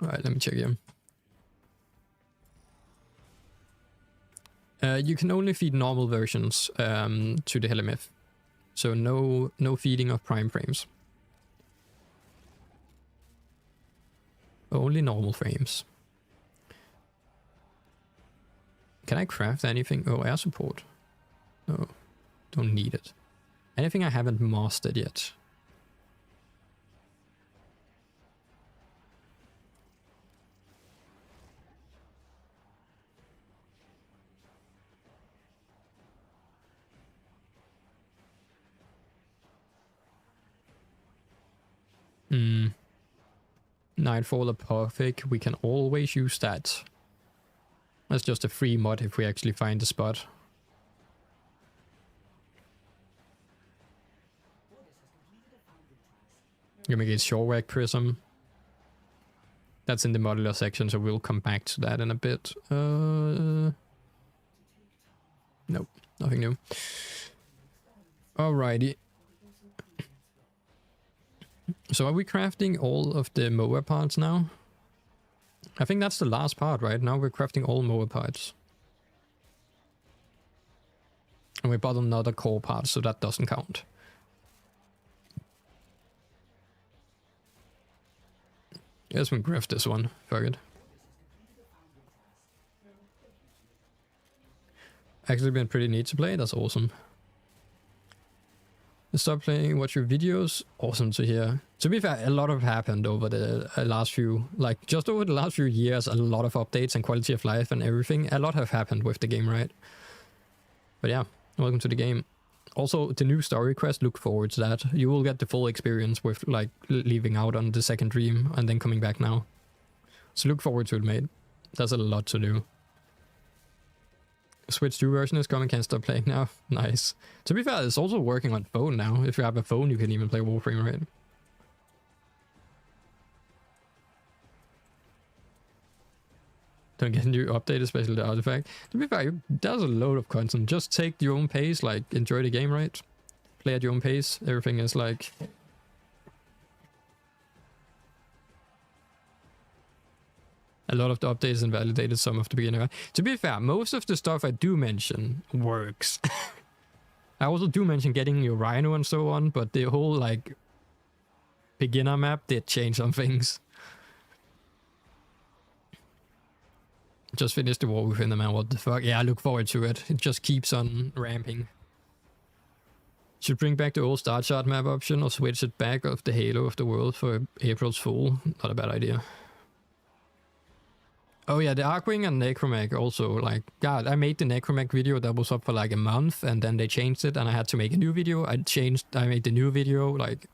All right, let me check here. You can only feed normal versions to the Hellemyth, so no feeding of prime frames. Only normal frames. Can I craft anything? Oh, air support. No, don't need it. Anything I haven't mastered yet. Nightfall Apothec, we can always use that. That's just a free mod if we actually find the spot. Gimmick Shorewag Prism. That's in the modular section, so we'll come back to that in a bit. Nope, nothing new. Alrighty. So are we crafting all of the mower parts now? I think that's the last part, right? Now we're crafting all mower parts. And we bought another core part, so that doesn't count. Guess we craft this one. Fuck it. Actually been pretty neat to play. That's awesome. Stop playing, watch your videos. Awesome to hear. To be fair, a lot have happened over the last few, like just over the last few years, a lot of updates and quality of life and everything. A lot have happened with the game, right? But yeah, welcome to the game. Also, the new story quest, look forward to that. You will get the full experience with like leaving out on the second dream and then coming back now. So look forward to it, mate. There's a lot to do. Switch 2 version is coming, can't stop playing now. Nice. To be fair, it's also working on phone now. If you have a phone, you can even play Warframe, right? Don't get a new update, especially the artifact. To be fair, there's a load of content. Just take your own pace, like enjoy the game, right? Play at your own pace. Everything is like... A lot of the updates invalidated some of the beginner. To be fair, most of the stuff I do mention works. I also do mention getting your Rhino and so on, but the whole like beginner map did change some things. Just finished the war within the man, what the fuck? Yeah, I look forward to it. It just keeps on ramping. Should bring back the old Star Chart map option or switch it back of the Halo of the world for April's Fool. Not a bad idea. Oh yeah, the Arcwing and Necromech also, like, God, I made the Necromech video that was up for like a month and then they changed it and I had to make a new video. I made the new video, like,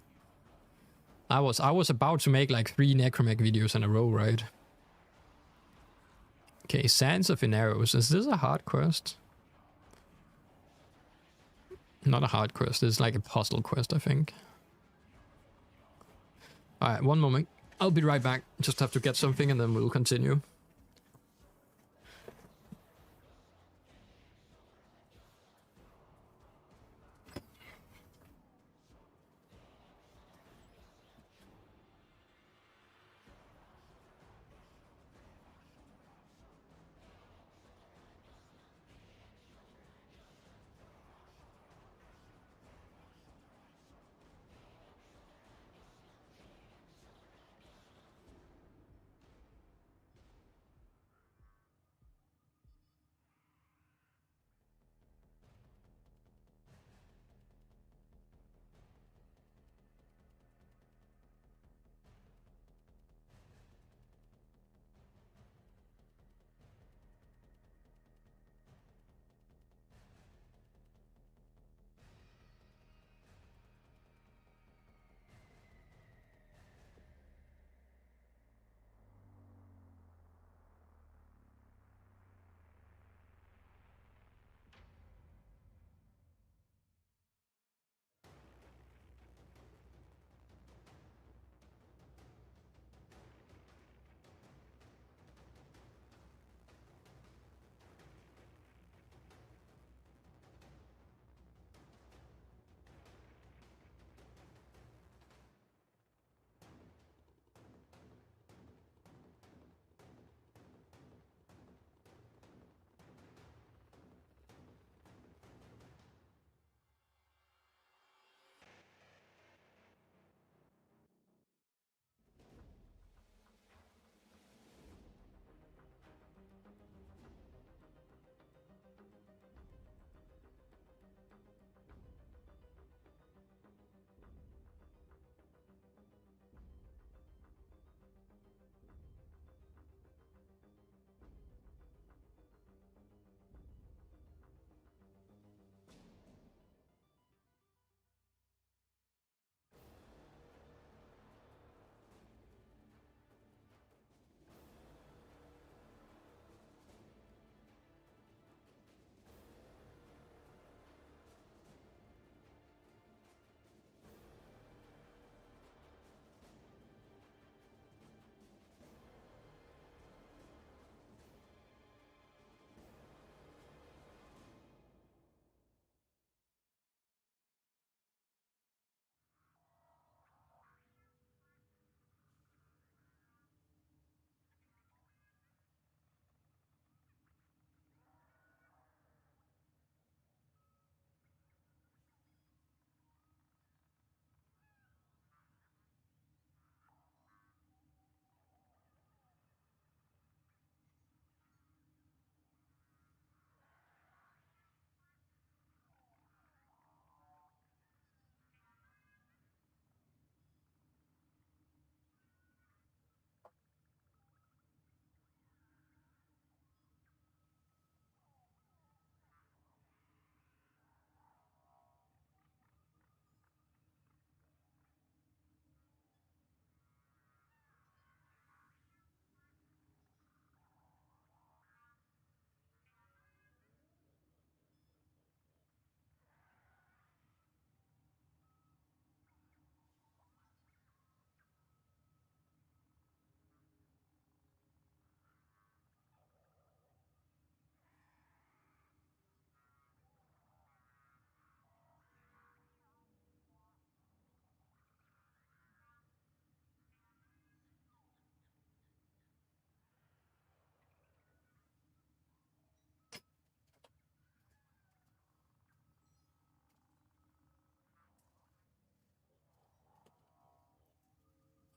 I was about to make like 3 Necromech videos in a row, right? Okay, Sands of Inaros, is this a hard quest? Not a hard quest, it's like a puzzle quest, I think. Alright, one moment. I'll be right back. Just have to get something and then we'll continue.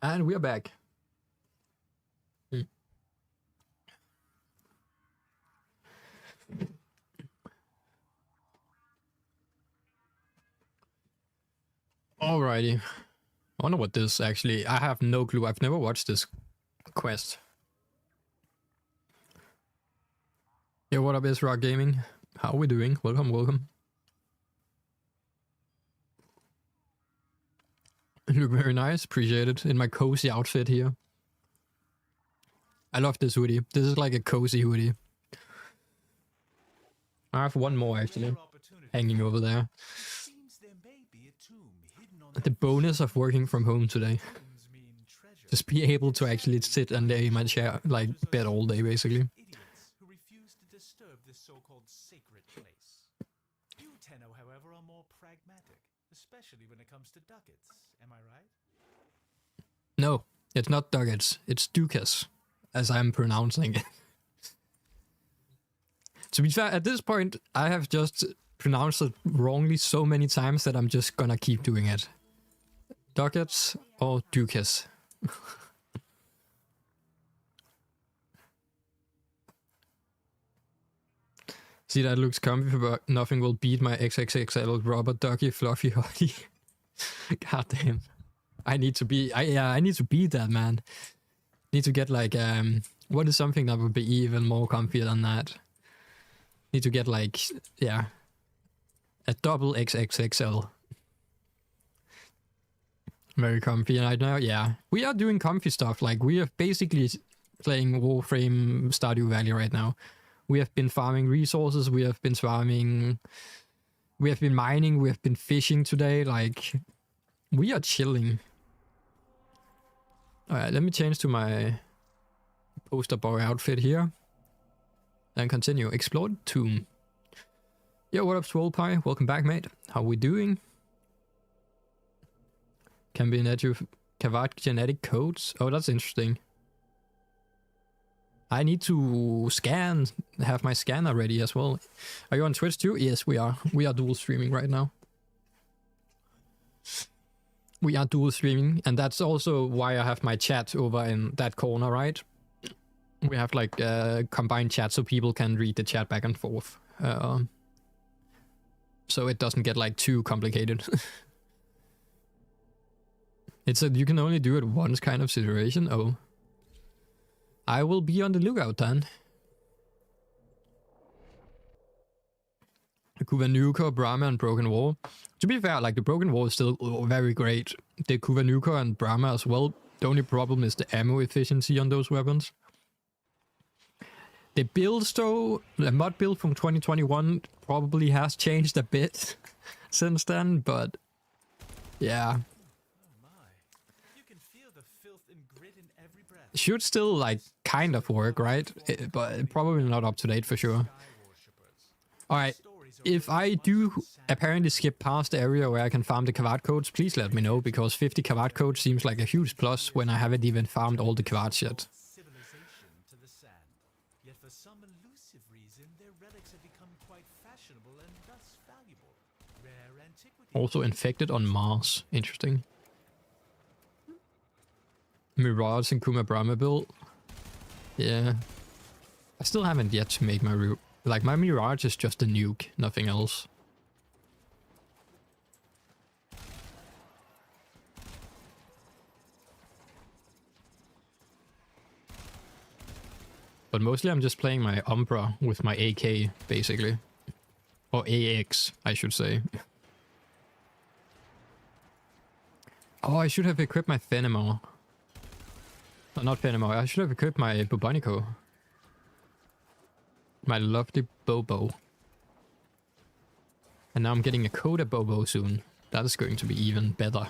And we are back. Alrighty. I wonder what this actually... I have no clue. I've never watched this quest. Yeah, what up, Rock Gaming? How are we doing? Welcome, welcome. You look very nice. Appreciate it. In my cozy outfit here. I love this hoodie. This is like a cozy hoodie. I have one more actually. Hanging over there. The bonus of working from home today. Just be able to actually sit and lay in my chair, like bed all day basically. Who refuse to disturb this so-called sacred place. You, Tenno, however, are more pragmatic, especially when it comes to ducats. Am I right? No, it's not ducats. It's ducats, as I'm pronouncing it. To be fair, at this point, I have just pronounced it wrongly so many times that I'm just gonna keep doing it. Ducats or ducats. See, that looks comfy, but nothing will beat my XXXL rubber ducky fluffy hoodie. God damn. I need to be... I need to beat that, man. Need to get like... what is something that would be even more comfy than that? Need to get like... Yeah. A double XXXL. Very comfy. And I know, yeah. We are doing comfy stuff. Like, we are basically playing Warframe Stardew Valley right now. We have been farming resources. We have been farming... We have been mining. We have been fishing today. Like, we are chilling. Alright, let me change to my poster boy outfit here. And continue. Explore the tomb. Yo, what up, Swole Pie? Welcome back, mate. How we doing? Can be an KUVA genetic codes. Oh, that's interesting. I need to scan, have my scanner ready as well. Are you on Twitch too? Yes, we are. We are dual streaming right now. We are dual streaming, and that's also why I have my chat over in that corner, right? We have like combined chat so people can read the chat back and forth. So it doesn't get like too complicated. It's a you can only do it once kind of situation. Oh. I will be on the lookout then. KUVA Nuka, Brahma, and Broken Wall. To be fair, like the Broken Wall is still very great. The KUVA Nuka and Brahma as well. The only problem is the ammo efficiency on those weapons. The builds though, the mod build from 2021 probably has changed a bit since then, but yeah. Should still like kind of work, right? But probably not up to date for sure. Alright, if I do apparently skip past the area where I can farm the KUVA codes, please let me know, because 50 KUVA codes seems like a huge plus when I haven't even farmed all the KUVA yet. Also infected on Mars. Interesting. Mirage and Kuma Brahma build. Yeah. I still haven't yet to make my... Like, my Mirage is just a nuke, nothing else. But mostly I'm just playing my Umbra with my AK, basically. Or AX, I should say. Oh, I should have equipped my Fenimore. No, not Fenimore, I should have equipped my Bubonico. My lovely Bobo. And now I'm getting a Coda Bobo soon. That is going to be even better.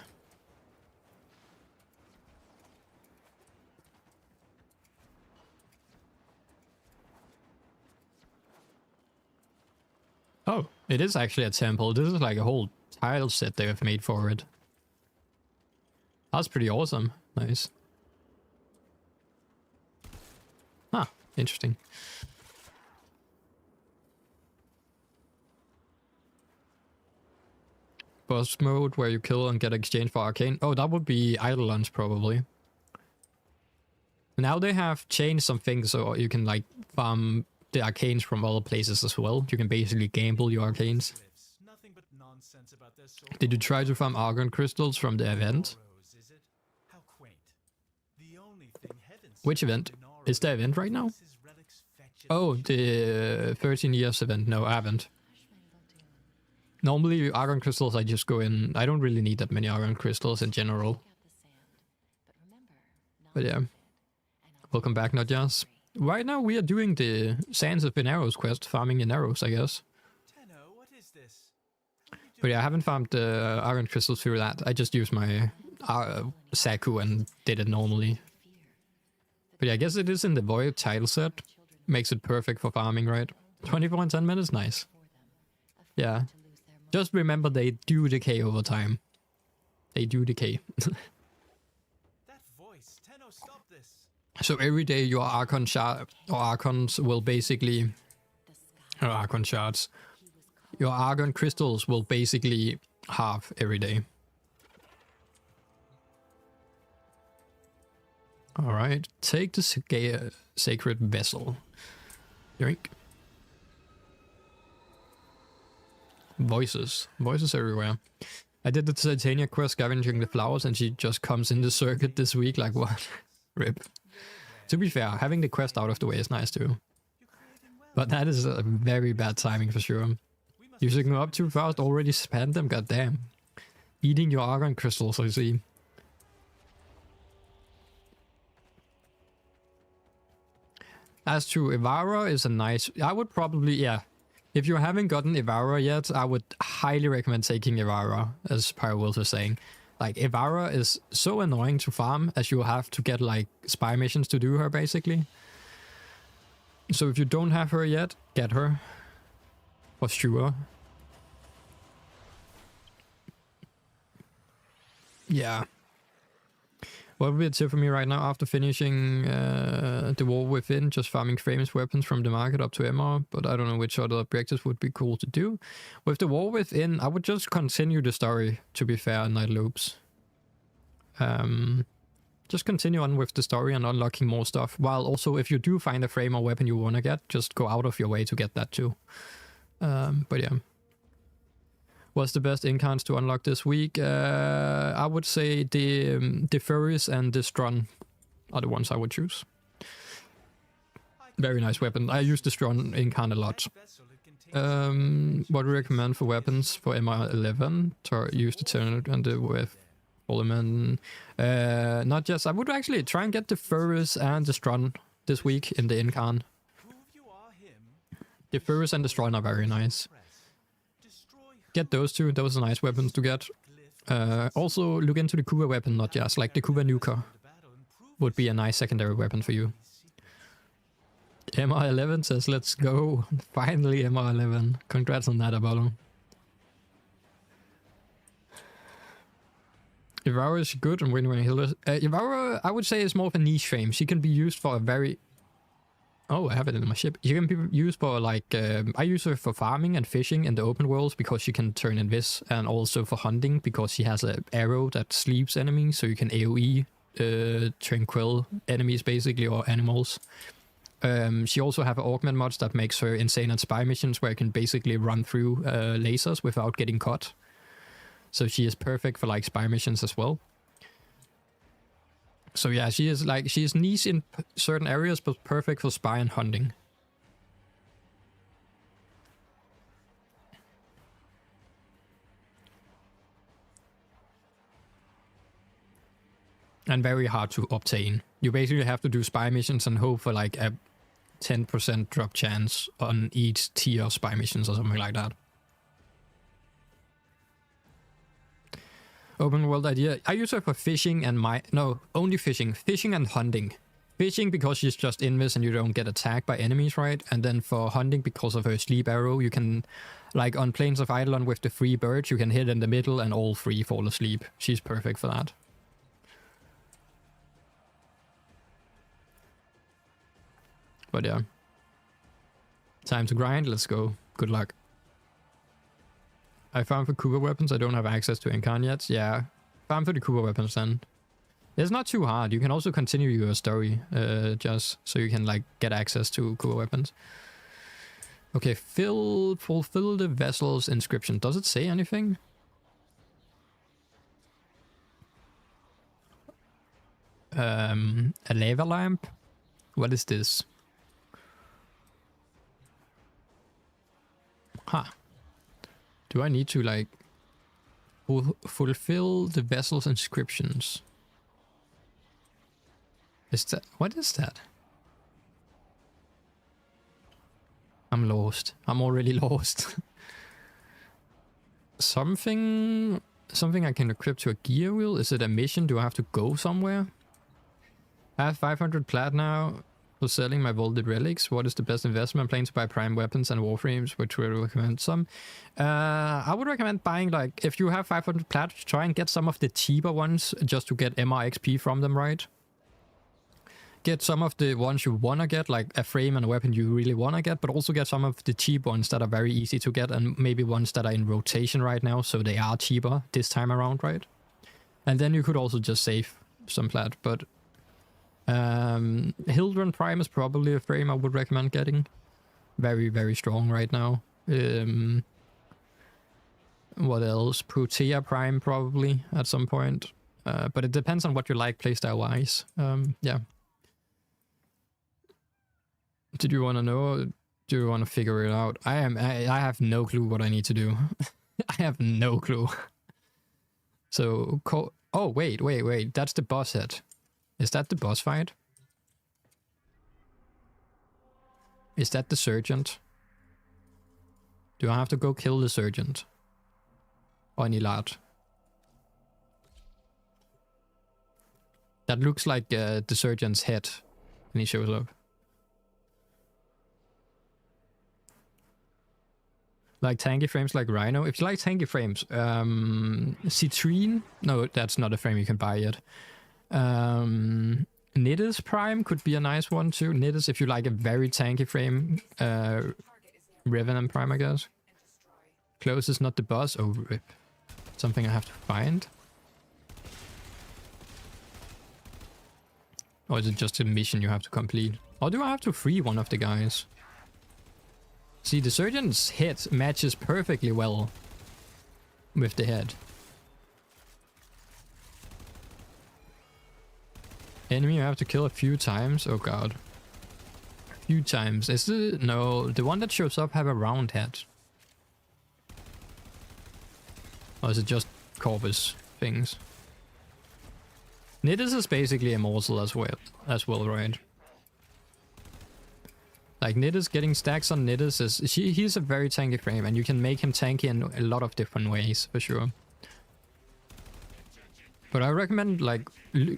Oh, it is actually a temple. This is like a whole tile set they have made for it. That's pretty awesome. Nice. Huh, interesting. Boss mode where you kill and get exchange for arcane. Oh, that would be Eidolons probably. Now they have changed some things so you can like farm the arcanes from other places as well. You can basically gamble your arcanes. Nothing but nonsense about their Did you try to farm argon crystals from the event? Sorrows, is it? How quaint. The only thing heaven Which sent event? in Oro Is the event right now? is his relics fetch and Oh, the 13 years event. No, I haven't. Normally, argon crystals, I just go in. I don't really need that many argon crystals in general. But yeah. Welcome back, Nodjas. Right now, we are doing the Sands of Arrows quest, farming in arrows, I guess. Tenno, what is this? But yeah, I haven't farmed the argon crystals through that. I just used my Saku and did it normally. But yeah, I guess it is in the Void title set. Makes it perfect for farming, right? 24 and 10 minutes, nice. Yeah. Just remember they do decay over time. They do decay. That voice, Tenno, stop this. So every day your Archon shard or Archons will basically... Or Archon shards. Your Archon crystals will basically halve every day. Alright, take the sacred vessel. Drink. Voices. Voices everywhere. I did the Titania quest scavenging the flowers and she just comes in the circuit this week, like what? Rip. To be fair, having the quest out of the way is nice too. But that is a very bad timing for sure. Using them up too fast, already spammed them, goddamn. Eating your argon crystals, I see. As to Ivara is a nice... I would probably, yeah. If you haven't gotten Ivara yet, I would highly recommend taking Ivara, as Pyrewolf is saying. Like, Ivara is so annoying to farm, as you have to get, like, spy missions to do her, basically. So if you don't have her yet, get her. For sure. Yeah. What would be a tip for me right now after finishing the War Within, just farming frames weapons from the market up to MR, but I don't know which other objectives would be cool to do. With the War Within, I would just continue the story, to be fair, Night Loops. Just continue on with the story and unlocking more stuff, while also if you do find a frame or weapon you want to get, just go out of your way to get that too. But yeah. What's the best incarns to unlock this week? I would say the Furries and the Strun are the ones I would choose. Very nice weapon. I use the Strun incarn a lot. What do you recommend for weapons for MR11? To use the Turnet and the with Oleman. Not just. I would actually try and get the Furries and the Strun this week in the incarn. The Furries and the Strun are very nice. Get those two, those are nice weapons to get. Also look into the KUVA weapon, not just like the KUVA nuker would be a nice secondary weapon for you. MR11 says let's go. Finally MR11. Congrats on that, Apollo. Ivara is good and win-win healers. Ivara, I would say, is more of a niche frame. She can be used for a very... Oh, I have it in my ship. She can be used for, like, I use her for farming and fishing in the open worlds because she can turn invis, and also for hunting because she has an arrow that sleeps enemies, so you can AoE tranquil enemies, basically, or animals. She also have an augment mods that makes her insane at spy missions where you can basically run through lasers without getting caught. So she is perfect for, like, spy missions as well. So yeah, she is niche in certain areas, but perfect for spy and hunting. And very hard to obtain. You basically have to do spy missions and hope for like a 10% drop chance on each tier of spy missions or something like that. Open world idea. I use her for fishing and only fishing. Fishing and hunting. Fishing because she's just invis and you don't get attacked by enemies, right? And then for hunting because of her sleep arrow, you can, like on Plains of Eidolon with the 3 birds, you can hit in the middle and all 3 fall asleep. She's perfect for that. But yeah. Time to grind, let's go. Good luck. I found for KUVA weapons, I don't have access to Incarn yet. Yeah, farm for the KUVA weapons then. It's not too hard. You can also continue your story, just so you can like get access to KUVA weapons. Okay, fulfill the vessel's inscription. Does it say anything? A lava lamp? What is this? Huh. Do I need to like fulfill the vessel's inscriptions? Is that, what is that? I'm lost. I'm already lost. Something I can equip to a gear wheel? Is it a mission? Do I have to go somewhere? I have 500 plat now for selling my vaulted relics. What is the best investment? I'm planning to buy prime weapons and warframes, which will recommend some. I would recommend buying, like, if you have 500 plat, try and get some of the cheaper ones just to get MRXP from them, right? Get some of the ones you want to get, like a frame and a weapon you really want to get, but also get some of the cheap ones that are very easy to get, and maybe ones that are in rotation right now, so they are cheaper this time around, right? And then you could also just save some plat, but Hildren Prime is probably a frame I would recommend getting. Very, very strong right now. What else? Protea Prime probably at some point. But it depends on what you like playstyle wise. Yeah. Did you want to know? Do you want to figure it out? I have no clue what I need to do. I have no clue. So, oh, wait. That's the boss head. Is that the boss fight? Is that the sergeant? Do I have to go kill the sergeant? Or any lad? That looks like the sergeant's head when he shows up. Like tanky frames like Rhino. If you like tanky frames, Citrine. No, that's not a frame you can buy yet. Nidus Prime could be a nice one too. Nidus, if you like a very tanky frame. Revenant Prime, I guess. Close is not the boss. Oh, rip. Something I have to find. Or is it just a mission you have to complete? Or do I have to free one of the guys? See, the surgeon's head matches perfectly well with the head. Enemy you have to kill a few times. Oh god. A few times. Is it? No, the one that shows up have a round head. Or is it just Corvus things? Nidus is basically immortal as well, right? Like Nidus, getting stacks on Nidus is he's a very tanky frame, and you can make him tanky in a lot of different ways for sure. But I recommend like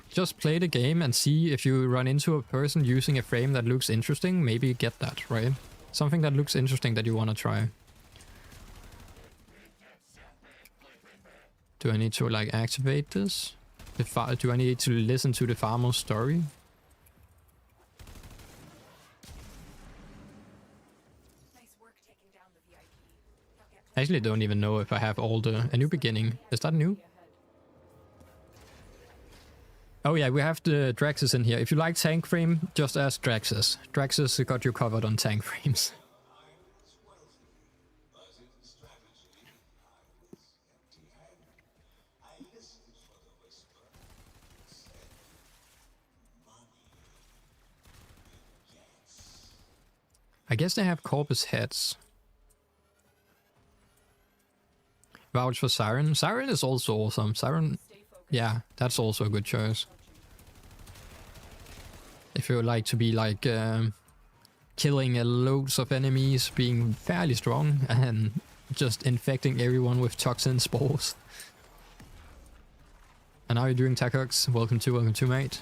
just play the game and see if you run into a person using a frame that looks interesting. Maybe get that, right? Something that looks interesting that you want to try. Do I need to like activate this? Do I need to listen to the farmer's story? I actually don't even know if I have all a new beginning. Is that new? Oh yeah, we have the Draxus in here. If you like tank frame, just ask Draxus. Draxus got you covered on tank frames. I guess they have Corpus heads. Vouch for Siren. Siren is also awesome. Siren, yeah, that's also a good choice. If you like to be like killing loads of enemies, being fairly strong, and just infecting everyone with toxin spores. And how are you doing, Tacox? Welcome to, mate.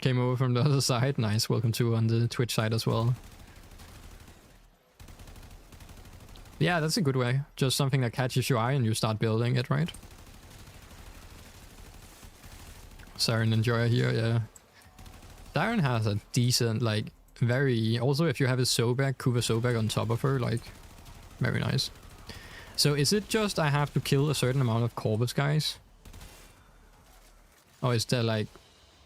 Came over from the other side. Nice. Welcome to on the Twitch side as well. Yeah, that's a good way. Just something that catches your eye and you start building it, right? Siren Enjoyer here, yeah. Siren has a decent, like, very... Also, if you have a Sobek, KUVA Sobek on top of her, like, very nice. So is it just I have to kill a certain amount of Corvus guys? Or is there like...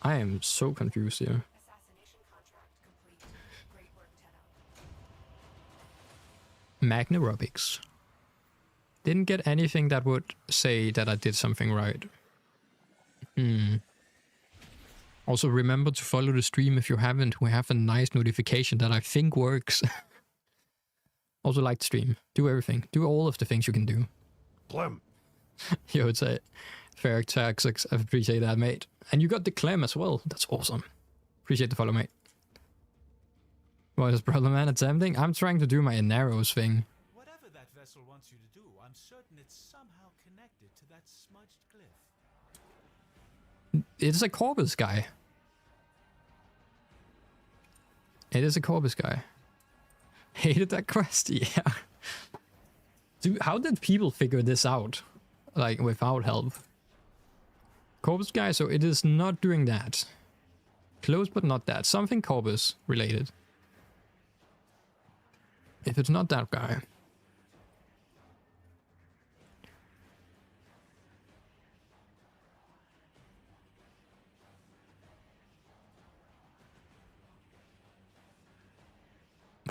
I am so confused here. Assassination contract complete. Great work, Tenno. Magnerobics. Didn't get anything that would say that I did something right. Also remember to follow the stream if you haven't. We have a nice notification that I think works. Also like the stream. Do everything. Do all of the things you can do. Clem. Yo, it's a fair tax. I appreciate that, mate. And you got the Clem as well. That's awesome. Appreciate the follow, mate. What is problem, man? Attempting? I'm trying to do my Narrows thing. Whatever that vessel wants you to do, I'm certain it's somehow connected to that smudged glyph. It's a Corvus guy. It is a Corvus guy. Hated that quest? Yeah. Dude, how did people figure this out? Like, without help? Corvus guy, so it is not doing that. Close, but not that. Something Corvus related. If it's not that guy.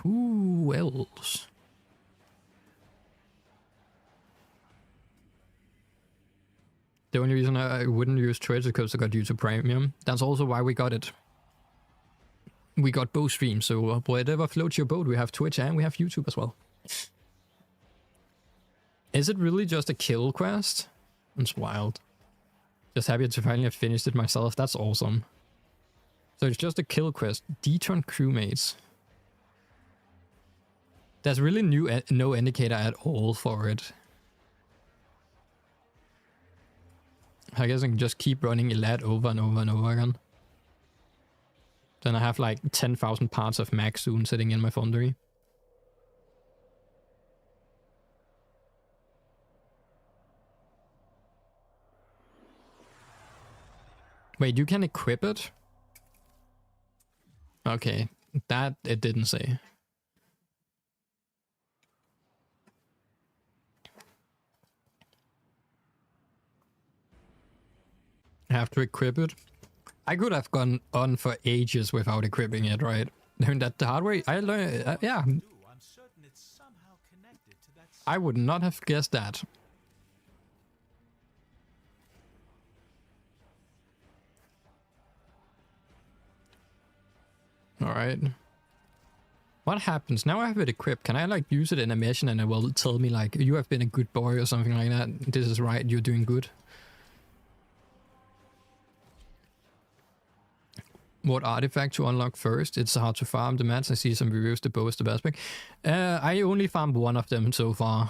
Who else? The only reason I wouldn't use Twitch is because I got YouTube Premium. That's also why we got it. We got both streams, so whatever floats your boat, we have Twitch and we have YouTube as well. Is it really just a kill quest? It's wild. Just happy to finally have finished it myself. That's awesome. So it's just a kill quest. Detron crewmates. There's really no indicator at all for it. I guess I can just keep running Elad over and over and over again. Then I have like 10,000 parts of Max soon sitting in my foundry. Wait, you can equip it? Okay, that it didn't say. I have to equip it. I could have gone on for ages without equipping it, right? Learned that the hard way. I learned, yeah. I'm certain it's somehow connected to that. I would not have guessed that. Alright. What happens? Now I have it equipped. Can I like use it in a mission and it will tell me like, you have been a good boy or something like that? This is right, you're doing good. What artifact to unlock first? It's hard to farm the mats. I see some reviews. The bow is the best pick. I only farmed one of them so far.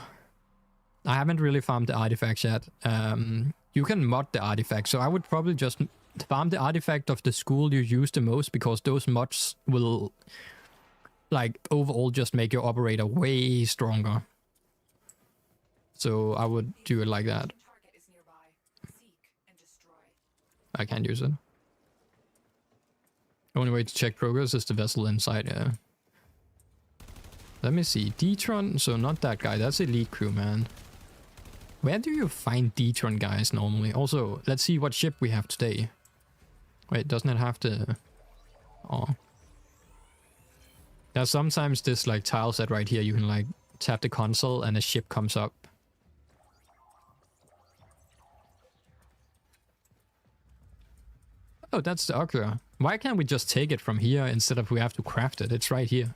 I haven't really farmed the artifacts yet. You can mod the artifact, so I would probably just farm the artifact of the school you use the most, because those mods will, like, overall just make your operator way stronger. So I would do it like that. Target is nearby. Seek and destroy. I can't use it. Only way to check progress is the vessel inside, yeah. Let me see. Detron, so not that guy. That's elite crew, man. Where do you find Detron guys normally? Also, let's see what ship we have today. Wait, doesn't it have to... Oh. There's sometimes this like tile set right here. You can like tap the console and a ship comes up. Oh, that's the Oculus. Why can't we just take it from here instead of we have to craft it? It's right here.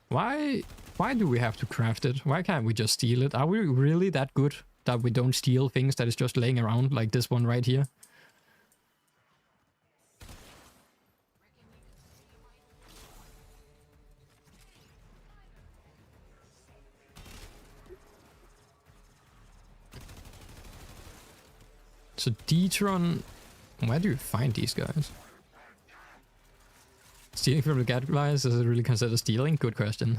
Why do we have to craft it? Why can't we just steal it? Are we really that good that we don't steal things that is just laying around like this one right here? So Detron, where do you find these guys? Stealing from the Gadflies, is it really considered stealing? Good question.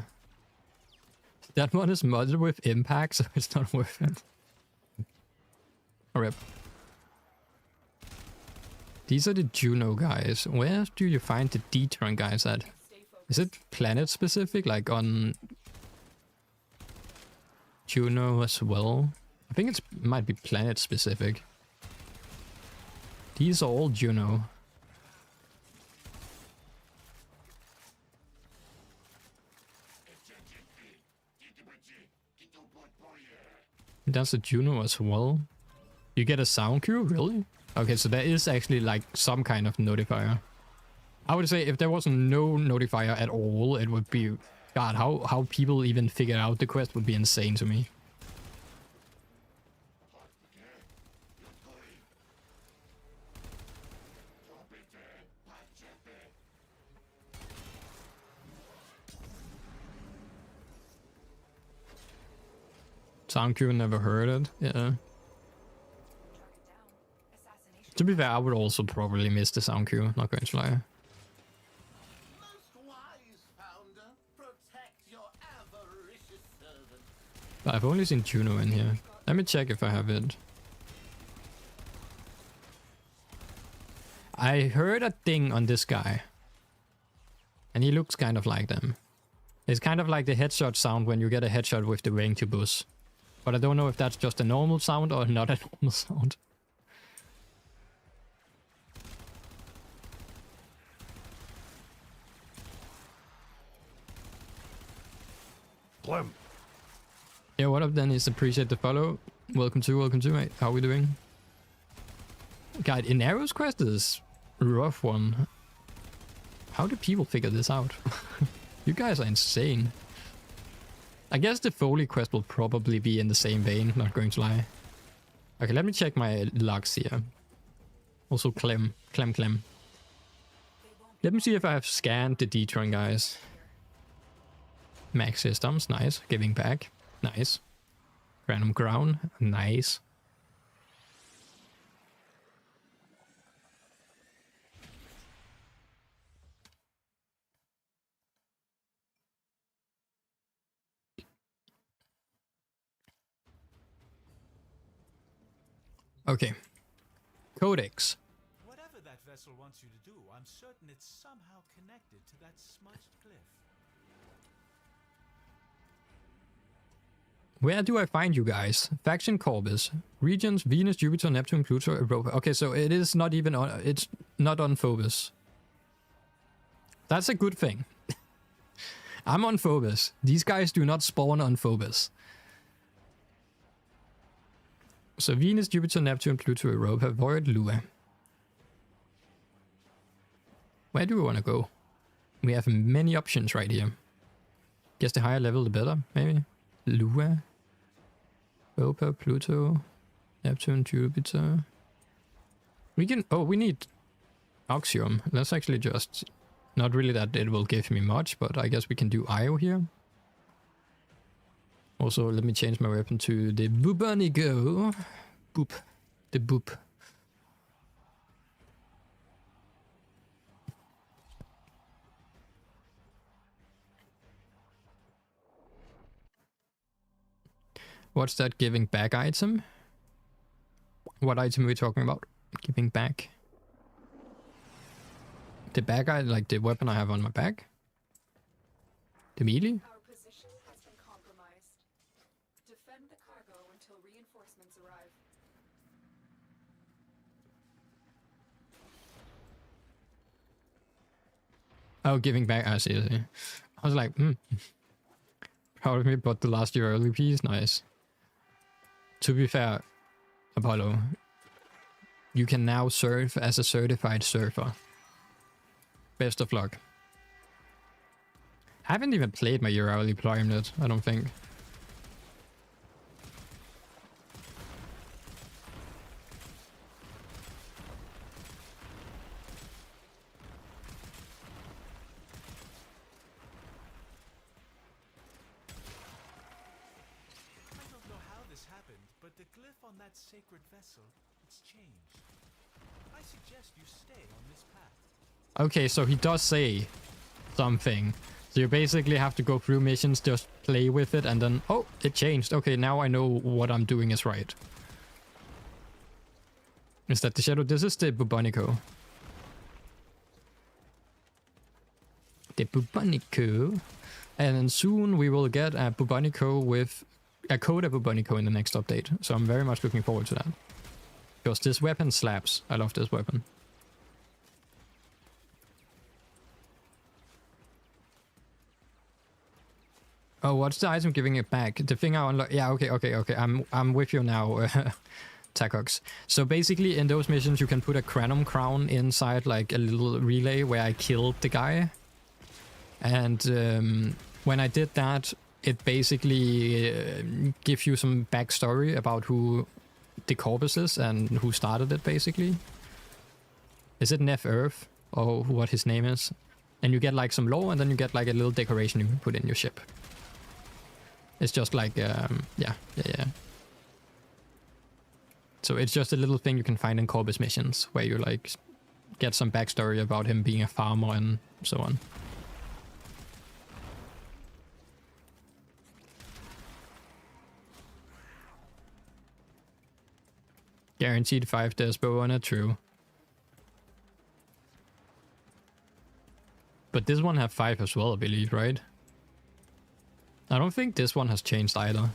That one is modded with impact, so it's not worth it. Rip. These are the Juno guys. Where do you find the Detron guys at? Is it planet specific? Like on... Juno as well. I think it might be planet specific. These are all Juno. That's a Juno as well. You get a sound cue, really? Okay, so there is actually like some kind of notifier. I would say if there was no notifier at all, it would be... God, how people even figured out the quest would be insane to me. Sound cue, never heard it. Yeah. To be fair, I would also probably miss the sound cue, not going to lie. Most wise founder, protect your avaricious servant. But I've only seen Juno in here. Let me check if I have it. I heard a thing on this guy. And he looks kind of like them. It's kind of like the headshot sound when you get a headshot with the ring to bus. But I don't know if that's just a normal sound or not a normal sound. Plum. Yeah, what up Dennis? Appreciate the follow. Welcome to, mate. How are we doing? God, Inaro's quest is a rough one. How do people figure this out? You guys are insane. I guess the Foley quest will probably be in the same vein, not going to lie. Okay, let me check my logs here. Also Clem. Let me see if I have scanned the Detron guys. Max systems, nice. Giving back, nice. Random ground, nice. Okay. Codex. Whatever that vessel wants you to do, I'm certain it's somehow connected to that smudged cliff. Where do I find you guys? Faction Corvus. Regions, Venus, Jupiter, Neptune, Pluto, Europa. Okay, so it is not even on... It's not on Phobos. That's a good thing. I'm on Phobos. These guys do not spawn on Phobos. So Venus, Jupiter, Neptune, Pluto, Europa, Void, Lua. Where do we want to go? We have many options right here. Guess the higher level the better, maybe. Lua. Europa, Pluto, Neptune, Jupiter. We can... Oh, we need Oxium. Let's actually just... Not really that it will give me much, but I guess we can do Io here. Also, let me change my weapon to the Bubonico. Boop. The boop. What's that giving back item? What item are we talking about? Giving back. The back item, like the weapon I have on my back? The melee? Our position has been compromised. Defend the cargo until reinforcements arrive. Oh, giving back. I see. I was like, proud of me, but the last year early piece, nice. To be fair, Apollo, you can now serve as a certified surfer. Best of luck. I haven't even played my year early prime yet, I don't think. On that sacred vessel, it's changed. I suggest you stay on this path. Okay, so he does say something. So you basically have to go through missions, just play with it, and then... Oh, it changed. Okay, now I know what I'm doing is right. Is that the shadow? This is the Bubonico. The Bubonico. And then soon we will get a Bubonico with a code of Bubonico in the next update, so I'm very much looking forward to that. Because this weapon slaps. I love this weapon. Oh, what's the item giving it back? The thing I unlock. Yeah, okay. I'm with you now, Tacox. So basically, in those missions, you can put a Cranum crown inside like a little relay where I killed the guy. And when I did that, it basically gives you some backstory about who the corpus is and who started it, basically. Is it Neff Earth or what his name is? And you get like some lore, and then you get like a little decoration you can put in your ship. It's just like, yeah. So it's just a little thing you can find in Corpus missions where you like get some backstory about him being a farmer and so on. Guaranteed 5 Despo on a true. But this one have 5 as well, I believe, right? I don't think this one has changed either.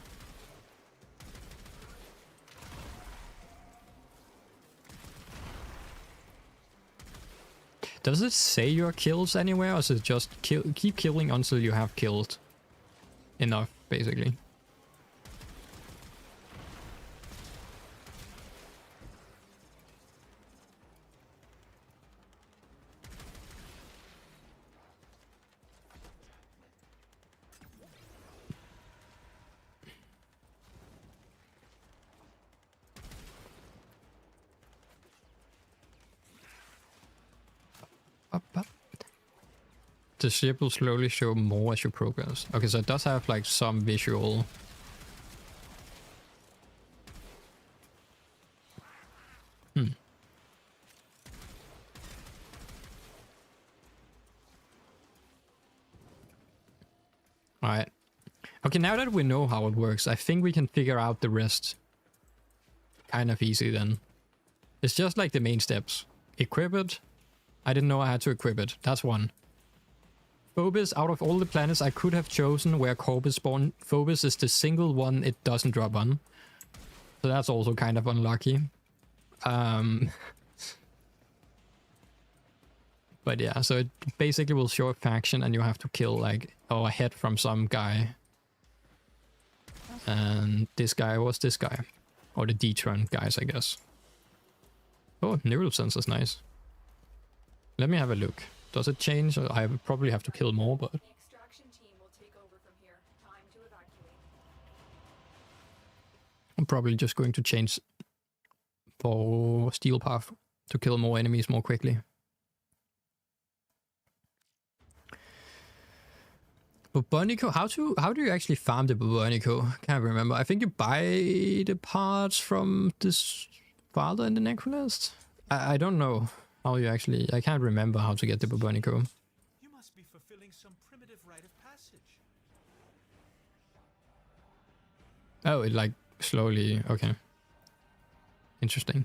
Does it say your kills anywhere, or is it just keep killing until you have killed enough, basically? The ship will slowly show more as you progress. Okay, so it does have like some visual. Alright. Okay, now that we know how it works, I think we can figure out the rest kind of easy then. It's just like the main steps. Equip it. I didn't know I had to equip it. That's one. Phobos, out of all the planets I could have chosen where Corpus spawn, Phobos is the single one it doesn't drop on. So that's also kind of unlucky. But yeah, so it basically will show a faction and you have to kill like, a head from some guy. And this guy was this guy. Or the D-Tron guys, I guess. Oh, neural sense is nice. Let me have a look. Does it change? I probably have to kill more, but... The extraction team will take over from here. Time to evacuate. I'm probably just going to change for Steel Path to kill more enemies more quickly. Bubonico, how do you actually farm the Bubonico? Can't remember. I think you buy the parts from this father in the Necronest? I don't know how you actually... I can't remember how to get the Bubonico. You must be fulfilling some primitive rite of passage. Oh, it like slowly... Okay. Interesting.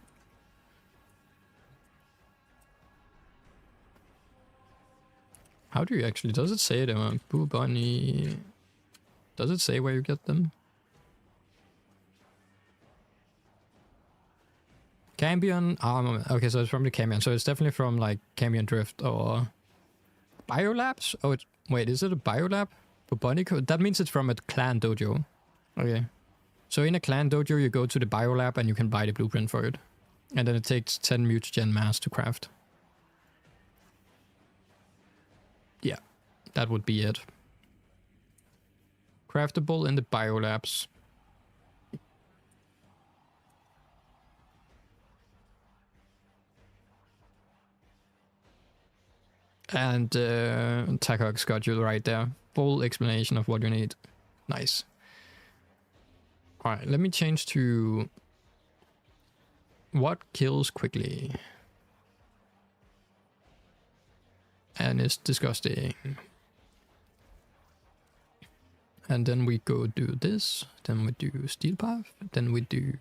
How do you actually... Does it say them? Buboni... Does it say where you get them? Cambion armor. Okay, so it's from the Cambion. So it's definitely from like Cambion Drift or Biolabs. Oh, it's... Wait, is it a Biolab? Bubonico? That means it's from a clan dojo. Okay. So in a clan dojo, you go to the Biolab and you can buy the blueprint for it. And then it takes 10 mutagen mass to craft. Yeah, that would be it. Craftable in the Biolabs. And Tacox got you right there. Full explanation of what you need. Nice. Alright, let me change to... What kills quickly? And it's disgusting. And then we go do this. Then we do Steel Path. Then we do...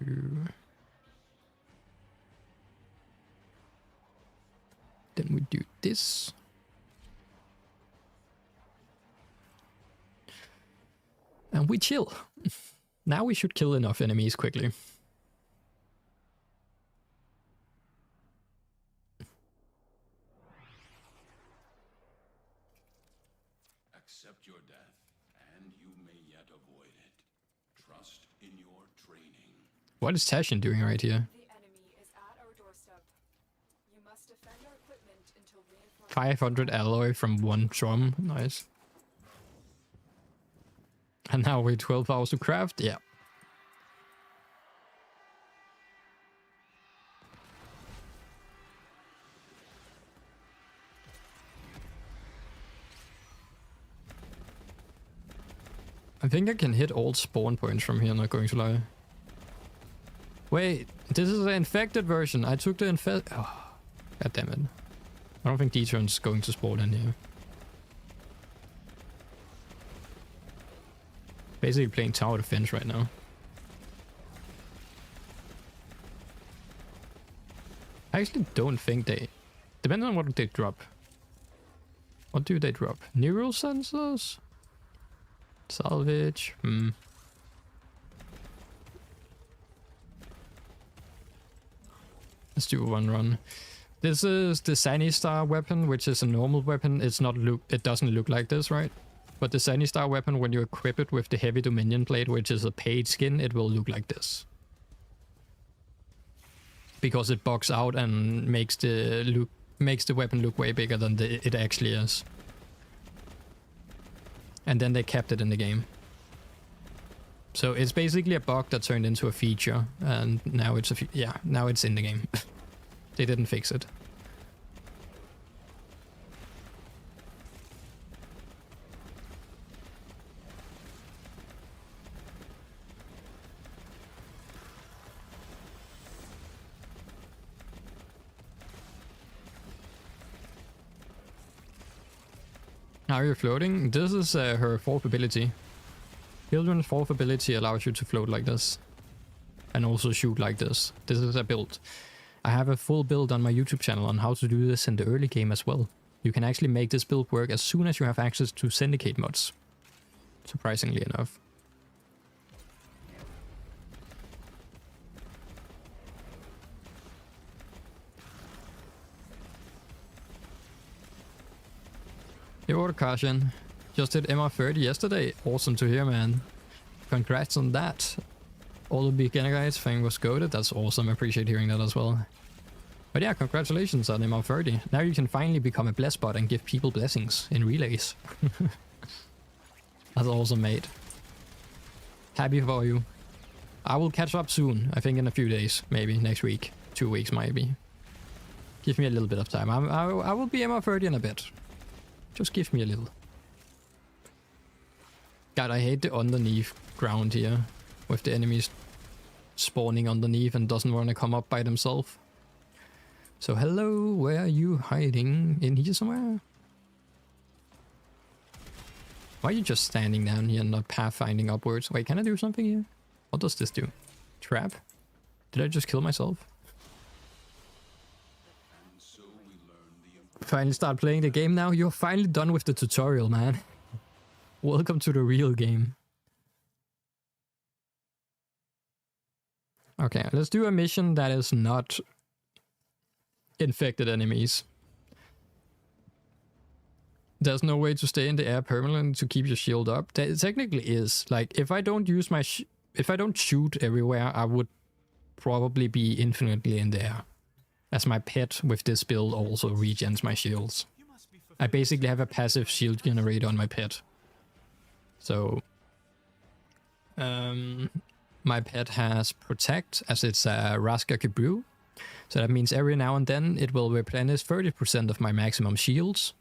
Then we do this. And we chill. Now we should kill enough enemies quickly. Accept your death, and you may yet avoid it. Trust in your training. What is Tashin doing right here? The enemy is at our doorstep. You must defend our equipment until reinforcements. 500 alloy from 1 drum. Nice. And now we're 12 hours to craft. Yeah. I think I can hit all spawn points from here, not going to lie. Wait, this is the infected version. I took the infect... Oh, god damn it. I don't think D-turn's going to spawn in here. Basically playing tower defense right now. I actually don't think they... Depends on what they drop. What do they drop? Neural sensors? Salvage? Let's do one run. This is the Sunny Star weapon, which is a normal weapon. It doesn't look like this, right? But the Sunny Star weapon, when you equip it with the Heavy Dominion Blade, which is a paid skin, it will look like this. Because it bugs out and makes the weapon look way bigger than it actually is. And then they kept it in the game. So it's basically a bug that turned into a feature, and now it's now it's in the game. They didn't fix it. Now you're floating. This is her fourth ability. Children's fourth ability allows you to float like this. And also shoot like this. This is a build. I have a full build on my YouTube channel on how to do this in the early game as well. You can actually make this build work as soon as you have access to Syndicate mods. Surprisingly enough. Yo, Kashin. Just did MR30 yesterday. Awesome to hear, man. Congrats on that. All the beginner guys thing was goated. That's awesome. I appreciate hearing that as well. But yeah, congratulations on MR30. Now you can finally become a bless bot and give people blessings in relays. That's awesome, mate. Happy for you. I will catch up soon. I think in a few days. Maybe next week. 2 weeks maybe. Give me a little bit of time. I will be MR30 in a bit. Just give me a little. God, I hate the underneath ground here. With the enemies spawning underneath and doesn't want to come up by themselves. So hello, where are you hiding? In here somewhere? Why are you just standing down here and not pathfinding upwards? Wait, can I do something here? What does this do? Trap? Did I just kill myself? Finally start playing the game now. You're finally done with the tutorial, man. Welcome to the real game. Okay, let's do a mission that is not infected enemies. There's no way to stay in the air permanently to keep your shield up. There technically is. Like, if I don't use my if I don't shoot everywhere, I would probably be infinitely in the air. As my pet with this build also regens my shields. I basically have a passive shield generator on my pet. So my pet has Protect, as it's a Raska Kibru. So that means every now and then it will replenish 30% of my maximum shields.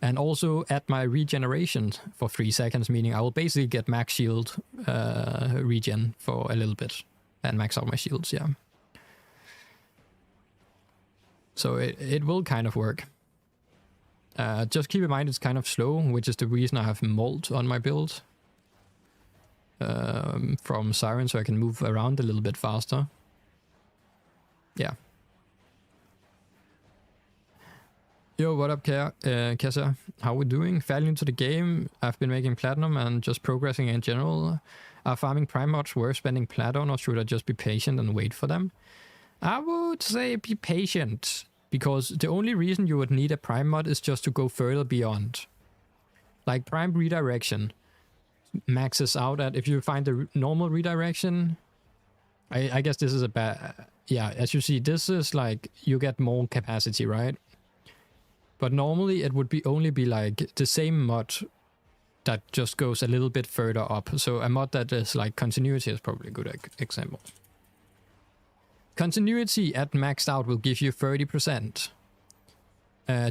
And also at my regeneration for 3 seconds, meaning I will basically get max shield regen for a little bit. And max out my shields, yeah. So it will kind of work. Just keep in mind it's kind of slow, which is the reason I have Molt on my build. From Siren, so I can move around a little bit faster. Yeah. Yo, what up, Kessa? How we doing? Fairly into the game. I've been making platinum and just progressing in general. Are farming prime mods worth spending plat on, or should I just be patient and wait for them? I would say be patient, because the only reason you would need a prime mod is just to go further beyond. Like prime redirection maxes out at, if you find the normal redirection, I guess this is a bad, yeah, as you see, this is like, you get more capacity, right? But normally it would only be like the same mod that just goes a little bit further up. So a mod that is like continuity is probably a good example. Continuity at maxed out will give you 30%.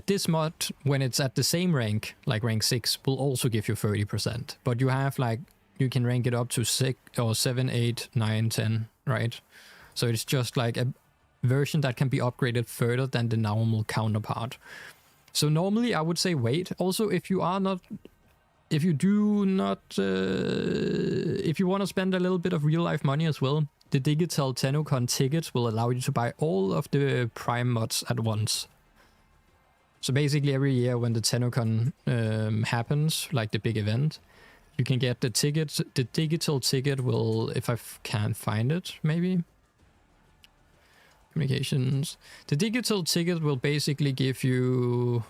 This mod, when it's at the same rank, like rank 6, will also give you 30%. But you have like, you can rank it up to 6 or 7, 8, 9, 10, right? So it's just like a version that can be upgraded further than the normal counterpart. So normally I would say wait. Also, if you are not, if you do not, if you want to spend a little bit of real life money as well, the digital TennoCon tickets will allow you to buy all of the prime mods at once. So basically every year when the TennoCon happens, like the big event, you can get the ticket. The digital ticket will, if I can't find it, maybe. Communications. The digital ticket will basically give you...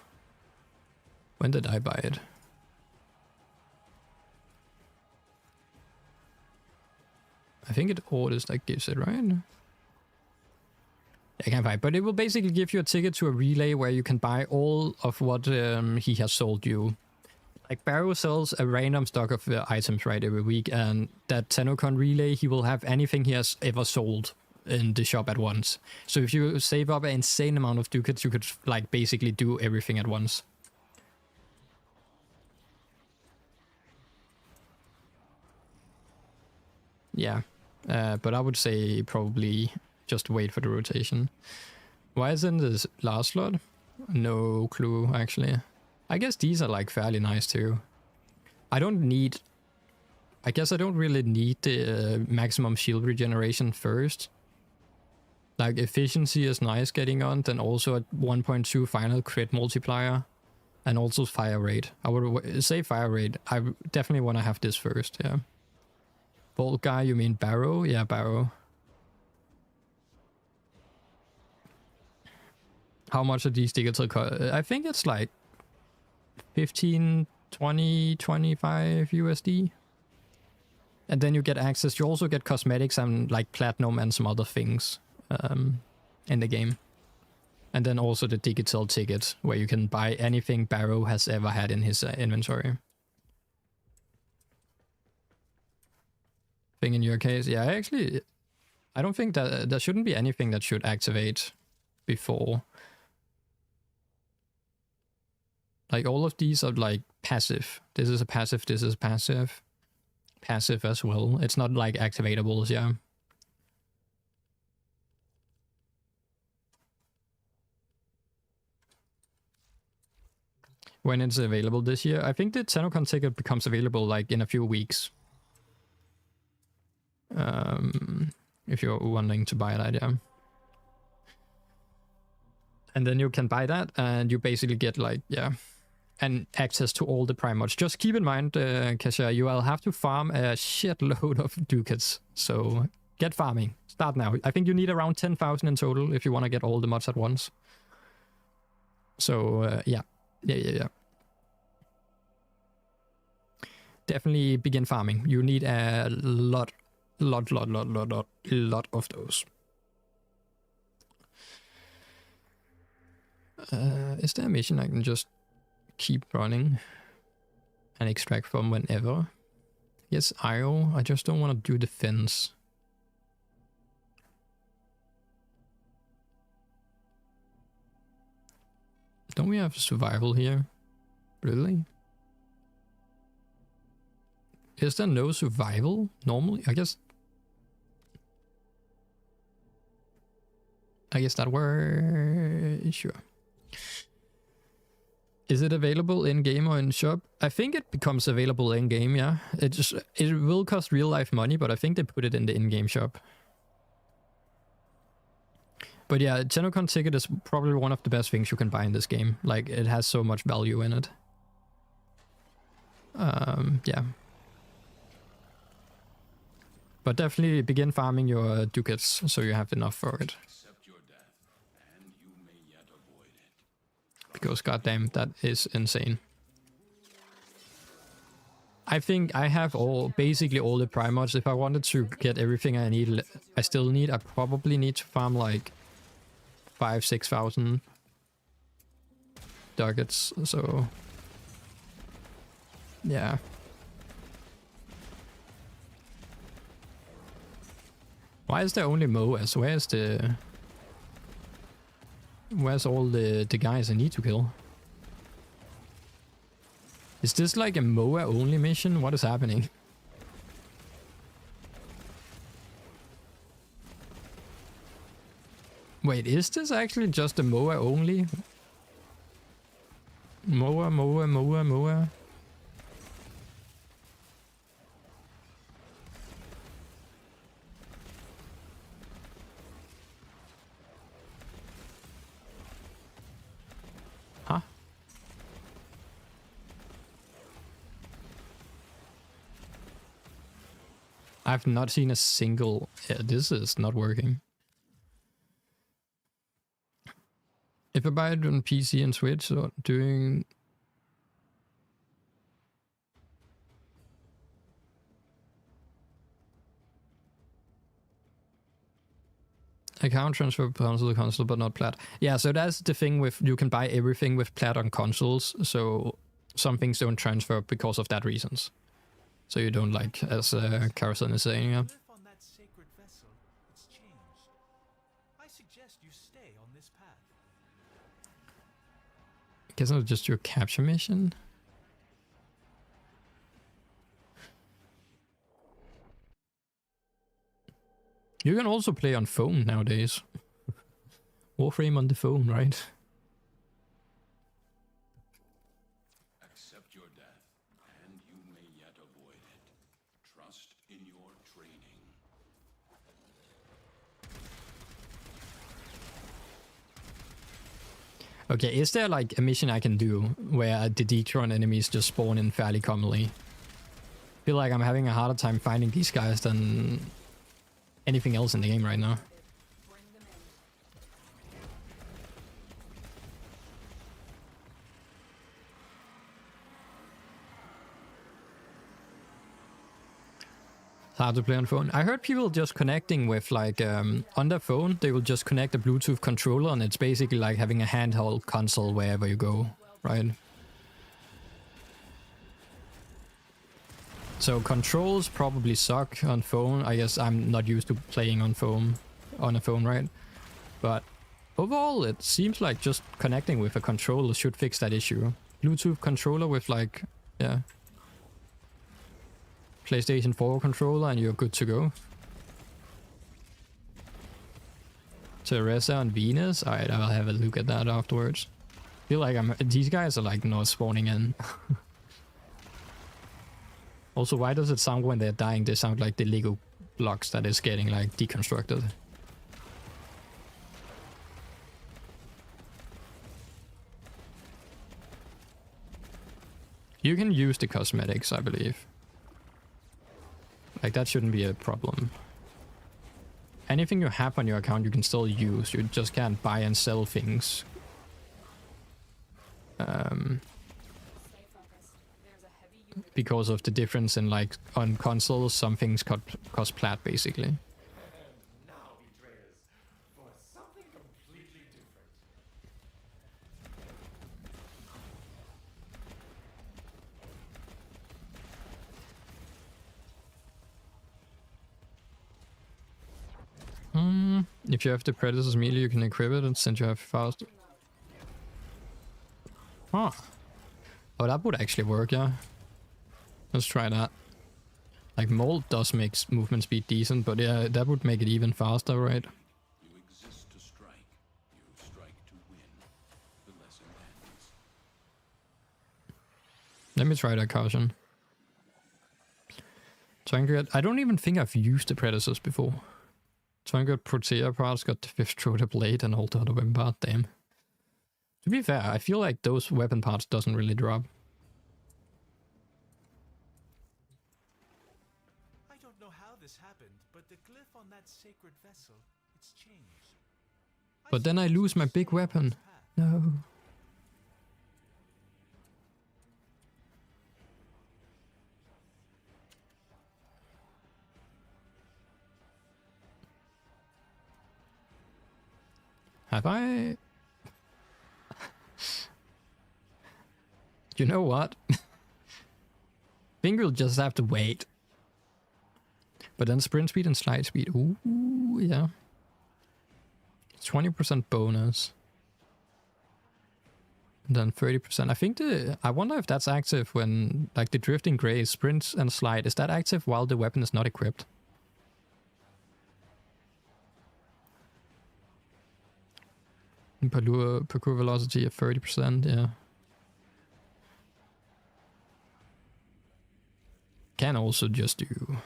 When did I buy it? I think it orders that gives it, right? I can't find, but it will basically give you a ticket to a relay where you can buy all of what he has sold you. Like Barrow sells a random stock of items, right, every week, and that TennoCon relay, he will have anything he has ever sold in the shop at once. So if you save up an insane amount of ducats, you could like basically do everything at once. Yeah, but I would say probably just wait for the rotation. Why isn't this last slot? No clue, actually. I guess these are like fairly nice too. I don't need... I guess I don't really need the maximum shield regeneration first. Like efficiency is nice getting on, then also at 1.2 final crit multiplier. And also fire rate. I would say fire rate. I definitely want to have this first, yeah. Bolt guy, you mean Barrow? Yeah, Barrow. How much are these digital cost? I think it's like 15, 20, 25 USD. And then you get access. You also get cosmetics and like platinum and some other things in the game. And then also the digital ticket where you can buy anything Barrow has ever had in his inventory. Thing in your case, yeah, actually, I don't think that there shouldn't be anything that should activate before. Like all of these are like passive. This is a passive, this is passive. Passive as well. It's not like activatables, yeah. When it's available this year, I think the TennoCon ticket becomes available like in a few weeks. If you're wanting to buy that, yeah. And then you can buy that and you basically get like, yeah, and access to all the prime mods. Just keep in mind, Kasia, you will have to farm a shitload of ducats. So get farming. Start now. I think you need around 10,000 in total if you want to get all the mods at once. So yeah. Yeah. Definitely begin farming. You need a lot of those. Is there a mission I can just keep running and extract from whenever? Yes, IO. I just don't want to do defense. Don't we have survival here? Really? Is there no survival normally? I guess that were... Sure. Is it available in-game or in shop? I think it becomes available in-game, yeah. It will cost real-life money, but I think they put it in the in-game shop. But yeah, TennoCon ticket is probably one of the best things you can buy in this game. Like, it has so much value in it. Yeah. But definitely begin farming your ducats so you have enough for it. Accept your death, and you may yet avoid it. Because goddamn, that is insane. I think I have basically all the primals. If I wanted to get everything I still need, I probably need to farm like 5,000-6,000 ducats. So yeah. Why is there only MOAs? Where's all the guys I need to kill? Is this like a MOA only mission? What is happening? Wait, is this actually just a MOA only? MOA. Huh? I've not seen a single... Yeah, this is not working. If I buy it on PC and Switch or doing... Account transfer console to console, but not plat. Yeah, so that's the thing with... You can buy everything with plat on consoles, so some things don't transfer because of that reasons. So you don't like, as Carson is saying, yeah. Live on that sacred vessel, it's changed. I suggest you stay on this path. I guess I'll just do a capture mission. You can also play on phone nowadays. Warframe on the phone, right? Accept your death, and you may yet avoid it. Trust in your training. Okay, is there like a mission I can do where the Dectron enemies just spawn in fairly commonly? I feel like I'm having a harder time finding these guys than anything else in the game right now. Bring them in. It's hard to play on phone. I heard people just connecting with like on their phone, they will just connect a Bluetooth controller and it's basically like having a handheld console wherever you go, right? So controls probably suck on phone. I guess I'm not used to playing on a phone, right? But overall, it seems like just connecting with a controller should fix that issue. Bluetooth controller with like, yeah, PlayStation 4 controller and you're good to go. Teresa and Venus? Alright, I'll have a look at that afterwards. Feel like these guys are like not spawning in. Also, why does it sound when they're dying, they sound like the Lego blocks that is getting like deconstructed? You can use the cosmetics, I believe. Like, that shouldn't be a problem. Anything you have on your account you can still use, you just can't buy and sell things. Stay focused. There's a heavy unit. Because of the difference in, like, on consoles, some things cost plat, basically. And now we traders for something completely different. If you have the Predator's melee, you can equip it and since you have fast. Huh. Oh, that would actually work, yeah. Let's try that. Like, mold does make movement speed decent, but yeah, that would make it even faster, right? You exist to strike. You strike to win. The lesson ends. Let me try that caution. I don't even think I've used the Predators before. Trying to get Protea parts, got the 5th Trotter Blade and all the other weapon part, damn. To be fair, I feel like those weapon parts doesn't really drop. I don't know how this happened, sacred vessel, it's changed. But then I lose my big weapon. No. Have I? You know what? think we'll just have to wait. But then sprint speed and slide speed. Ooh, yeah. 20% bonus. And then 30%. I think I wonder if that's active when, like, the drifting gray, sprint and slide, is that active while the weapon is not equipped? Parkour velocity at 30%, yeah. Can also just do...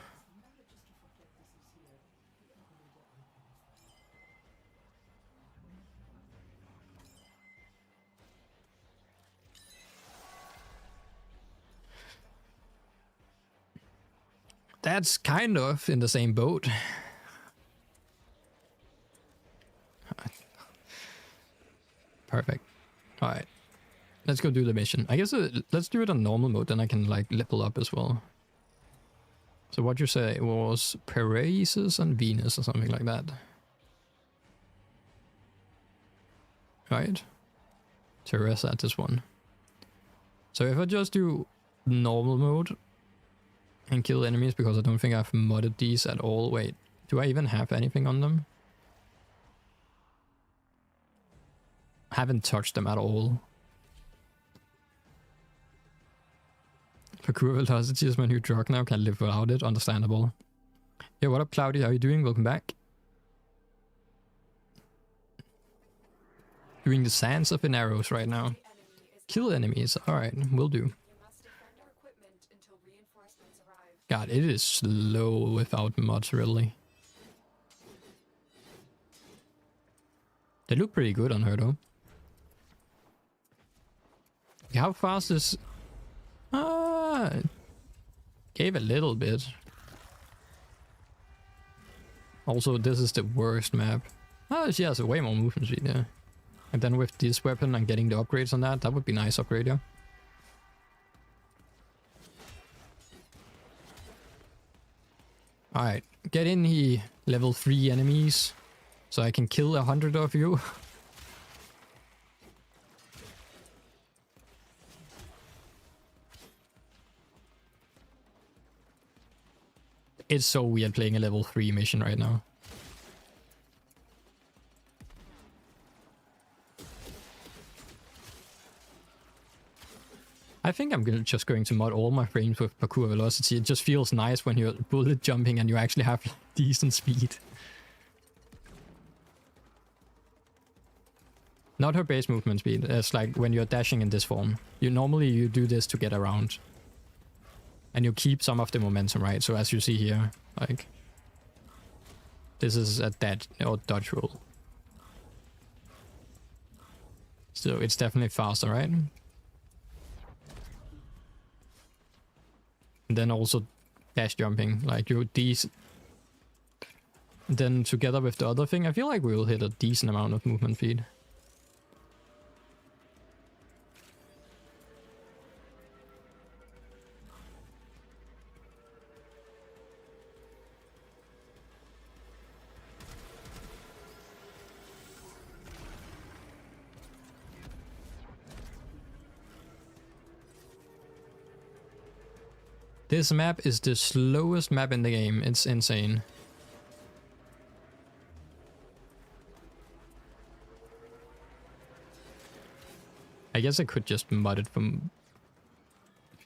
That's kind of in the same boat. Perfect. Alright. Let's go do the mission. I guess let's do it on normal mode, then I can like level up as well. So what you say was Paraesis and Venus or something like that. Right? Teresa at this one. So if I just do normal mode and kill enemies, because I don't think I've modded these at all. Wait, do I even have anything on them? Haven't touched them at all. Parkour velocity is my new drug now, can't live without it, understandable. Yeah, what up Cloudy, how you doing? Welcome back. Doing the sands up in arrows right now. Kill enemies, alright, will do. God, it is slow without mods, really. They look pretty good on her, though. How fast is... Gave a little bit. Also, this is the worst map. She has a way more movement speed, yeah. And then with this weapon and getting the upgrades on that, that would be nice upgrade, yeah. Alright, get in here, level 3 enemies, so I can kill 100 of you. It's so weird playing a level 3 mission right now. I think I'm just going to mod all my frames with parkour velocity. It just feels nice when you're bullet jumping and you actually have decent speed. Not her base movement speed. It's like when you're dashing in this form. You do this to get around. And you keep some of the momentum, right? So as you see here, like... This is a dodge roll. So it's definitely faster, right? And then also dash jumping, like these. Then together with the other thing, I feel like we will hit a decent amount of movement speed. This map is the slowest map in the game. It's insane. I guess I could just mod it from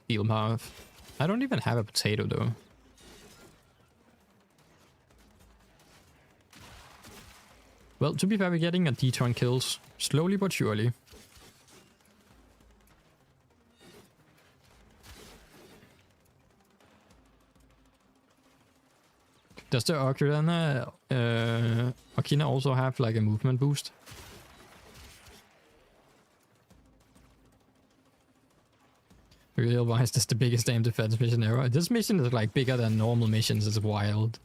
Steel Path. I don't even have a potato though. Well, to be fair, we're getting a D-turn kills. Slowly but surely. Does the Okina also have like a movement boost? Real why is this the biggest aim defense mission ever? This mission is like bigger than normal missions, it's wild.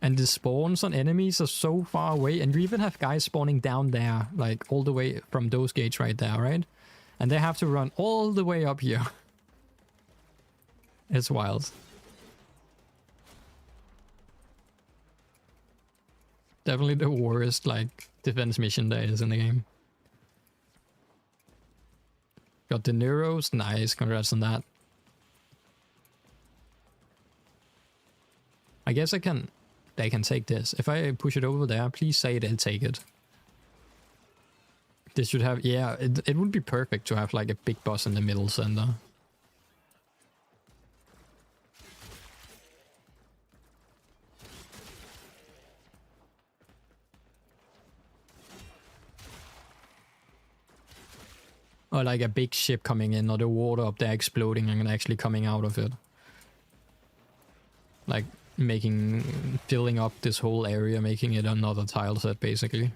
And the spawns on enemies are so far away, and you even have guys spawning down there, like all the way from those gates right there, right? And they have to run all the way up here. It's wild. Definitely the worst, like, defense mission there is in the game. Got the Neuros, nice, congrats on that. I guess they can take this. If I push it over there, please say they'll take it. This should have, yeah, it would be perfect to have like a big boss in the middle center. Or like a big ship coming in, or the water up there exploding and actually coming out of it. Like filling up this whole area, making it another tile set basically.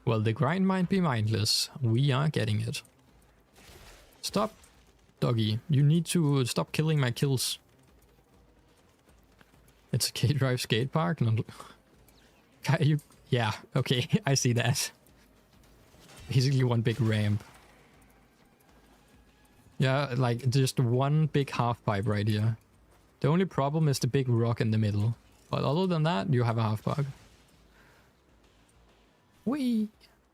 Well, the grind might be mindless. We are getting it. Stop, doggy. You need to stop killing my kills. It's a K-Drive skate park? No. Yeah, okay, I see that. Basically one big ramp. Yeah, like just one big half pipe right here. The only problem is the big rock in the middle. But other than that, you have a half pipe. Wee!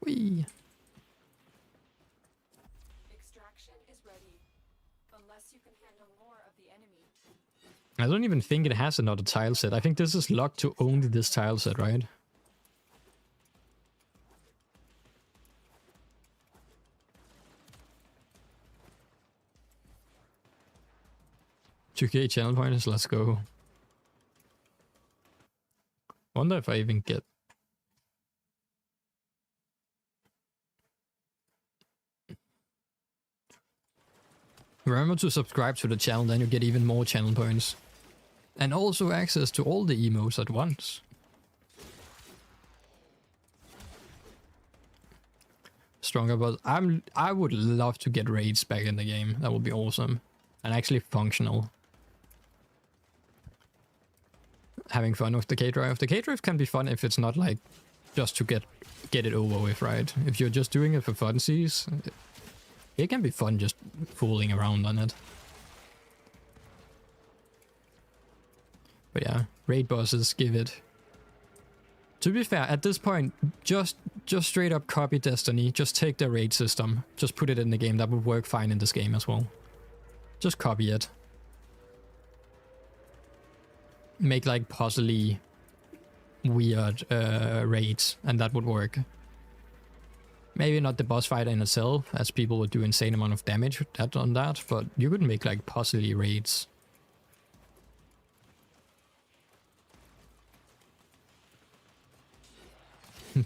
Extraction is ready. Unless you can handle more of the enemy. I don't even think it has another tile set. I think this is locked to only this tile set, right? $2K channel points, let's go. Wonder if I even get... Remember to subscribe to the channel, then you get even more channel points. And also access to all the emotes at once. Stronger, but I would love to get raids back in the game. That would be awesome. And actually functional. Having fun with the K-Drive. The K-Drive can be fun if it's not like just to get it over with, right? If you're just doing it for funsies, it can be fun just fooling around on it. But yeah, raid bosses, give it. To be fair, at this point, just straight up copy Destiny. Just take the raid system. Just put it in the game. That would work fine in this game as well. Just copy it. Make like puzzly weird raids, and that would work. Maybe not the boss fight in itself, as people would do insane amount of damage on that, but you could make like puzzly raids.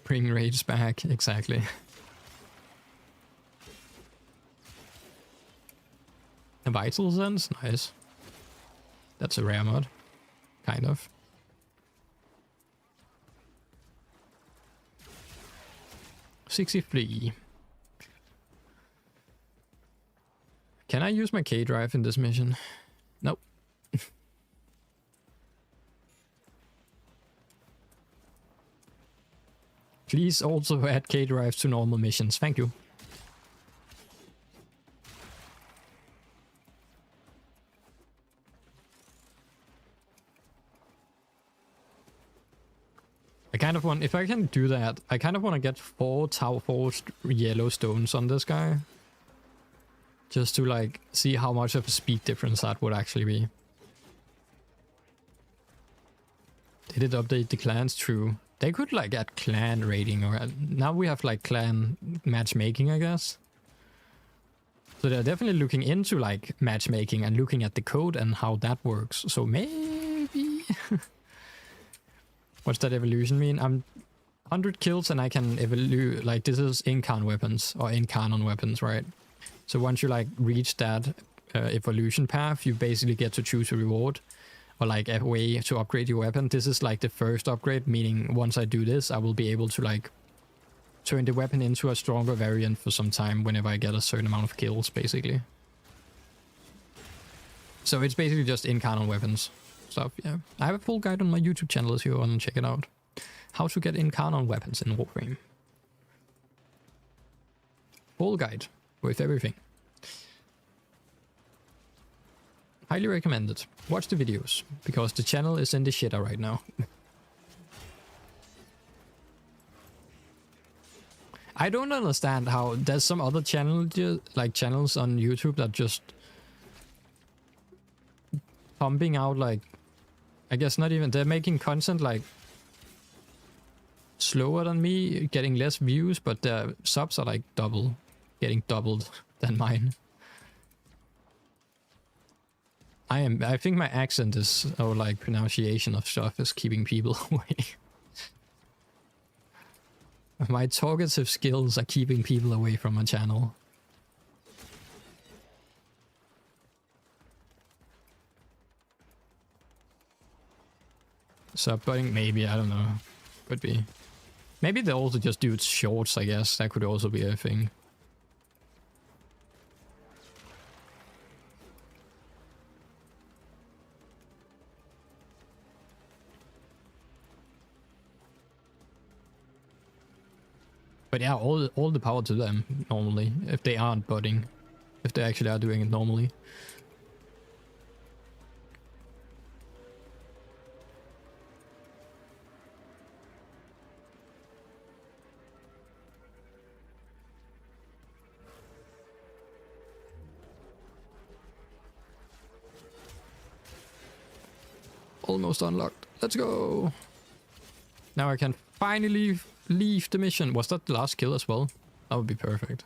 Bring raids back, exactly. A vital sense? Nice. That's a rare mod. Kind of. $63. Can I use my K-Drive in this mission? Nope. Please also add K-Drive to normal missions. Thank you. I kind of want, if I can do that, I kind of want to get 4 yellow stones on this guy. Just to like see how much of a speed difference that would actually be. Did it update the clans? True. They could like add clan rating, or now we have like clan matchmaking, I guess. So they're definitely looking into like matchmaking and looking at the code and how that works. So maybe... What's that evolution mean? I'm 100 kills and I can evolve, like this is in-can weapons, or in-canon weapons, right? So once you like reach that evolution path, you basically get to choose a reward. or like a way to upgrade your weapon. This is like the first upgrade, meaning once I do this, I will be able to like turn the weapon into a stronger variant for some time whenever I get a certain amount of kills, basically. So it's basically just in-canon weapons stuff, yeah. I have a full guide on my YouTube channel if you want to check it out. How to get in-canon weapons in Warframe. Full guide with everything. Highly recommended. Watch the videos, because the channel is in the shitter right now. I don't understand how there's some other channels on YouTube that just pumping out like, I guess not even, they're making content like slower than me, getting less views, but their subs are like getting doubled than mine. I think my accent is, or like pronunciation of stuff is keeping people away. My talkative skills are keeping people away from my channel. Subbutting, maybe, I don't know. Could be. Maybe they also just do shorts, I guess. That could also be a thing. But yeah, all the power to them, normally, if they aren't butting. If they actually are doing it normally. Almost unlocked. Let's go! Now I can finally leave the mission. Was that the last kill as well? That would be perfect.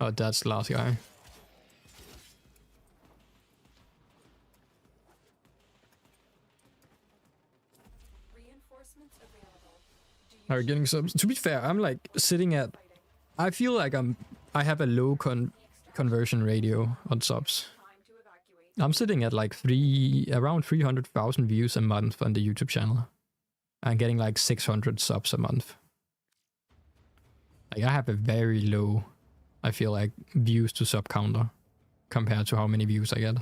Oh, that's the last guy. Reinforcements available. Do you Are getting subs? To be fair, I'm like sitting at... I feel like I have a low conversion ratio on subs. time to evacuate? I'm sitting at like around 300,000 views a month on the YouTube channel. I'm getting like 600 subs a month. Like I have a very low, I feel like, views to sub counter compared to how many views I get.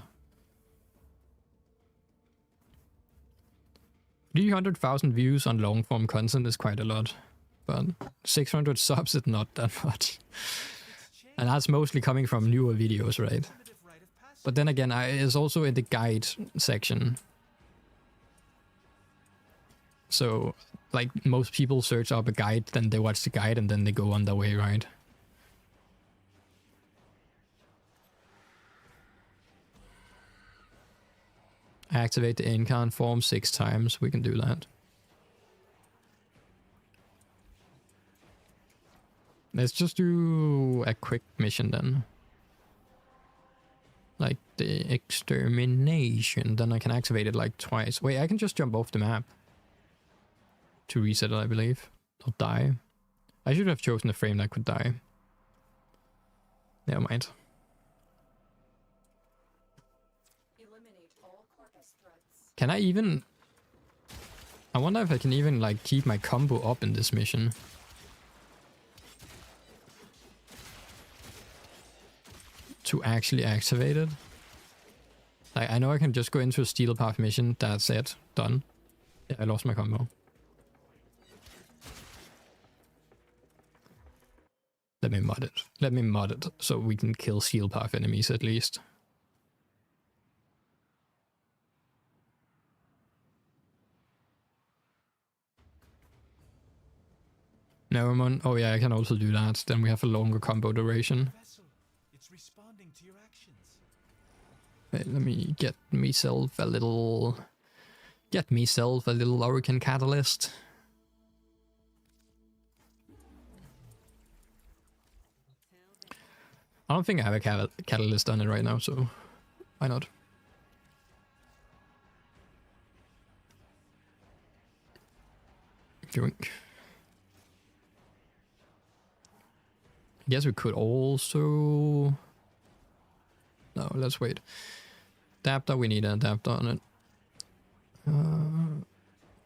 300,000 views on long form content is quite a lot, but 600 subs is not that much. And that's mostly coming from newer videos, right? But then again, it's also in the guide section. So, like, most people search up a guide, then they watch the guide, and then they go on their way, right? Activate the incarn form 6 times. We can do that. Let's just do a quick mission then. Like the extermination. Then I can activate it like twice. Wait, I can just jump off the map to reset it, I believe. Or die. I should have chosen a frame that could die. Never mind. Eliminate all corpus threats. Can I even... I wonder if I can even like keep my combo up in this mission. To actually activate it. Like, I know I can just go into a steel path mission. That's it. Done. Yeah, I lost my combo. Let me mod it. Let me mod it so we can kill steel path enemies at least. Never mind. Oh yeah, I can also do that. Then we have a longer combo duration. It's responding to your actions. Wait, let me get myself a little Hurricane Catalyst. I don't think I have a catalyst on it right now, so why not? Drink. I guess we could also... No, let's wait. Adapter, we need an adapter on it.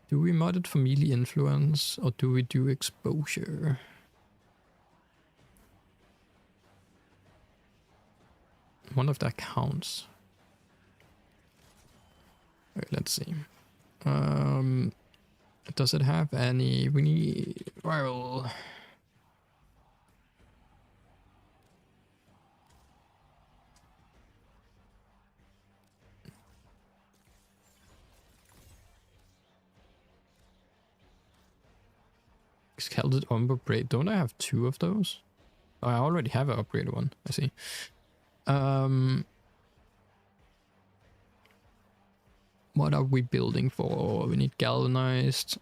Do we mod it for melee influence or do we do exposure? I wonder if that counts. Okay, let's see. Does it have any? We need. Well. Scalded Umber Braid. Don't I have 2 of those? Oh, I already have an upgraded one. I see. What are we building for? We need galvanized.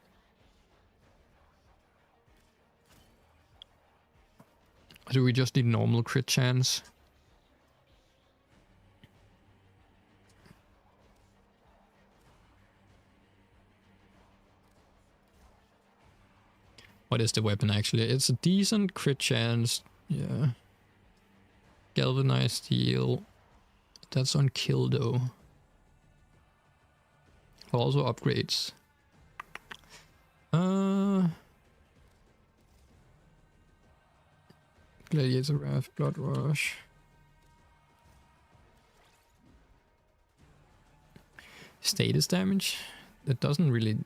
Do we just need normal crit chance? What is the weapon actually? It's a decent crit chance. Yeah. Galvanized steel. That's on kill though. Also upgrades. Gladiator Wrath, Blood Rush. Status damage? That doesn't really...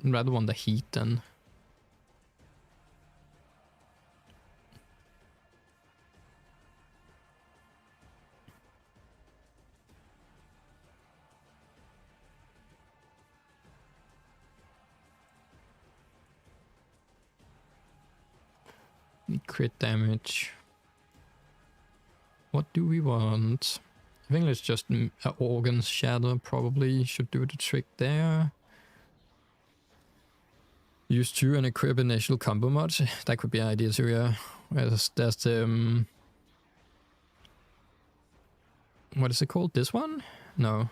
rather want the heat then. Crit damage. What do we want? I think let's just organs shatter probably should do the trick there. Use 2 and equip initial combo mods. That could be an idea too, yeah. There's the what is it called? This one? No.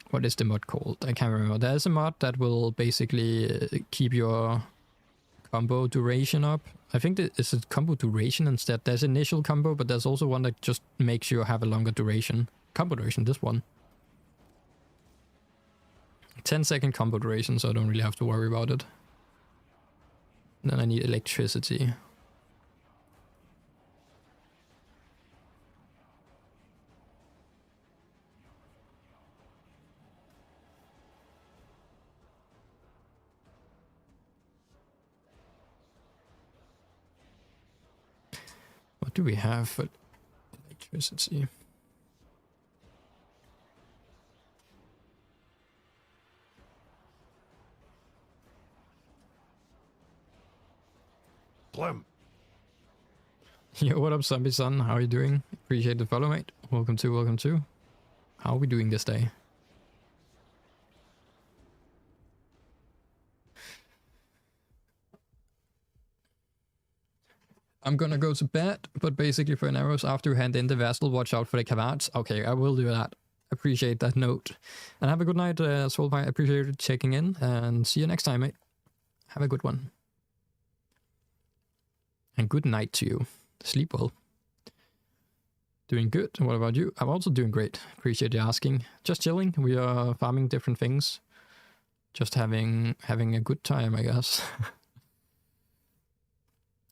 What is the mod called? I can't remember. There's a mod that will basically keep your combo duration up. I think it's a combo duration instead. There's initial combo, but there's also one that just makes you have a longer duration. Combo duration, this one. 10-second combo duration, so I don't really have to worry about it. Then I need electricity. What do we have for electricity? Clem. Yo, what up, Zombie Son? How are you doing? Appreciate the follow, mate. Welcome to, welcome to. How are we doing this day? I'm gonna go to bed, but basically for an arrows after you hand in the vessel, watch out for the cavards. Okay, I will do that. Appreciate that note. And have a good night, Soulpie. Appreciate you checking in, and see you next time, mate. Have a good one. And good night to you. Sleep well. Doing good. What about you? I'm also doing great. Appreciate you asking. Just chilling. We are farming different things. Just having a good time, I guess.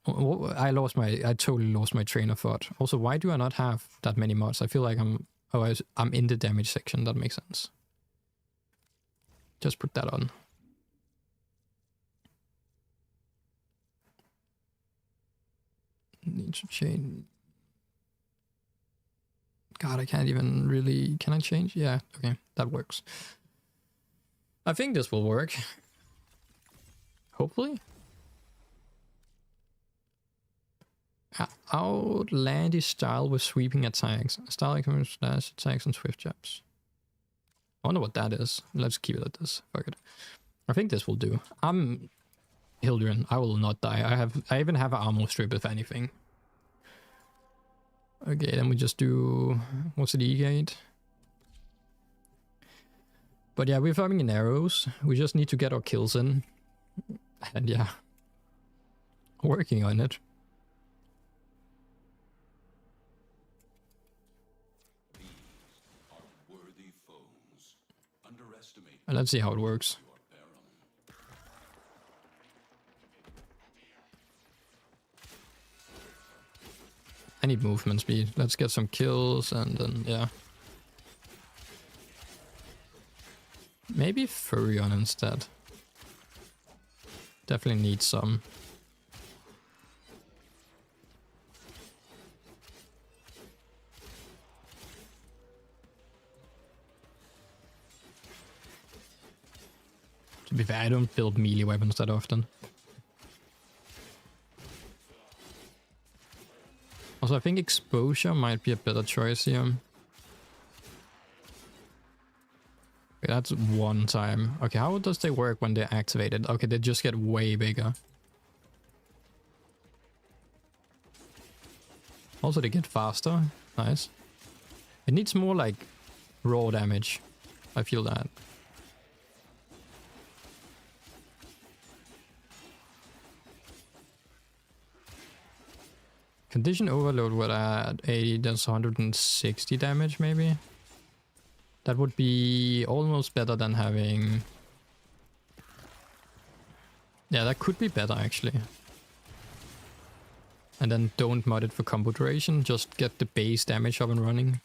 I totally lost my train of thought. Also, why do I not have that many mods? I feel like I'm in the damage section. That makes sense. Just put that on. Need to change. God, I can't even really... Can I change? Yeah, okay, that works. I think this will work. Hopefully. Outlandish style with sweeping attacks. Style slash attacks and swift jabs. I wonder what that is. Let's keep it at this. Fuck it. I think this will do. I'm Hildren. I will not die. I even have an armor strip if anything. Okay, then we just do... What's the E-gate? But yeah, we're farming in arrows. We just need to get our kills in. And yeah. Working on it. And let's see how it works. I need movement speed. Let's get some kills and then, yeah. Maybe Furion instead. Definitely need some. To be fair, I don't build melee weapons that often. Also, I think exposure might be a better choice here. Okay, that's one time. Okay, how does they work when they're activated? Okay, they just get way bigger. Also, they get faster. Nice. It needs more, like, raw damage. I feel that. Condition overload would add 80, that's 160 damage maybe. That would be almost better than having... Yeah, that could be better actually. And then don't mod it for combo duration, just get the base damage up and running.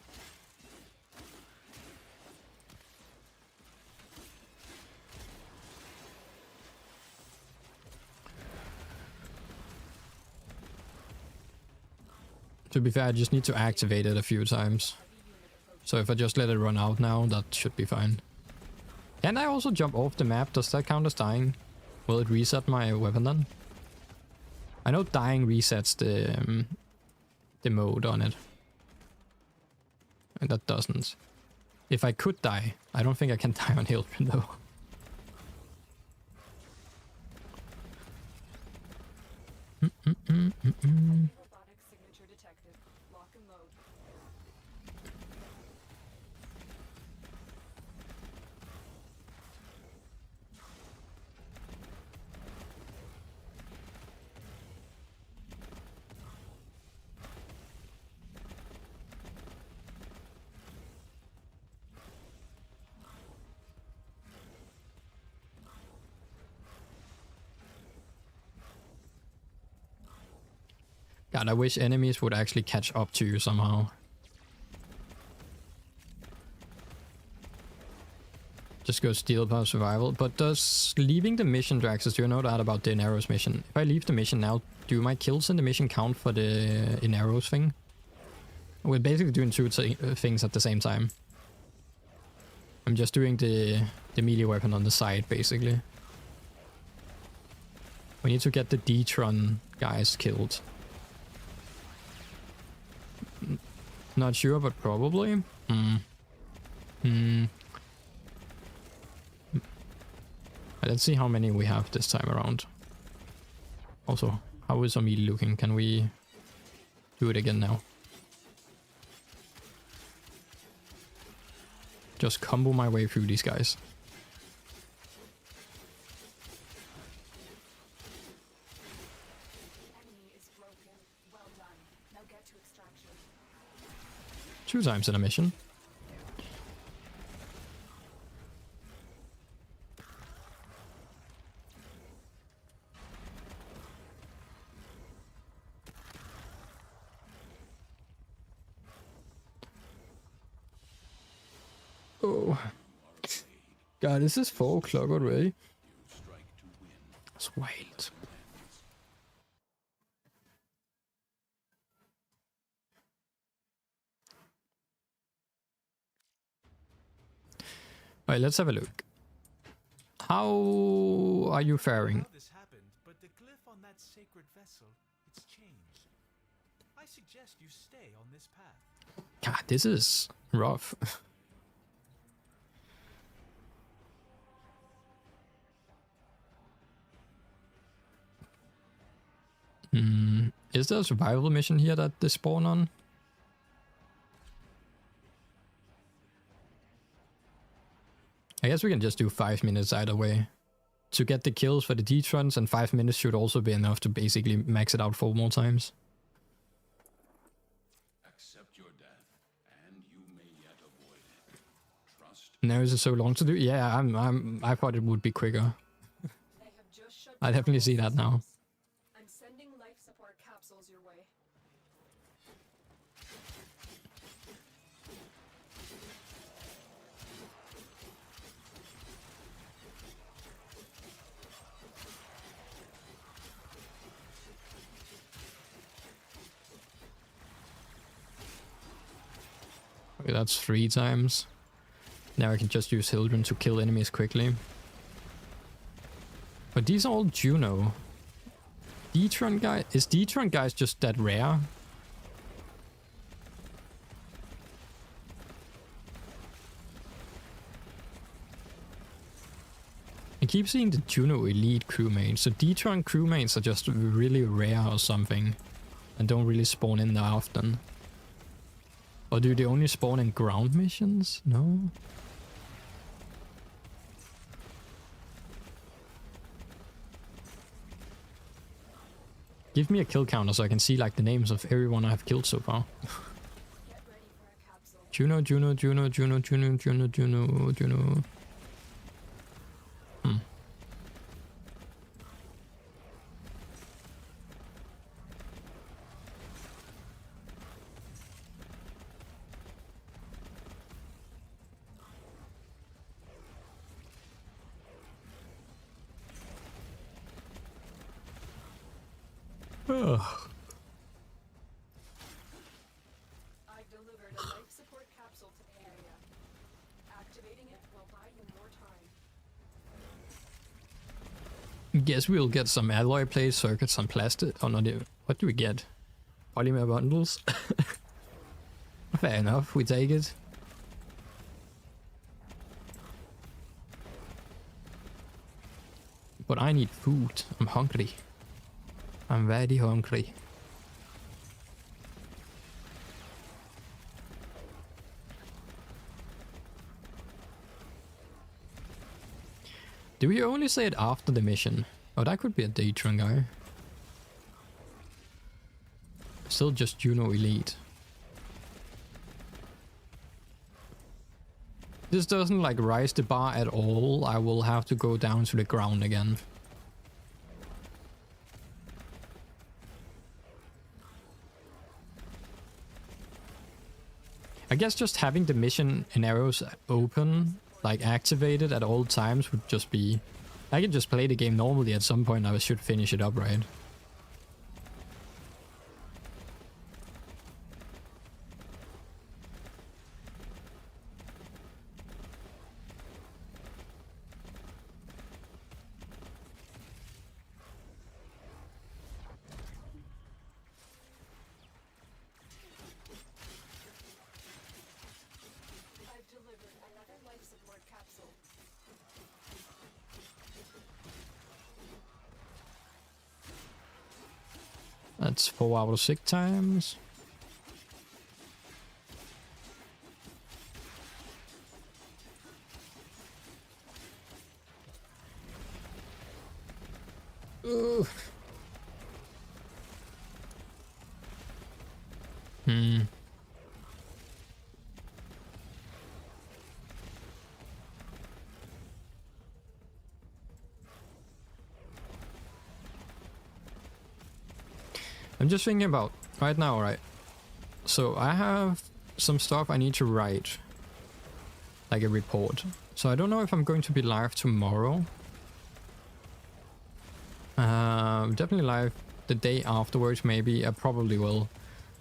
To be fair, I just need to activate it a few times. So if I just let it run out now, that should be fine. Can I also jump off the map? Does that count as dying? Will it reset my weapon then? I know dying resets the mode on it. And that doesn't. If I could die, I don't think I can die on Hillpin though. Robotic signature detected. Lock and load. God, I wish enemies would actually catch up to you somehow. Just go steal power survival. But does leaving the mission, Draxus, do you know that about the Inaros mission? If I leave the mission now, do my kills in the mission count for the Inaros thing? We're basically doing two things at the same time. I'm just doing the melee weapon on the side, basically. We need to get the D-Tron guys killed. Not sure, but probably. Let's see how many we have this time around. Also, how is our melee looking? Can we do it again now? Just combo my way through these guys. Enemy is broken. Well done. Now get to extraction. 2 times in a mission. Oh. God, this is 4 o'clock already. It's wild. Alright, let's have a look. How are you faring? How this happened, but the glyph on that sacred vessel, it's changed. I suggest you stay on this path. God, this is rough. Is there a survival mission here that they spawn on? I guess we can just do 5 minutes either way. To get the kills for the D-Trons, and 5 minutes should also be enough to basically max it out 4 more times. Accept your death, and you may yet avoid it. Trust Now is it so long to do? Yeah, I thought it would be quicker. They have just shut I down definitely all see that now. systems. I'm sending life support capsules your way. Okay, that's 3 times. Now I can just use Hildren to kill enemies quickly. But these are all Juno. Detron guy, is Detron guys just that rare? I keep seeing the Juno Elite crewmates, so Detron crewmates are just really rare or something, and don't really spawn in that often. Or do they only spawn in ground missions? No? Give me a kill counter so I can see like the names of everyone I've killed so far. Get ready for a capsule. Juno, Juno, Juno, Juno, Juno, Juno, Juno, Juno. Ugh. I've delivered a life support capsule to the area. Activating it will buy you more time. Guess we'll get some alloy plates, circuits, and plastic. Oh, not even. What do we get? Polymer bundles? Fair enough, we take it. But I need food. I'm hungry. I'm very hungry. Do we only say it after the mission? Oh, that could be a Datron guy. Still just Juno Elite. This doesn't like rise the bar at all. I will have to go down to the ground again. I guess just having the mission and arrows open, like activated at all times, would just be... I could just play the game normally. At some point I should finish it up, right? I've delivered another life support capsule. That's 4 out of 6 times. Ugh. I'm just thinking about right now, right? So I have some stuff I need to write, like a report. So I don't know if I'm going to be live tomorrow. Definitely live the day afterwards, maybe. I probably will.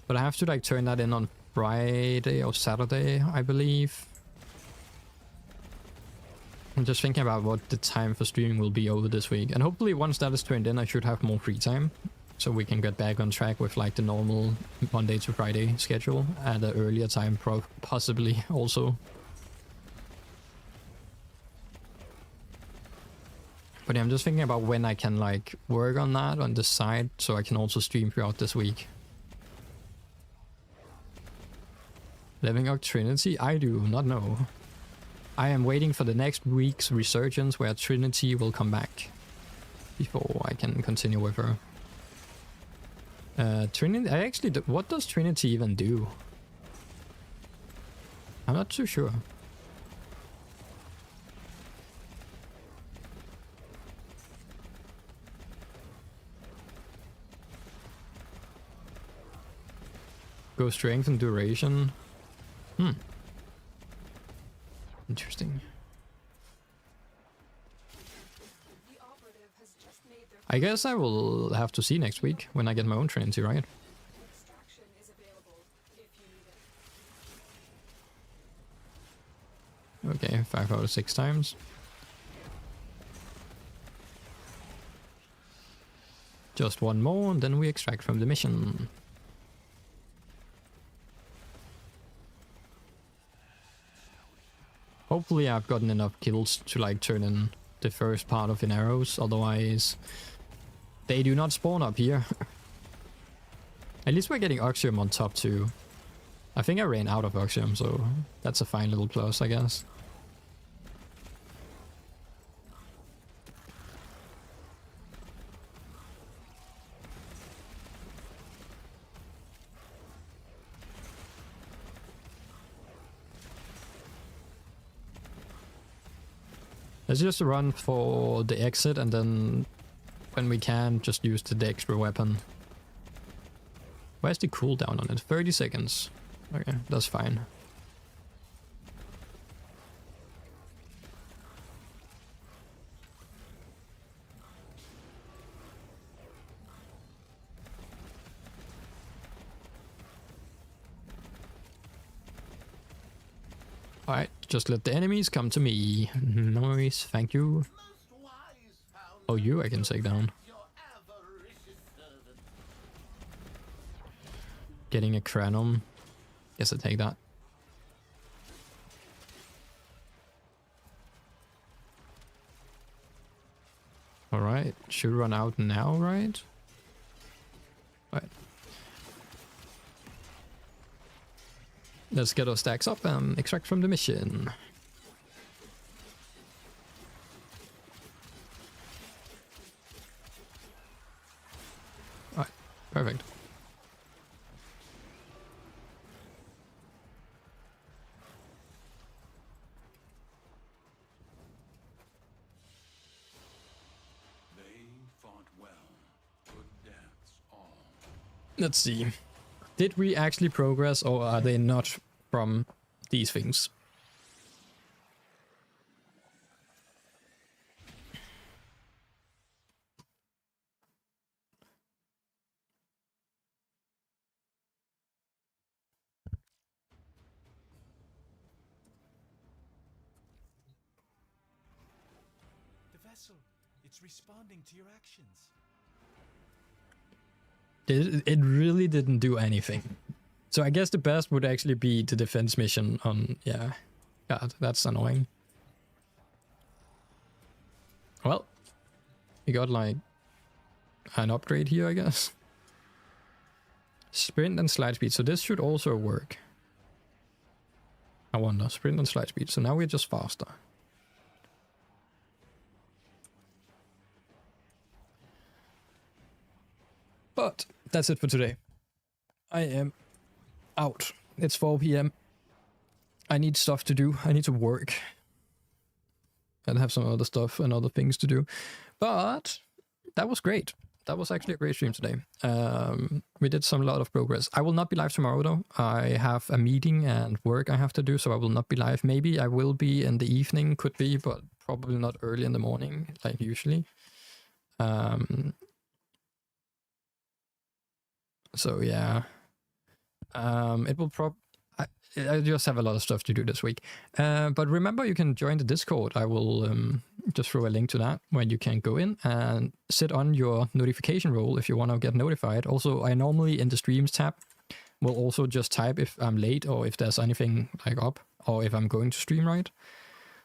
But I have to like turn that in on Friday or Saturday, I believe. I'm just thinking about what the time for streaming will be over this week. And hopefully once that is turned in, I should have more free time. So we can get back on track with like the normal Monday to Friday schedule at an earlier time, possibly also. But yeah, I'm just thinking about when I can like work on that on the side so I can also stream throughout this week. Leveling up Trinity? I do not know. I am waiting for the next week's resurgence where Trinity will come back before I can continue with her. Trinity, I actually, what does Trinity even do? I'm not too sure. Go strength and duration. Interesting. The operative has just made their I guess I will have to see next week when I get my own trinity, right? extraction is available if you need it. Okay, 5 out of 6 times. Just one more, and then we extract from the mission. Hopefully I've gotten enough kills to like turn in the first part of arrows, otherwise they do not spawn up here. At least we're getting Oxium on top too. I think I ran out of Oxium, so that's a fine little plus, I guess. Let's just run for the exit, and then when we can, just use the extra weapon. Where's the cooldown on it? 30 seconds. Okay, that's fine. Alright, just let the enemies come to me. Nice, thank you. Oh, you I can take down. Getting a Cranum. Guess I take that. Alright, should run out now, right? Alright. Let's get our stacks up and extract from the mission. Alright, perfect. They fought well. Good deaths all. Let's see. Did we actually progress, or are they not from these things? The vessel, it's responding to your actions. It really didn't do anything. So I guess the best would actually be the defense mission on... Yeah. God, that's annoying. Well, we got like an upgrade here, I guess. Sprint and slide speed. So this should also work. I wonder. Sprint and slide speed. So now we're just faster. But that's it for today. I am out. It's 4 p.m. I need stuff to do. I need to work. And have some other stuff and other things to do. But that was great. That was actually a great stream today. We did a lot of progress. I will not be live tomorrow though. I have a meeting and work I have to do, so I will not be live. Maybe I will be in the evening, could be, but probably not early in the morning, like usually. So yeah, it will I just have a lot of stuff to do this week. But remember, you can join the Discord. I will just throw a link to that where you can go in and sit on your notification roll if you want to get notified. Also, I normally in the streams tab will also just type if I'm late or if there's anything like up or if I'm going to stream right.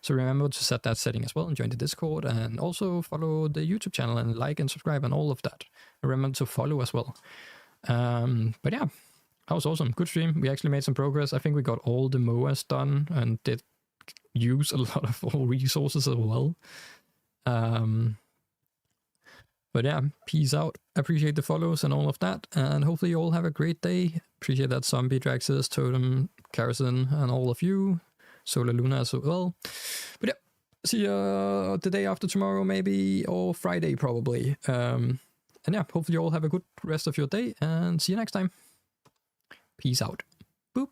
So remember to set that setting as well and join the Discord, and also follow the YouTube channel and like and subscribe and all of that. Remember to follow as well. But yeah, that was awesome. Good stream. We actually made some progress. I think we got all the MOAs done and did use a lot of all resources as well. But yeah, peace out. Appreciate the follows and all of that, and hopefully you all have a great day. Appreciate that, Zombie, Draxus, Totem, Karison, and all of you. Solar Luna as well. But yeah, see you the day after tomorrow maybe, or Friday probably. And yeah, hopefully you all have a good rest of your day, and see you next time. Peace out. Boop.